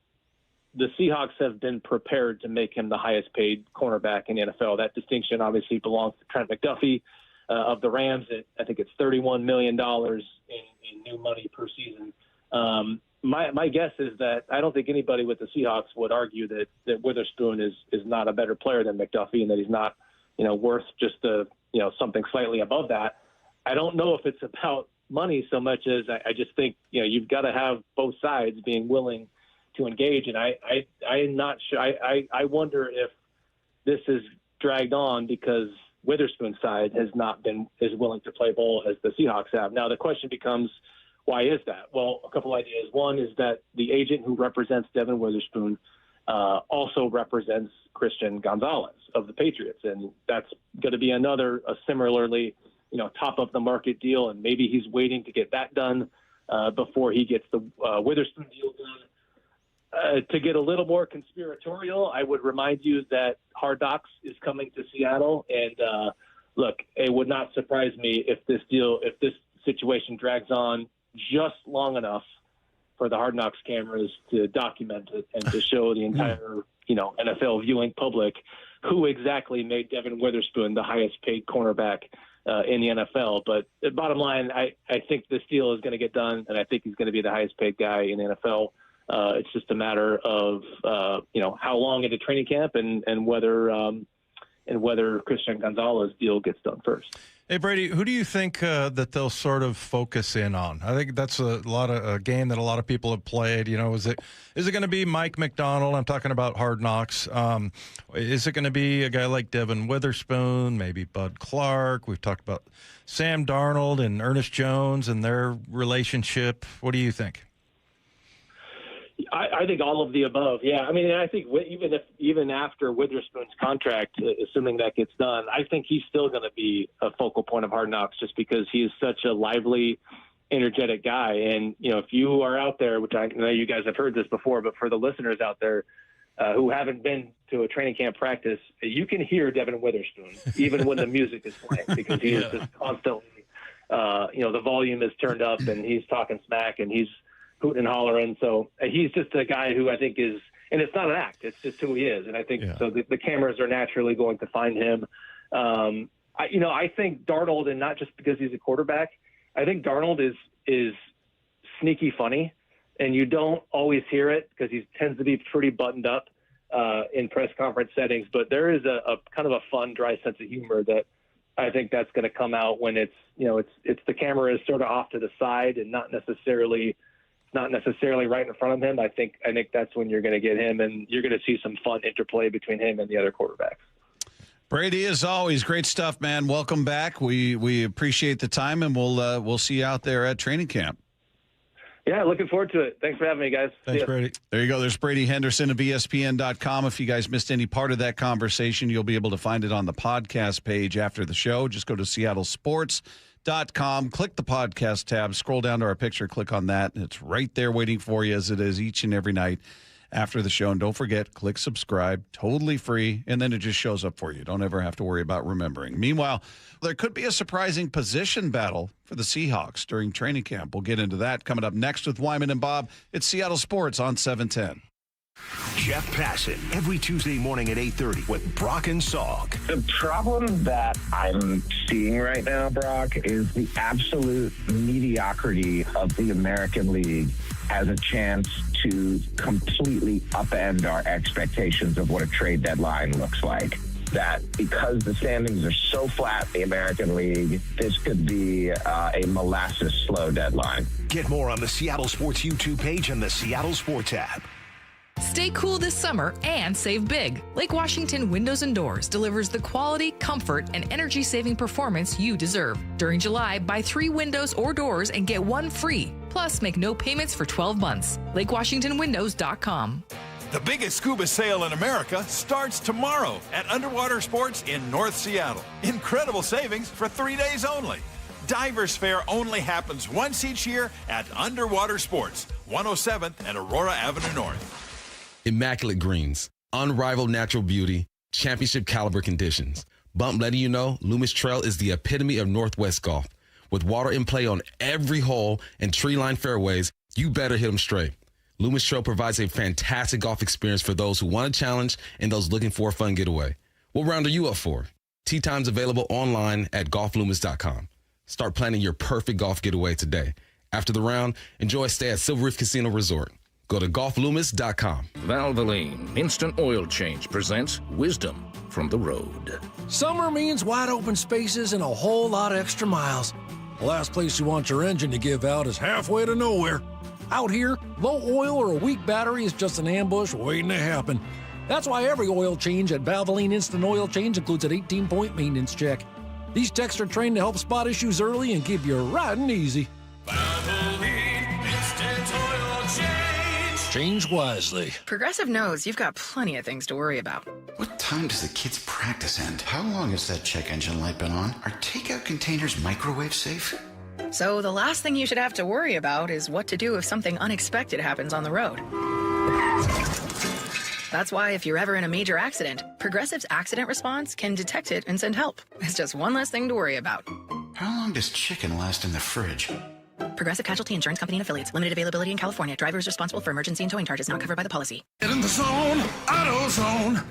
the Seahawks have been prepared to make him the highest paid cornerback in the NFL. That distinction obviously belongs to Trent McDuffie of the Rams. I think it's $31 million in new money per season. My guess is that I don't think anybody with the Seahawks would argue that Witherspoon is not a better player than McDuffie and that he's not, worth just something slightly above that. I don't know if it's about money so much as I just think, you've got to have both sides being willing to engage. And I'm not sure. I wonder if this is dragged on because Witherspoon's side has not been as willing to play ball as the Seahawks have. Now the question becomes, why is that? Well, a couple ideas. One is that the agent who represents Devin Witherspoon also represents Christian Gonzalez of the Patriots. And that's going to be a similarly, top of the market deal. And maybe he's waiting to get that done before he gets the Witherspoon deal done. To get a little more conspiratorial, I would remind you that Hard Knocks is coming to Seattle. And look, it would not surprise me if this situation drags on just long enough for the Hard Knocks cameras to document it and to show the entire, NFL viewing public who exactly made Devin Witherspoon the highest paid cornerback in the NFL. But bottom line, I think this deal is going to get done, and I think he's going to be the highest paid guy in the NFL It's just a matter of how long into training camp and whether Christian Gonzalez's deal gets done first. Hey, Brady, who do you think that they'll sort of focus in on? I think that's a game that a lot of people have played. Is it going to be Mike McDonald? I'm talking about Hard Knocks. Is it going to be a guy like Devin Witherspoon, maybe Bud Clark? We've talked about Sam Darnold and Ernest Jones and their relationship. What do you think? I think all of the above. Yeah, I mean, I think even after Witherspoon's contract, assuming that gets done, I think he's still going to be a focal point of Hard Knocks, just because he is such a lively, energetic guy. And if you are out there, which I know you guys have heard this before, but for the listeners out there who haven't been to a training camp practice, you can hear Devin Witherspoon even when the music is playing, because he is just constantly, the volume is turned up and he's talking smack and he's hooting and hollering. So he's just a guy who I think is, and it's not an act, it's just who he is. And I think so the cameras are naturally going to find him. I think Darnold, and not just because he's a quarterback, I think Darnold is sneaky funny, and you don't always hear it because he tends to be pretty buttoned up in press conference settings. But there is a kind of a fun, dry sense of humor that I think that's going to come out when it's the camera is sort of off to the side and not necessarily right in front of him. I think that's when you're going to get him, and you're going to see some fun interplay between him and the other quarterbacks. Brady, as always, great stuff, man. Welcome back. We appreciate the time, and we'll see you out there at training camp. Yeah, looking forward to it. Thanks for having me, guys. Thanks, Brady. There you go. There's Brady Henderson of ESPN.com. If you guys missed any part of that conversation, you'll be able to find it on the podcast page after the show. Just go to SeattleSports.com, click the podcast tab, scroll down to our picture, click on that, and it's right there waiting for you, as it is each and every night after the show. And don't forget, click subscribe, totally free, and then it just shows up for you. Don't ever have to worry about remembering. Meanwhile, there could be a surprising position battle for the Seahawks during training camp. We'll get into that coming up next with Wyman and Bob. It's Seattle Sports on 710. Jeff Passan, every Tuesday morning at 8:30 with Brock and Salk. The problem that I'm seeing right now, Brock, is the absolute mediocrity of the American League has a chance to completely upend our expectations of what a trade deadline looks like. That because the standings are so flat in the American League, this could be a molasses slow deadline. Get more on the Seattle Sports YouTube page and the Seattle Sports app. Stay cool this summer and save big. Lake Washington Windows and Doors delivers the quality, comfort, and energy-saving performance you deserve. During July, buy 3 windows or doors and get 1 free. Plus, make no payments for 12 months. LakeWashingtonWindows.com. The biggest scuba sale in America starts tomorrow at Underwater Sports in North Seattle. Incredible savings for 3 days only. Divers Fair only happens once each year at Underwater Sports, 107th and Aurora Avenue North. Immaculate greens, unrivaled natural beauty, championship caliber conditions. Bump letting you know Loomis Trail is the epitome of Northwest golf. With water in play on every hole and tree-lined fairways, you better hit them straight. Loomis Trail provides a fantastic golf experience for those who want a challenge and those looking for a fun getaway. What round are you up for? Tee times available online at golfloomis.com. Start planning your perfect golf getaway today. After the round, enjoy a stay at Silver Reef Casino Resort. Go to golfloomis.com. Valvoline Instant Oil Change presents Wisdom from the Road. Summer means wide open spaces and a whole lot of extra miles. The last place you want your engine to give out is halfway to nowhere. Out here, low oil or a weak battery is just an ambush waiting to happen. That's why every oil change at Valvoline Instant Oil Change includes an 18-point maintenance check. These techs are trained to help spot issues early and keep you riding easy. Valvoline Instant Oil Change. Change wisely. Progressive knows you've got plenty of things to worry about. What time does the kids' practice end? How long has that check engine light been on? Are takeout containers microwave safe? So the last thing you should have to worry about is what to do if something unexpected happens on the road. That's why if you're ever in a major accident, Progressive's accident response can detect it and send help. It's just one less thing to worry about. How long does chicken last in the fridge? Progressive Casualty Insurance Company and Affiliates. Limited availability in California. Driver is responsible for emergency and towing charges not covered by the policy. Get in the zone, AutoZone.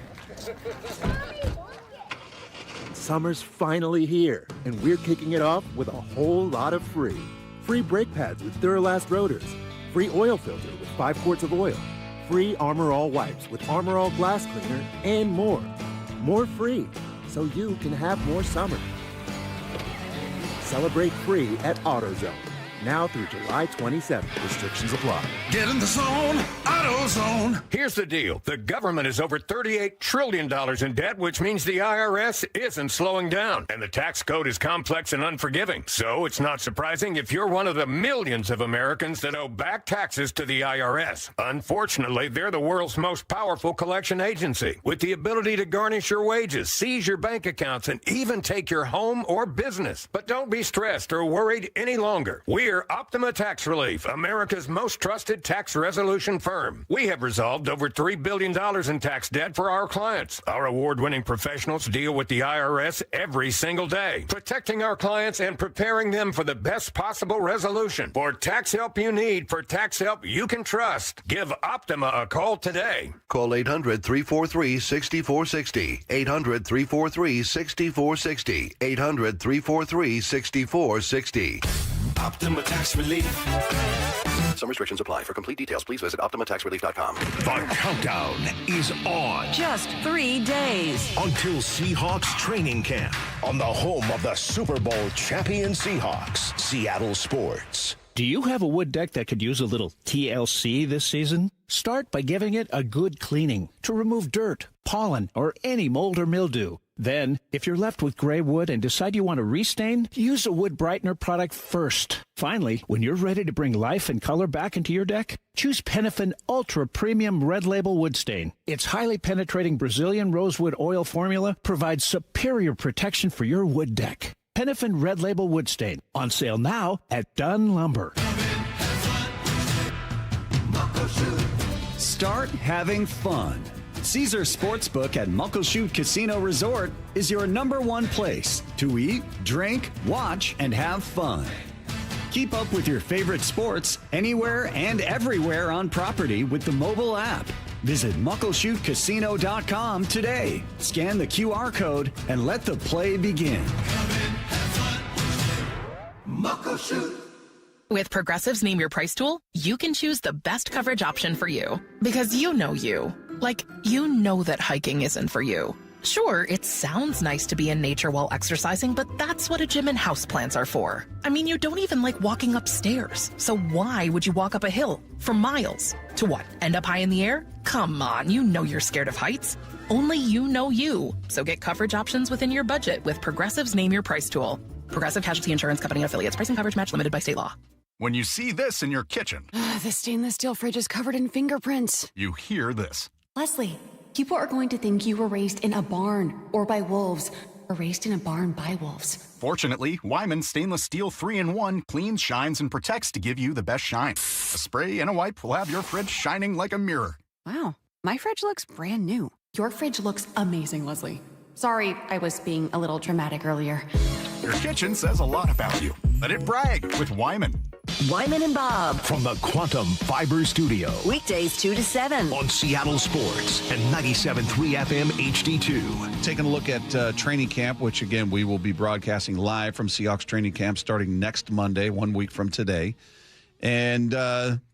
Summer's finally here, and we're kicking it off with a whole lot of free. Free brake pads with Duralast rotors. free oil filter with 5 quarts of oil, free Armor All wipes with Armor All glass cleaner, and more. More free, so you can have more summer. Celebrate free at AutoZone. Now through July 27th. Restrictions apply. Get in the zone, AutoZone. Here's the deal. The government is over $38 trillion in debt, which means the IRS isn't slowing down. And the tax code is complex and unforgiving. So it's not surprising if you're one of the millions of Americans that owe back taxes to the IRS. Unfortunately, they're the world's most powerful collection agency, with the ability to garnish your wages, seize your bank accounts, and even take your home or business. But don't be stressed or worried any longer. We're Optima Tax Relief, America's most trusted tax resolution firm. We have resolved over $3 billion in tax debt for our clients. Our award-winning professionals deal with the IRS every single day, protecting our clients and preparing them for the best possible resolution. For tax help you need, for tax help you can trust, give Optima a call today. Call 800-343-6460. 800-343-6460. 800-343-6460. Optima Tax Relief. Some restrictions apply. For complete details, please visit OptimaTaxRelief.com. The countdown is on. Just 3 days. Until Seahawks training camp on the home of the Super Bowl champion Seahawks, Seattle Sports. Do you have a wood deck that could use a little TLC this season? Start by giving it a good cleaning to remove dirt, pollen, or any mold or mildew. Then, if you're left with gray wood and decide you want to restain, use a wood brightener product first. Finally, when you're ready to bring life and color back into your deck, choose Penifin Ultra Premium Red Label Wood Stain. Its highly penetrating Brazilian rosewood oil formula provides superior protection for your wood deck. Penifin Red Label Wood Stain, on sale now at Dunn Lumber. Start having fun. Caesar Sportsbook at Muckleshoot Casino Resort is your #1 place to eat, drink, watch, and have fun. Keep up with your favorite sports anywhere and everywhere on property with the mobile app. Visit MuckleshootCasino.com today. Scan the QR code and let the play begin. Muckleshoot. With Progressive's Name Your Price tool, you can choose the best coverage option for you. Because you know you. Like, you know that hiking isn't for you. Sure, it sounds nice to be in nature while exercising, but that's what a gym and houseplants are for. I mean, you don't even like walking upstairs. So why would you walk up a hill for miles? To what, end up high in the air? Come on, you know you're scared of heights. Only you know you. So get coverage options within your budget with Progressive's Name Your Price tool. Progressive Casualty Insurance Company affiliates. Price and coverage match limited by state law. When you see this in your kitchen, the stainless steel fridge is covered in fingerprints. You hear this. Leslie, people are going to think you were raised in a barn or by wolves, or raised in a barn by wolves. Fortunately, Wyman Stainless Steel 3-in-1 cleans, shines, and protects to give you the best shine. A spray and a wipe will have your fridge shining like a mirror. Wow, my fridge looks brand new. Your fridge looks amazing, Leslie. Sorry, I was being a little dramatic earlier. Your kitchen says a lot about you. Let it brag with Wyman. Wyman and Bob. From the Quantum Fiber Studio. Weekdays 2 to 7. On Seattle Sports and 97.3 FM HD2. Taking a look at training camp, which, again, we will be broadcasting live from Seahawks training camp starting next Monday, 1 week from today. And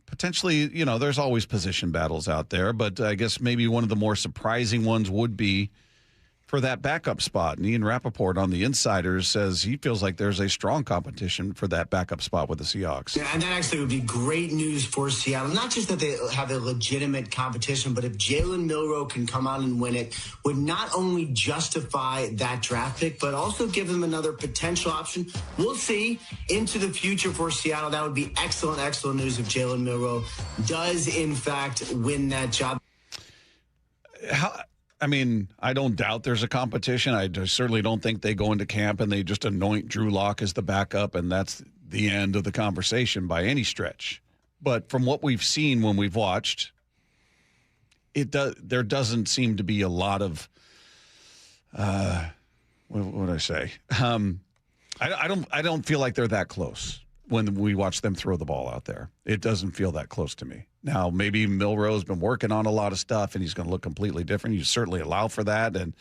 potentially, you know, there's always position battles out there, but I guess maybe one of the more surprising ones would be for that backup spot. And Ian Rappaport on the Insiders says he feels like there's a strong competition for that backup spot with the Seahawks. Yeah, and that actually would be great news for Seattle. Not just that they have a legitimate competition, but if Jalen Milroe can come out and win it, would not only justify that draft pick, but also give them another potential option. We'll see into the future for Seattle. That would be excellent, excellent news if Jalen Milroe does, in fact, win that job. I mean, I don't doubt there's a competition. I certainly don't think they go into camp and they just anoint Drew Lock as the backup and that's the end of the conversation by any stretch. But from what we've seen when we've watched, there doesn't seem to be a lot of what would I say? I don't feel like they're that close when we watch them throw the ball out there. It doesn't feel that close to me. Now, maybe Milroe's been working on a lot of stuff, and he's going to look completely different. You certainly allow for that. And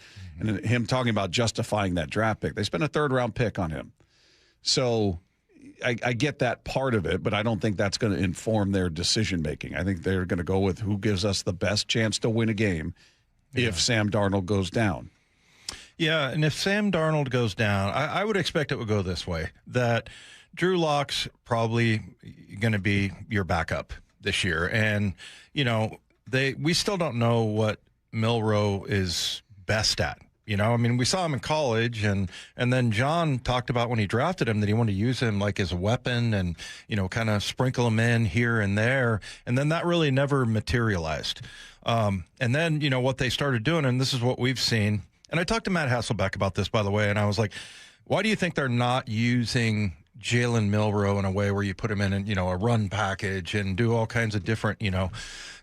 him talking about justifying that draft pick. They spent a third-round pick on him. So I get that part of it, but I don't think that's going to inform their decision making. I think they're going to go with who gives us the best chance to win a game if Sam Darnold goes down. Yeah, and if Sam Darnold goes down, I would expect it would go this way, that Drew Lock's probably going to be your backup this year. And, we still don't know what Milroe is best at. I mean, we saw him in college, and then John talked about when he drafted him that he wanted to use him like as a weapon and, kind of sprinkle him in here and there. And then that really never materialized. And then, what they started doing, and this is what we've seen. And I talked to Matt Hasselbeck about this, by the way, and I was like, why do you think they're not using Jalen Milroe in a way where you put him in, a run package and do all kinds of different,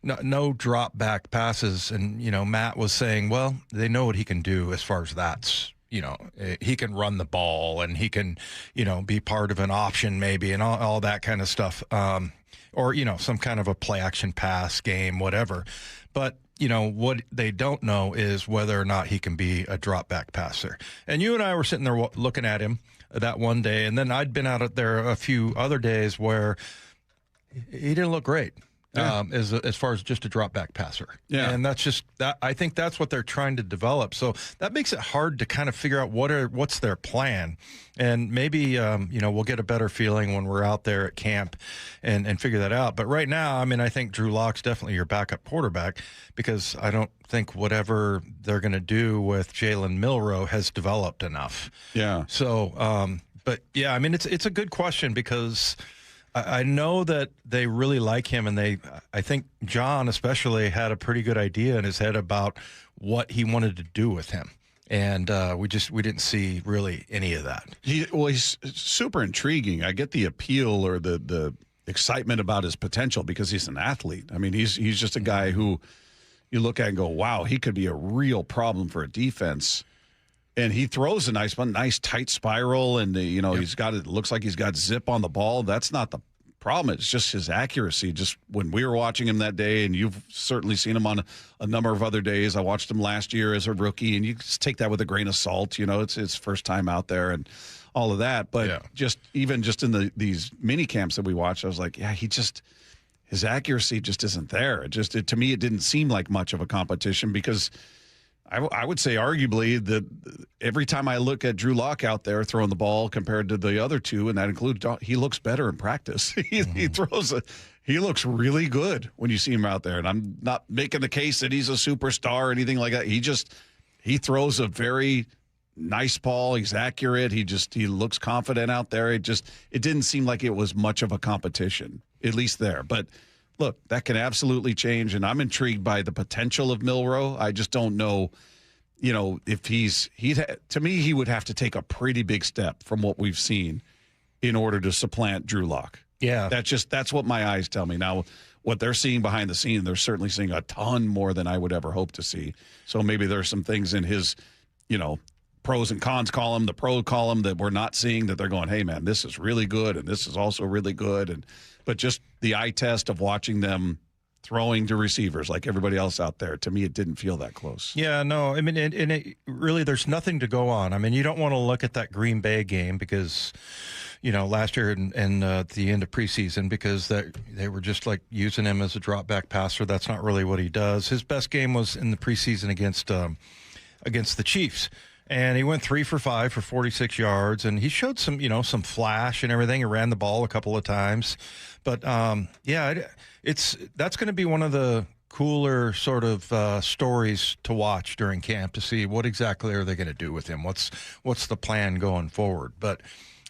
no drop back passes? And, Matt was saying, well, they know what he can do as far as that's, he can run the ball and he can, be part of an option maybe and all that kind of stuff. Or, some kind of a play action pass game, whatever. But, what they don't know is whether or not he can be a drop back passer. And you and I were sitting there looking at him that one day, and then I'd been out there a few other days where he didn't look great. As far as just a drop back passer. Yeah. And that's just that. I think that's what they're trying to develop. So that makes it hard to kind of figure out what's their plan. And maybe, we'll get a better feeling when we're out there at camp and figure that out. But right now, I mean, I think Drew Lock's definitely your backup quarterback because I don't think whatever they're going to do with Jalen Milroe has developed enough. Yeah. So, but yeah, I mean, it's a good question because I know that they really like him, and I think John especially had a pretty good idea in his head about what he wanted to do with him. And we didn't see really any of that. He's super intriguing. I get the appeal or the excitement about his potential because he's an athlete. I mean, he's just a guy who you look at and go, wow, he could be a real problem for a defense. And he throws a nice tight spiral, and he's got it. Looks like he's got zip on the ball. That's not the problem. It's just his accuracy. Just when we were watching him that day, and you've certainly seen him on a number of other days. I watched him last year as a rookie, and you just take that with a grain of salt. It's his first time out there and all of that. But just in these mini camps that we watched, I was like, yeah, his accuracy just isn't there. To me, it didn't seem like much of a competition because I would say arguably that every time I look at Drew Lock out there throwing the ball compared to the other two, and that includes he looks better in practice. He looks really good when you see him out there. And I'm not making the case that he's a superstar or anything like that. He throws a very nice ball. He's accurate. He looks confident out there. It didn't seem like it was much of a competition, at least there. But look, that can absolutely change, and I'm intrigued by the potential of Milroe. I just don't know, if to me, he would have to take a pretty big step from what we've seen in order to supplant Drew Lock. Yeah. That's what my eyes tell me. Now, what they're seeing behind the scenes, they're certainly seeing a ton more than I would ever hope to see. So maybe there's some things in his, pros and cons column, the pro column that we're not seeing that they're going, hey, man, this is really good, and this is also really good. But just the eye test of watching them throwing to receivers like everybody else out there, to me, it didn't feel that close. Yeah, no. I mean, and it really, there's nothing to go on. I mean, you don't want to look at that Green Bay game because, last year and at the end of preseason because they were just like using him as a drop back passer. That's not really what he does. His best game was in the preseason against the Chiefs. And he went 3 for 5 for 46 yards, and he showed some flash and everything. He ran the ball a couple of times, but that's going to be one of the cooler sort of stories to watch during camp to see what exactly are they going to do with him. What's the plan going forward? But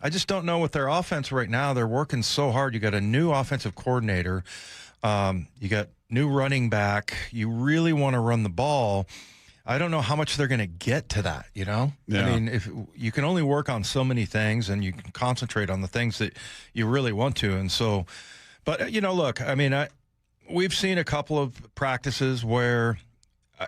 I just don't know with their offense right now. They're working so hard. You got a new offensive coordinator, you got new running back. You really want to run the ball. I don't know how much they're going to get to that, Yeah. I mean, if you can only work on so many things and you can concentrate on the things that you really want to. And so, but, look, I mean, we've seen a couple of practices where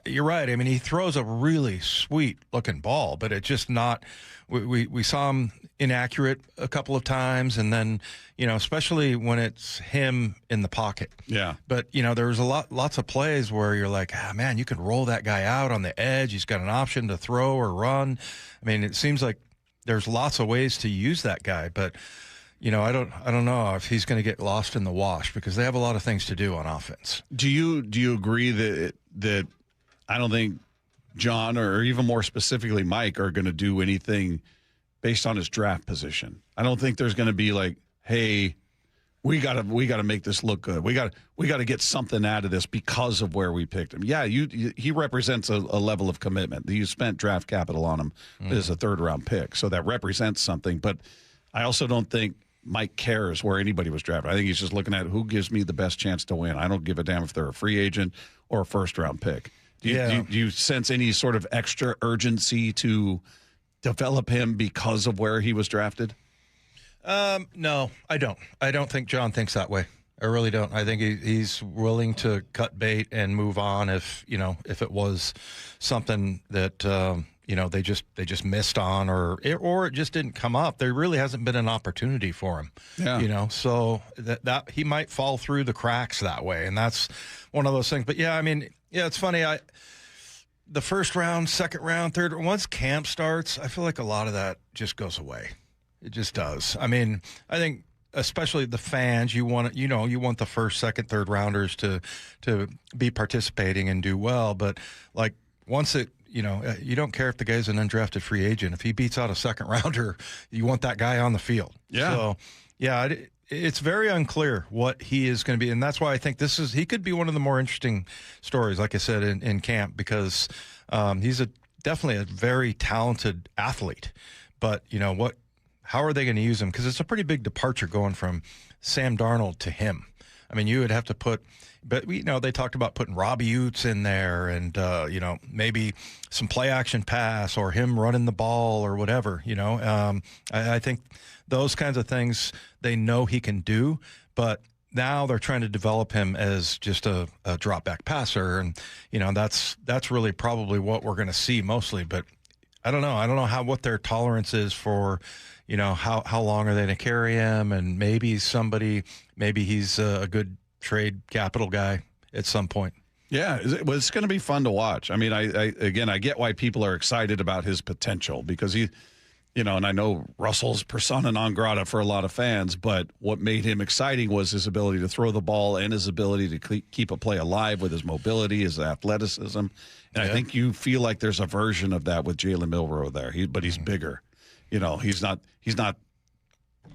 you're right. I mean, he throws a really sweet looking ball, but it's just not, we saw him inaccurate a couple of times. And then, especially when it's him in the pocket. Yeah. But, there was lots of plays where you're like, man, you could roll that guy out on the edge. He's got an option to throw or run. I mean, it seems like there's lots of ways to use that guy, but I don't know if he's going to get lost in the wash because they have a lot of things to do on offense. Do you agree that I don't think John or even more specifically Mike are going to do anything based on his draft position? I don't think there's going to be like, hey, we got to make this look good. We got to get something out of this because of where we picked him. Yeah, he represents a level of commitment. You spent draft capital on him as a third-round pick, so that represents something. But I also don't think Mike cares where anybody was drafted. I think he's just looking at who gives me the best chance to win. I don't give a damn if they're a free agent or a first-round pick. Do you sense any sort of extra urgency to develop him because of where he was drafted? No, I don't. I don't think John thinks that way. I really don't. I think he's willing to cut bait and move on if it was something that they just missed on or it just didn't come up. There really hasn't been an opportunity for him. Yeah. So that he might fall through the cracks that way, and that's one of those things. But it's funny. The first round, second round, third. Once camp starts, I feel like a lot of that just goes away. It just does. I mean, I think especially the fans, you want the first, second, third rounders to be participating and do well. But like once you don't care if the guy's an undrafted free agent. If he beats out a second rounder, you want that guy on the field. Yeah. So it's very unclear what he is going to be, and that's why I think he could be one of the more interesting stories, like I said, in camp, because he's definitely a very talented athlete. But how are they going to use him? Because it's a pretty big departure going from Sam Darnold to him. I mean, you would have to they talked about putting Robbie Utes in there and, maybe some play action pass or him running the ball or whatever, I think those kinds of things they know he can do, but now they're trying to develop him as just a drop back passer. And, that's really probably what we're going to see mostly, but I don't know. I don't know what their tolerance is for, how long are they going to carry him? And maybe he's a good trade capital guy at some point. Yeah, it's going to be fun to watch. I mean, I get why people are excited about his potential because he, and I know Russell's persona non grata for a lot of fans, but what made him exciting was his ability to throw the ball and his ability to keep a play alive with his mobility, his athleticism. And I think you feel like there's a version of that with Jalen Milroe there. But he's bigger. He's not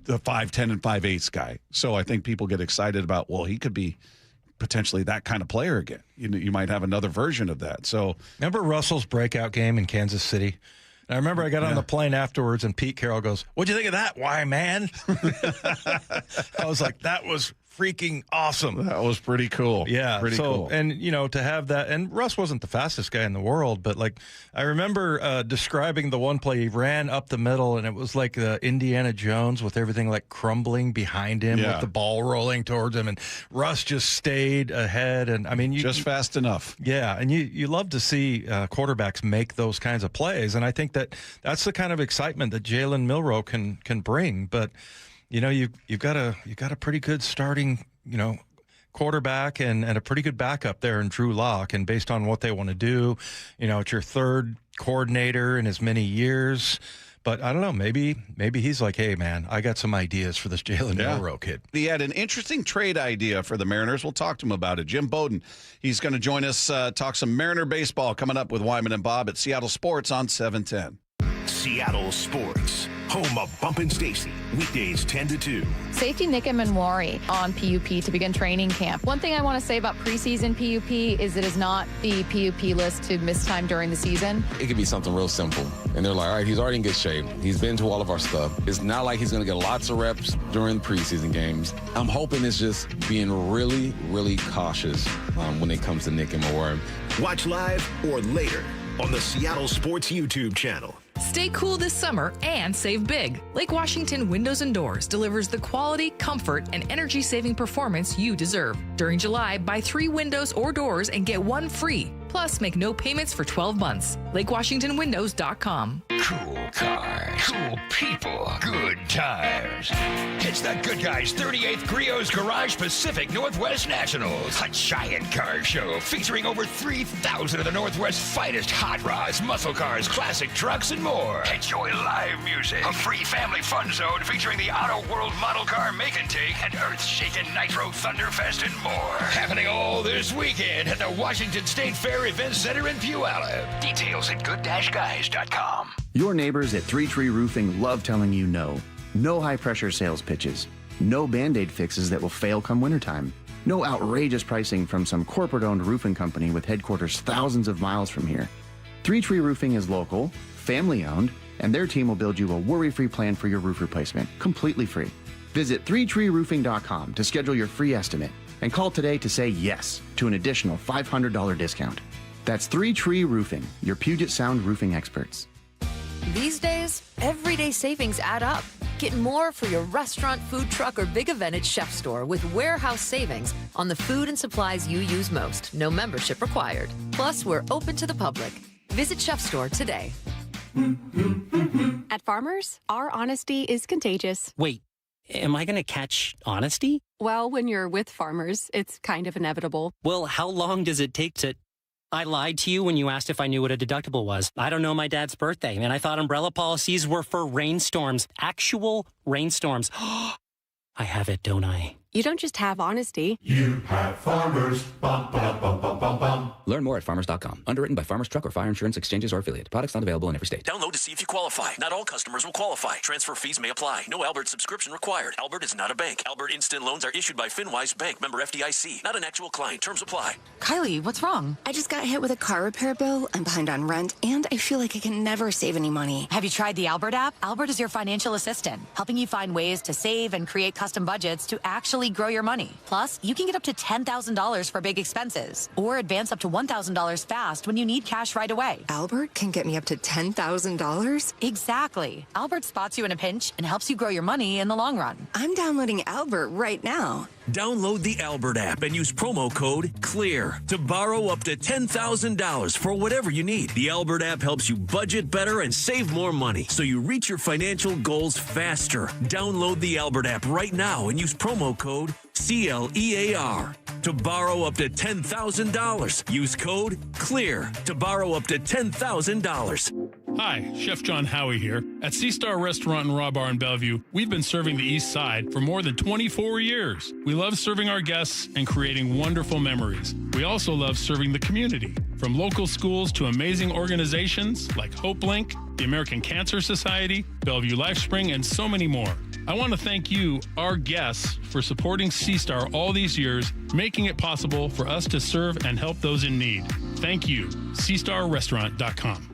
the 5'10" and 5'8" guy. So I think people get excited about, well, he could be potentially that kind of player again. You might have another version of that. So remember Russell's breakout game in Kansas City? I remember I got on the plane afterwards, and Pete Carroll goes, "What'd you think of that? Why, man?" I was like, "That was freaking awesome." That was pretty cool. Yeah, pretty cool. And to have that, and Russ wasn't the fastest guy in the world, but like I remember describing the one play he ran up the middle, and it was like Indiana Jones with everything like crumbling behind him with the ball rolling towards him, and Russ just stayed ahead. And I mean, just fast enough. Yeah, and you love to see quarterbacks make those kinds of plays, and I think that's the kind of excitement that Jalen Milroe can bring, but. You've got a pretty good starting, quarterback and a pretty good backup there in Drew Lock. And based on what they want to do, it's your third coordinator in as many years. But I don't know, maybe he's like, hey, man, I got some ideas for this Jalen Milroe kid. He had an interesting trade idea for the Mariners. We'll talk to him about it. Jim Bowden, he's going to join us, talk some Mariner baseball coming up with Wyman and Bob at Seattle Sports on 710. Seattle Sports, home of Bump and Stacy, weekdays 10 to 2. Safety Nick Manwari on PUP to begin training camp. One thing I want to say about preseason PUP is it is not the PUP list to miss time during the season. It could be something real simple. And they're like, all right, he's already in good shape. He's been to all of our stuff. It's not like he's going to get lots of reps during preseason games. I'm hoping it's just being really, really cautious when it comes to Nick and Manwari. Watch live or later on the Seattle Sports YouTube channel. Stay cool this summer and save big. Lake Washington Windows and Doors delivers the quality, comfort, and energy-saving performance you deserve. During July, buy 3 windows or doors and get 1 free. Plus, make no payments for 12 months. LakeWashingtonWindows.com. Cool car. Cool people. Good tires. It's the Good Guys 38th Griots Garage Pacific Northwest Nationals, a giant car show featuring over 3,000 of the Northwest's finest hot rods, muscle cars, classic trucks, and more. Enjoy live music, a free family fun zone featuring the Auto World Model Car Make and Take, and earth-shaking Nitro Thunderfest and more. Happening all this weekend at the Washington State Fair Event Center in Puyallup. Details at good-guys.com. Your neighbors at Three Tree Roofing love telling you no. No high-pressure sales pitches. No Band-Aid fixes that will fail come wintertime. No outrageous pricing from some corporate-owned roofing company with headquarters thousands of miles from here. Three Tree Roofing is local, family-owned, and their team will build you a worry-free plan for your roof replacement, completely free. Visit 3treeroofing.com to schedule your free estimate and call today to say yes to an additional $500 discount. That's 3 Tree Roofing, your Puget Sound roofing experts. These days, everyday savings add up. Get more for your restaurant, food truck, or big event at Chef Store with warehouse savings on the food and supplies you use most. No membership required. Plus, we're open to the public. Visit Chef Store today. At Farmers, our honesty is contagious. Wait, am I going to catch honesty? Well, when you're with Farmers, it's kind of inevitable. Well, how long does it take to... I lied to you when you asked if I knew what a deductible was. I don't know my dad's birthday, and I thought umbrella policies were for rainstorms. Actual rainstorms. I have it, don't I? You don't just have honesty. You have Farmers. Bum, bum, bum, bum, bum, bum. Learn more at farmers.com. Underwritten by Farmers Truck or Fire Insurance Exchanges or affiliate. Products not available in every state. Download to see if you qualify. Not all customers will qualify. Transfer fees may apply. No Albert subscription required. Albert is not a bank. Albert Instant Loans are issued by FinWise Bank, member FDIC. Not an actual client. Terms apply. Kylie, what's wrong? I just got hit with a car repair bill. I'm behind on rent, and I feel like I can never save any money. Have you tried the Albert app? Albert is your financial assistant, helping you find ways to save and create custom budgets to actually grow your money. Plus, you can get up to $10,000 for big expenses or advance up to $1,000 fast when you need cash right away. Albert can get me up to $10,000? Exactly. Albert spots you in a pinch and helps you grow your money in the long run. I'm downloading Albert right now. Download the Albert app and use promo code CLEAR to borrow up to $10,000 for whatever you need. The Albert app helps you budget better and save more money so you reach your financial goals faster. Download the Albert app right now and use promo code CLEAR to borrow up to $10,000. Use code CLEAR to borrow up to $10,000. Hi, Chef John Howie here. At Sea Star Restaurant and Raw Bar in Bellevue, we've been serving the East Side for more than 24 years. We love serving our guests and creating wonderful memories. We also love serving the community, from local schools to amazing organizations like Hope Link, the American Cancer Society, Bellevue LifeSpring, and so many more. I want to thank you, our guests, for supporting Sea Star all these years, making it possible for us to serve and help those in need. Thank you. SeaStarRestaurant.com.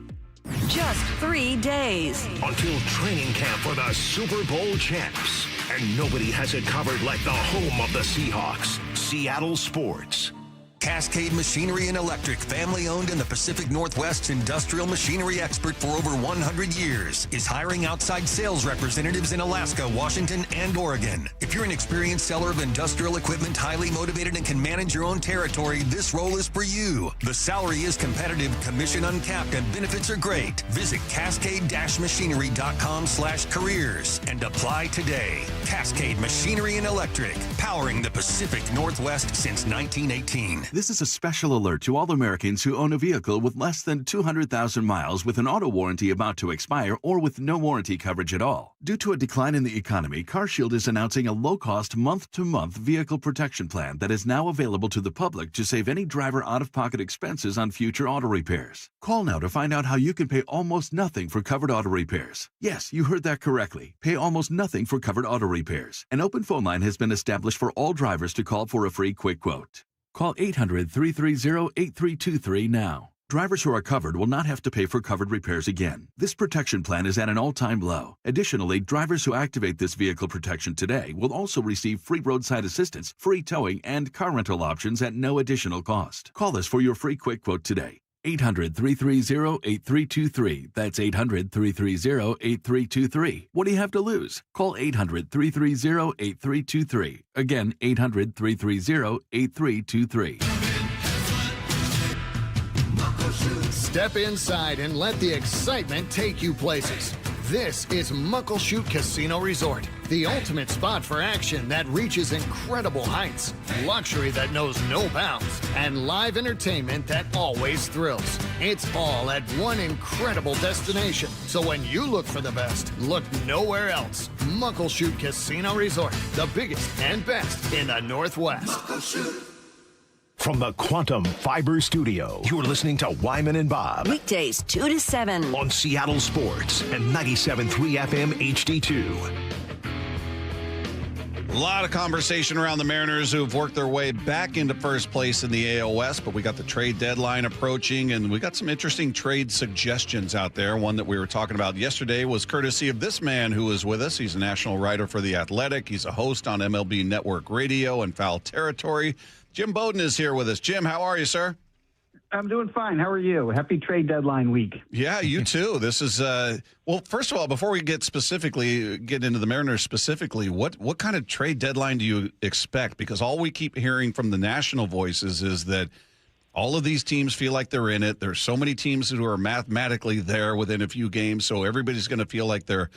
Just 3 days until training camp for the Super Bowl champs. And nobody has it covered like the home of the Seahawks, Seattle Sports. Cascade Machinery and Electric, family-owned in the Pacific Northwest's industrial machinery expert for over 100 years, is hiring outside sales representatives in Alaska, Washington, and Oregon. If you're an experienced seller of industrial equipment, highly motivated, and can manage your own territory, this role is for you. The salary is competitive, commission uncapped, and benefits are great. Visit cascade-machinery.com/careers and apply today. Cascade Machinery and Electric, powering the Pacific Northwest since 1918. This is a special alert to all Americans who own a vehicle with less than 200,000 miles with an auto warranty about to expire or with no warranty coverage at all. Due to a decline in the economy, CarShield is announcing a low-cost month-to-month vehicle protection plan that is now available to the public to save any driver out-of-pocket expenses on future auto repairs. Call now to find out how you can pay almost nothing for covered auto repairs. Yes, you heard that correctly. Pay almost nothing for covered auto repairs. An open phone line has been established for all drivers to call for a free quick quote. Call 800-330-8323 now. Drivers who are covered will not have to pay for covered repairs again. This protection plan is at an all-time low. Additionally, drivers who activate this vehicle protection today will also receive free roadside assistance, free towing, and car rental options at no additional cost. Call us for your free quick quote today. 800-330-8323. That's 800-330-8323. What do you have to lose? Call 800-330-8323. Again, 800-330-8323. Step inside and let the excitement take you places. This is Muckleshoot Casino Resort, the ultimate spot for action that reaches incredible heights, luxury that knows no bounds, and live entertainment that always thrills. It's all at one incredible destination. So when you look for the best, look nowhere else. Muckleshoot Casino Resort, the biggest and best in the Northwest. Muckleshoot. From the Quantum Fiber Studio, you're listening to Wyman and Bob. Weekdays 2 to 7 on Seattle Sports and 97.3 FM HD2. A lot of conversation around the Mariners who have worked their way back into first place in the AL West, but we got the trade deadline approaching, and we got some interesting trade suggestions out there. One that we were talking about yesterday was courtesy of this man who is with us. He's a national writer for The Athletic. He's a host on MLB Network Radio and Foul Territory. Jim Bowden is here with us. Jim, how are you, sir? I'm doing fine. How are you? Happy trade deadline week. Yeah, you too. This is, well, first of all, before we get into the Mariners specifically, what kind of trade deadline do you expect? Because all we keep hearing from the national voices is that all of these teams feel like they're in it. There's so many teams who are mathematically there within a few games, so everybody's going to feel like they're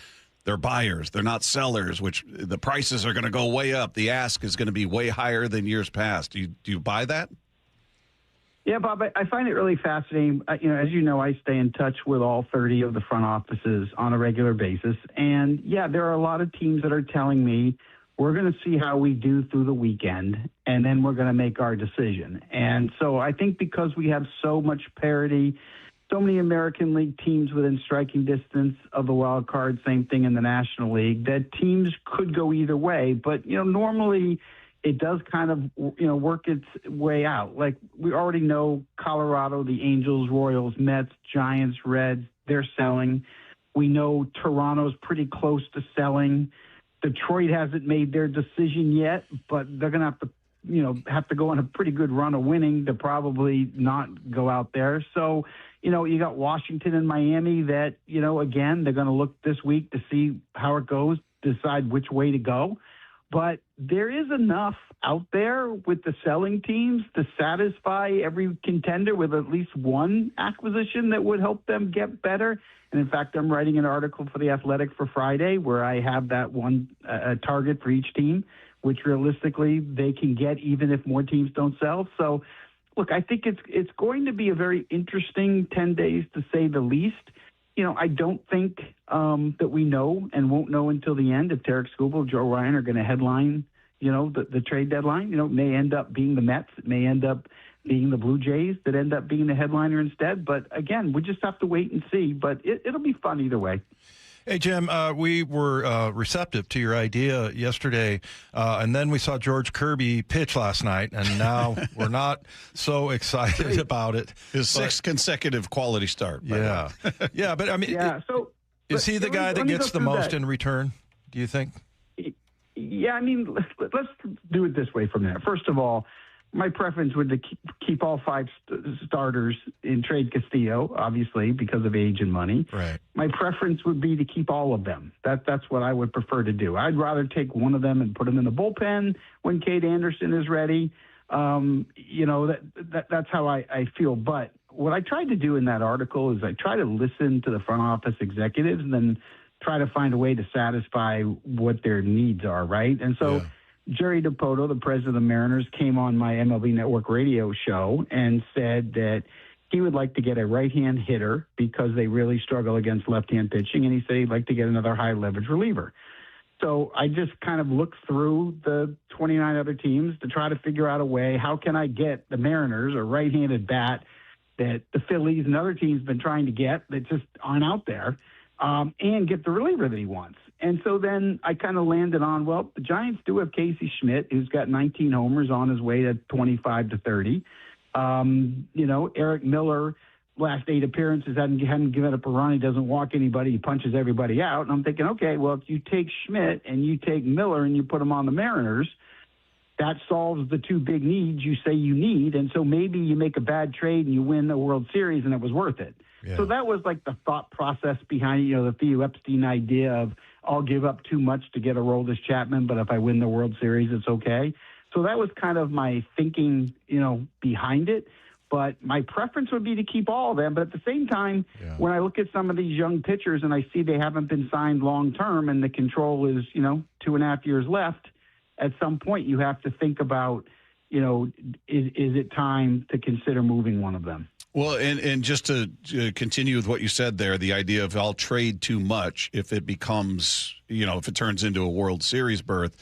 buyers. They're not sellers, which the prices are going to go way up. The ask is going to be way higher than years past. Do you buy that? Yeah, Bob, I find it really fascinating. As you know, I stay in touch with all 30 of the front offices on a regular basis. And, yeah, there are a lot of teams that are telling me we're going to see how we do through the weekend, and then we're going to make our decision. And so I think because we have so much parity, so many American League teams within striking distance of the wild card, same thing in the National League, that teams could go either way. But, normally it does kind of, work its way out. Like we already know Colorado, the Angels, Royals, Mets, Giants, Reds, they're selling. We know Toronto's pretty close to selling. Detroit hasn't made their decision yet, but they're going to have to go on a pretty good run of winning to probably not go out there. So, you got Washington and Miami that, again, they're going to look this week to see how it goes, decide which way to go. But there is enough out there with the selling teams to satisfy every contender with at least one acquisition that would help them get better. And in fact, I'm writing an article for The Athletic for Friday where I have that one target for each team, which realistically they can get even if more teams don't sell. So, look, I think it's going to be a very interesting 10 days to say the least. I don't think that we know and won't know until the end if Tarek Skubal, Joe Ryan are going to headline, the trade deadline. It may end up being the Mets. It may end up being the Blue Jays that end up being the headliner instead. But again, we just have to wait and see. But it'll be fun either way. Hey, Jim, we were receptive to your idea yesterday, and then we saw George Kirby pitch last night, and now we're not so excited about it. His sixth consecutive quality start. Yeah. Yeah, but I mean, is he the guy that gets the most in return, do you think? Yeah, I mean, let's do it this way from there. First of all, my preference would be to keep all five starters in trade Castillo, obviously, because of age and money. Right. My preference would be to keep all of them. That's what I would prefer to do. I'd rather take one of them and put them in the bullpen when Cade Anderson is ready. That's how I feel. But what I tried to do in that article is I try to listen to the front office executives and then try to find a way to satisfy what their needs are, right? And so Jerry DiPoto, the president of the Mariners, came on my MLB Network radio show and said that he would like to get a right-hand hitter because they really struggle against left-hand pitching, and he said he'd like to get another high-leverage reliever. So I just kind of looked through the 29 other teams to try to figure out a way, how can I get the Mariners a right-handed bat that the Phillies and other teams have been trying to get that just aren't out there, and get the reliever that he wants. And so then I kind of landed on, well, the Giants do have Casey Schmidt, who's got 19 homers on his way to 25 to 30. Eric Miller, last 8 appearances, hadn't given up a run. He doesn't walk anybody. He punches everybody out. And I'm thinking, okay, well, if you take Schmidt and you take Miller and you put them on the Mariners, that solves the two big needs you say you need. And so maybe you make a bad trade and you win the World Series and it was worth it. Yeah. So that was like the thought process behind, the Theo Epstein idea of I'll give up too much to get a Aroldis Chapman, but if I win the World Series, it's okay. So that was kind of my thinking, behind it. But my preference would be to keep all of them. But at the same time, when I look at some of these young pitchers and I see they haven't been signed long-term and the control is, 2.5 years left, at some point you have to think about, is it time to consider moving one of them? Well, and just to continue with what you said there, the idea of I'll trade too much if it becomes, if it turns into a World Series berth,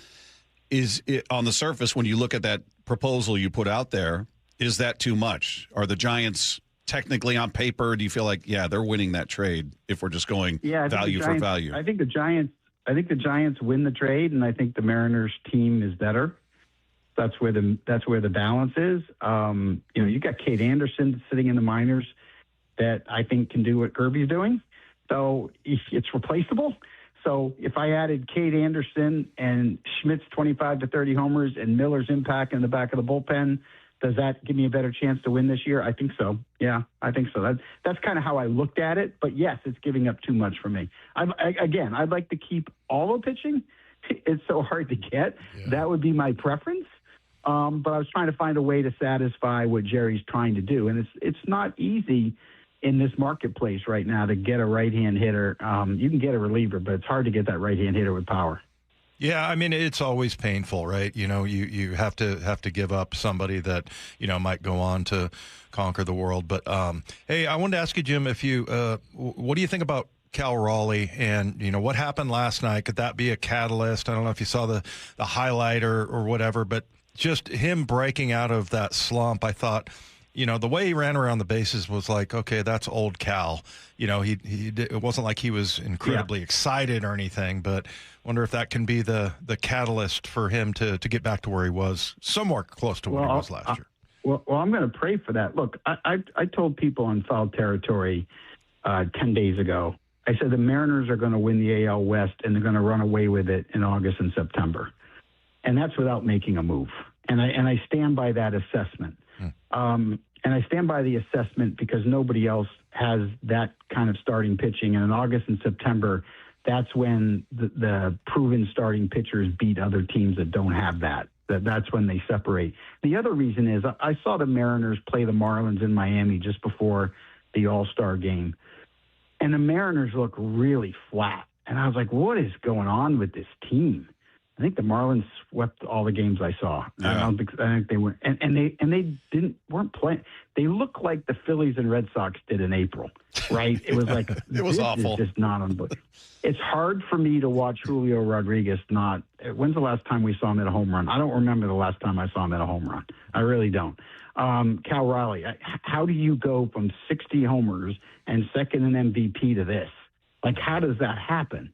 is it, on the surface, when you look at that proposal you put out there, is that too much? Are the Giants technically on paper, do you feel like, they're winning that trade if we're just going value for value? I think the Giants win the trade, and I think the Mariners team is better. That's where the balance is. You got Kate Anderson sitting in the minors that I think can do what Kirby's doing. So it's replaceable. So if I added Kate Anderson and Schmidt's 25 to 30 homers and Miller's impact in the back of the bullpen, does that give me a better chance to win this year? I think so. Yeah, I think so. That's kind of how I looked at it. But yes, it's giving up too much for me. I'd like to keep all the pitching. It's so hard to get. Yeah. That would be my preference. But I was trying to find a way to satisfy what Jerry's trying to do. And it's not easy in this marketplace right now to get a right-hand hitter. You can get a reliever, but it's hard to get that right-hand hitter with power. Yeah, I mean, it's always painful, right? You have to give up somebody that, might go on to conquer the world. But, hey, I wanted to ask you, Jim, if you what do you think about Cal Raleigh and, what happened last night? Could that be a catalyst? I don't know if you saw the highlight or whatever, but just him breaking out of that slump, I thought, the way he ran around the bases was like, okay, that's old Cal. It wasn't like he was incredibly excited or anything, but wonder if that can be the catalyst for him to get back to where he was, somewhere close to where he was last year. Well, I'm going to pray for that. Look, I told people on foul territory 10 days ago, I said the Mariners are going to win the AL West and they're going to run away with it in August and September. And that's without making a move. And I stand by that assessment. And I stand by the assessment because nobody else has that kind of starting pitching. And in August and September, that's when the proven starting pitchers beat other teams that don't have that. That's when they separate. The other reason is I saw the Mariners play the Marlins in Miami just before the All-Star game. And the Mariners look really flat. And I was like, what is going on with this team? I think the Marlins swept all the games I saw. Yeah. I think they were, and they weren't playing. They looked like the Phillies and Red Sox did in April, right? It was like it was awful. It's just not unbelievable. It's hard for me to watch Julio Rodriguez not. When's the last time we saw him at a home run? I don't remember the last time I saw him at a home run. I really don't. Cal Raleigh, how do you go from 60 homers and second in MVP to this? Like, how does that happen?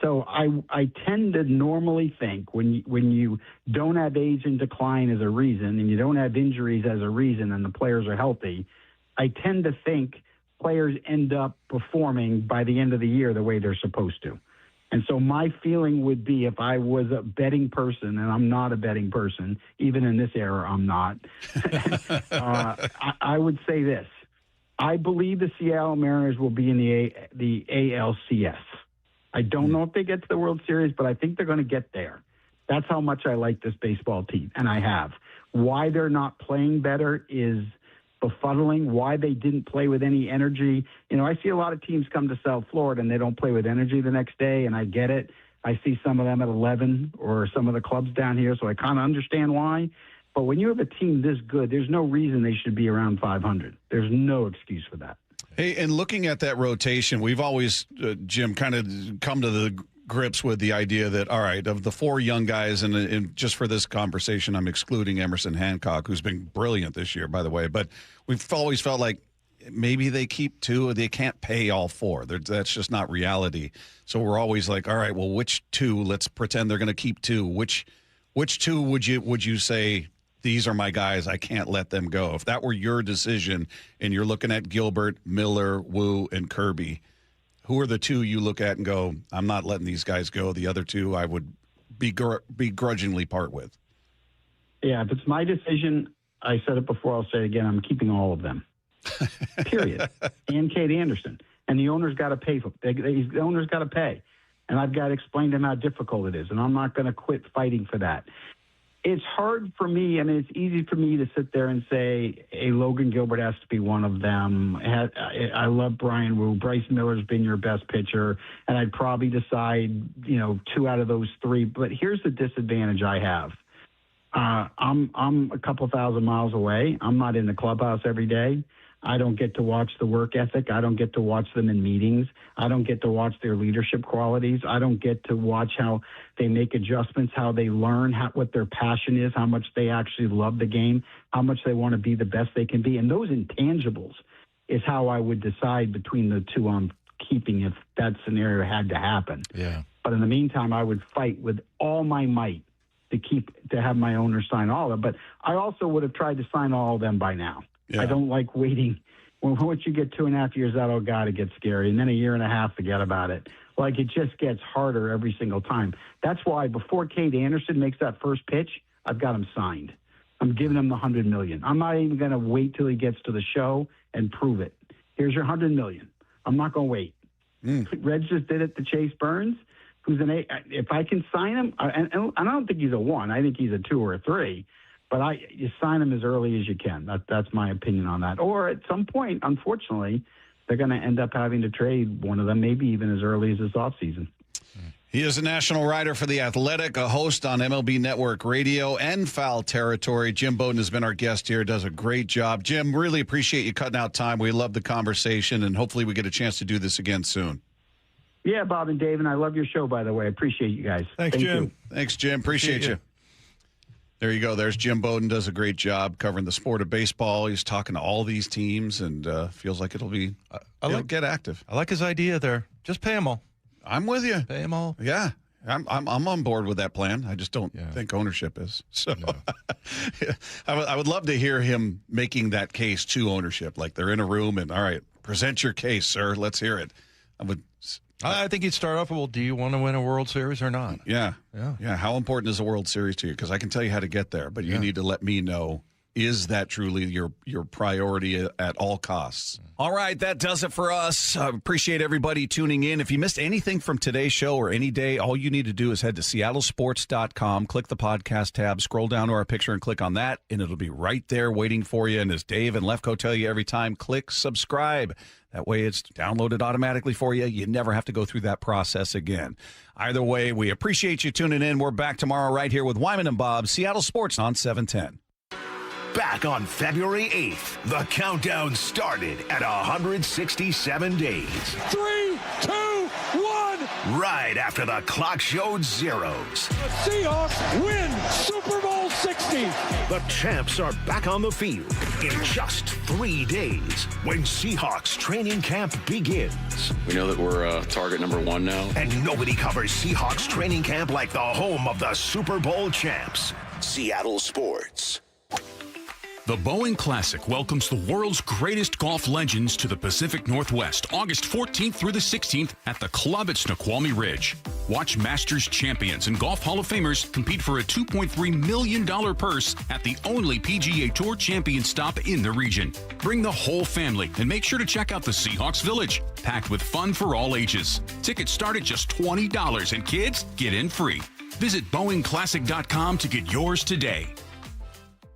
So I tend to normally think when you don't have age and decline as a reason and you don't have injuries as a reason and the players are healthy, I tend to think players end up performing by the end of the year the way they're supposed to. And so my feeling would be if I was a betting person, and I'm not a betting person, even in this era I'm not, I would say this. I believe the Seattle Mariners will be in the ALCS. I don't know if they get to the World Series, but I think they're going to get there. That's how much I like this baseball team, and I have. Why they're not playing better is befuddling. Why they didn't play with any energy. I see a lot of teams come to South Florida, and they don't play with energy the next day, and I get it. I see some of them at 11 or some of the clubs down here, so I kind of understand why. But when you have a team this good, there's no reason they should be around 500. There's no excuse for that. Hey, and looking at that rotation, we've always, Jim, kind of come to the grips with the idea that, all right, of the four young guys, and just for this conversation, I'm excluding Emerson Hancock, who's been brilliant this year, by the way, but we've always felt like maybe they keep two, they can't pay all four. That's just not reality. So we're always like, all right, well, which two? Let's pretend they're going to keep two. Which two would you say, these are my guys, I can't let them go? If that were your decision and you're looking at Gilbert, Miller, Wu, and Kirby, who are the two you look at and go, I'm not letting these guys go? The other two I would begrudgingly part with. Yeah, if it's my decision, I said it before, I'll say it again, I'm keeping all of them. Period. And Kate Anderson. And the owner's got to pay for the owner's got to pay. And I've got to explain to him how difficult it is. And I'm not going to quit fighting for that. It's hard for me. I mean, it's easy for me to sit there and say, hey, Logan Gilbert has to be one of them. I love Brian Wu. Bryce Miller's been your best pitcher, and I'd probably decide, 2 out of those 3. But here's the disadvantage I have. I'm a couple thousand miles away. I'm not in the clubhouse every day. I don't get to watch the work ethic. I don't get to watch them in meetings. I don't get to watch their leadership qualities. I don't get to watch how they make adjustments, how they learn, what their passion is, how much they actually love the game, how much they want to be the best they can be. And those intangibles is how I would decide between the 2 I'm keeping if that scenario had to happen. Yeah. But in the meantime, I would fight with all my might to have my owner sign all of them. But I also would have tried to sign all of them by now. Yeah. I don't like waiting. Once you get 2.5 years out, oh, God, it gets scary. And then 1.5 years, forget about it. Like, it just gets harder every single time. That's why before Kate Anderson makes that first pitch, I've got him signed. I'm giving him the $100 million. I'm not even going to wait till he gets to the show and prove it. Here's your $100 million. I'm not going to wait. Reg just did it to Chase Burns, who's an 8. If I can sign him, and I don't think he's a 1. I think he's a 2 or a 3. But you sign them as early as you can. That's my opinion on that. Or at some point, unfortunately, they're going to end up having to trade one of them, maybe even as early as this offseason. He is a national writer for The Athletic, a host on MLB Network Radio and Foul Territory. Jim Bowden has been our guest here, does a great job. Jim, really appreciate you cutting out time. We love the conversation, and hopefully we get a chance to do this again soon. Yeah, Bob and Dave, and I love your show, by the way. I appreciate you guys. Thanks, Jim. You. Thanks, Jim. Appreciate you. There you go. There's Jim Bowden, does a great job covering the sport of baseball. He's talking to all these teams and feels like it'll be get active. I like his idea there. Just pay them all. I'm with you. Pay them all. Yeah, I'm on board with that plan. I just don't think ownership is. So I would love to hear him making that case to ownership. Like they're in a room and, all right, present your case, sir. Let's hear it. I think he'd start off with, well, do you want to win a World Series or not? Yeah. How important is the World Series to you? Because I can tell you how to get there, but you need to let me know, is that truly your priority at all costs? All right, that does it for us. I appreciate everybody tuning in. If you missed anything from today's show or any day, all you need to do is head to seattlesports.com, click the podcast tab, scroll down to our picture and click on that, and it'll be right there waiting for you. And as Dave and Lefko tell you every time, click subscribe. That way it's downloaded automatically for you. You never have to go through that process again. Either way, we appreciate you tuning in. We're back tomorrow right here with Wyman and Bob, Seattle Sports on 710. Back on February 8th, the countdown started at 167 days. 3, 2, 1. Right after the clock showed zeros. The Seahawks win Super Bowl 60. The champs are back on the field in just 3 days when Seahawks training camp begins. We know that we're target number 1 now. And nobody covers Seahawks training camp like the home of the Super Bowl champs. Seattle Sports. The Boeing Classic welcomes the world's greatest golf legends to the Pacific Northwest, August 14th through the 16th at the club at Snoqualmie Ridge. Watch Masters champions and Golf Hall of Famers compete for a $2.3 million purse at the only PGA Tour champion stop in the region. Bring the whole family and make sure to check out the Seahawks Village, packed with fun for all ages. Tickets start at just $20 and kids get in free. Visit BoeingClassic.com to get yours today.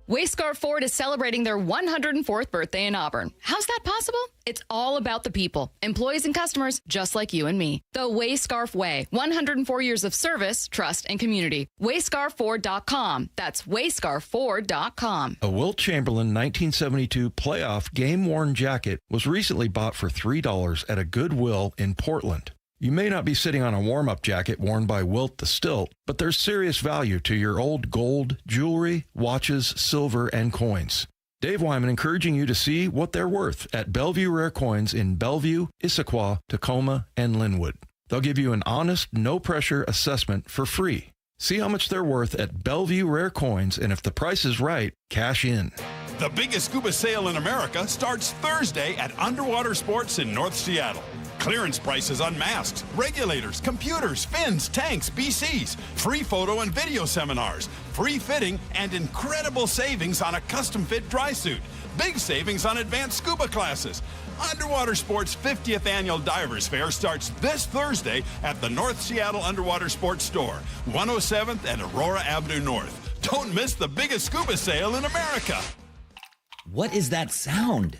Wayscar Ford is celebrating their 104th birthday in Auburn. How's that possible? It's all about the people, employees and customers just like you and me. The Wayscarf Way, 104 years of service, trust, and community. WayscarFord.com. That's WayscarFord.com. A Wilt Chamberlain 1972 playoff game-worn jacket was recently bought for $3 at a Goodwill in Portland. You may not be sitting on a warm-up jacket worn by Wilt the Stilt, but there's serious value to your old gold, jewelry, watches, silver, and coins. Dave Wyman encouraging you to see what they're worth at Bellevue Rare Coins in Bellevue, Issaquah, Tacoma, and Linwood. They'll give you an honest, no-pressure assessment for free. See how much they're worth at Bellevue Rare Coins, and if the price is right, cash in. The biggest scuba sale in America starts Thursday at Underwater Sports in North Seattle. Clearance prices on masks, regulators, computers, fins, tanks, BCs, free photo and video seminars, free fitting, and incredible savings on a custom-fit dry suit. Big savings on advanced scuba classes. Underwater Sports' 50th Annual Divers Fair starts this Thursday at the North Seattle Underwater Sports Store, 107th and Aurora Avenue North. Don't miss the biggest scuba sale in America. What is that sound?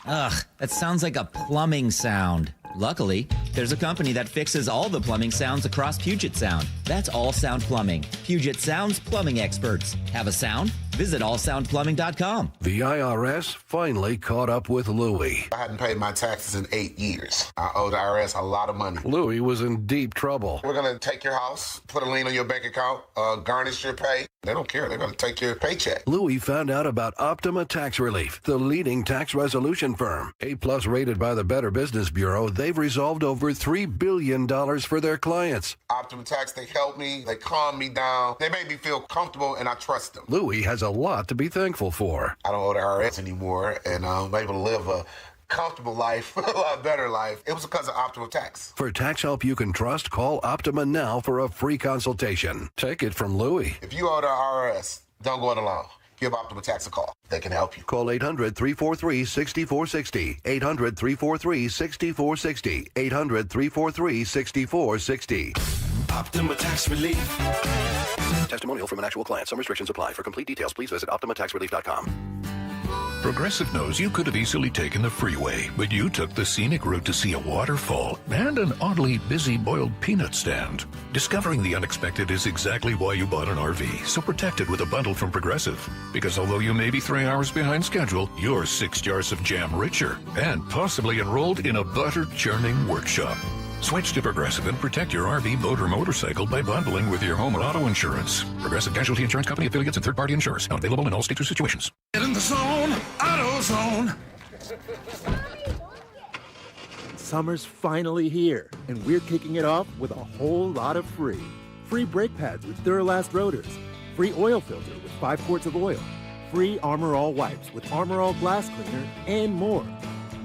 Ugh, that sounds like a plumbing sound. Luckily, there's a company that fixes all the plumbing sounds across Puget Sound. That's All Sound Plumbing. Puget Sound's plumbing experts. Have a sound? Visit allsoundplumbing.com. The IRS finally caught up with Louie. I hadn't paid my taxes in 8 years. I owe the IRS a lot of money. Louie was in deep trouble. We're going to take your house, put a lien on your bank account, garnish your pay. They don't care. They're going to take your paycheck. Louie found out about Optima Tax Relief, the leading tax resolution firm. A-plus rated by the Better Business Bureau, they've resolved over $3 billion for their clients. Optima Tax, they help me. They calm me down. They make me feel comfortable, and I trust them. Louie has a lot to be thankful for. I don't owe the IRS anymore, and I'm able to live a comfortable life, a lot better life. It was because of Optima Tax. For tax help you can trust, call Optima now for a free consultation. Take it from Louie. If you owe the IRS, don't go it alone. Give Optima Tax a call. They can help you. Call 800-343-6460. 800-343-6460. 800-343-6460. Optima Tax Relief. Testimonial from an actual client. Some restrictions apply. For complete details, please visit OptimaTaxRelief.com. Progressive knows you could have easily taken the freeway, but you took the scenic route to see a waterfall and an oddly busy boiled peanut stand. Discovering the unexpected is exactly why you bought an RV, so protect it with a bundle from Progressive. Because although you may be 3 hours behind schedule, you're 6 jars of jam richer and possibly enrolled in a butter-churning workshop. Switch to Progressive and protect your RV, boat, or motorcycle by bundling with your home or auto insurance. Progressive Casualty Insurance Company affiliates and third-party insurers. Not available in all states or situations. Get in the zone, AutoZone. Summer's finally here, and we're kicking it off with a whole lot of free. Free brake pads with Duralast rotors. Free oil filter with 5 quarts of oil. Free Armor All wipes with Armor All glass cleaner, and more.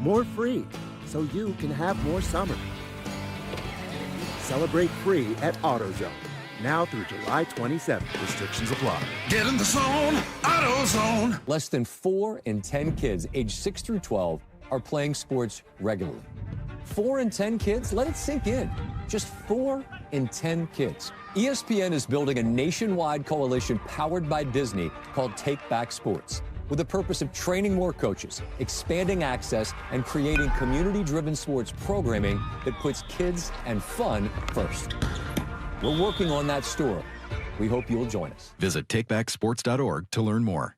More free, so you can have more summer. Celebrate free at AutoZone. Now through July 27th. Restrictions apply. Get in the zone, AutoZone. Less than 4 in 10 kids aged 6 through 12 are playing sports regularly. 4 in 10 kids? Let it sink in. Just 4 in 10 kids. ESPN is building a nationwide coalition powered by Disney called Take Back Sports, with the purpose of training more coaches, expanding access, and creating community-driven sports programming that puts kids and fun first. We're working on that story. We hope you'll join us. Visit takebacksports.org to learn more.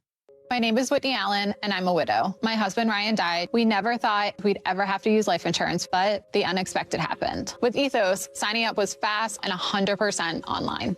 My name is Whitney Allen, and I'm a widow. My husband, Ryan, died. We never thought we'd ever have to use life insurance, but the unexpected happened. With Ethos, signing up was fast and 100% online.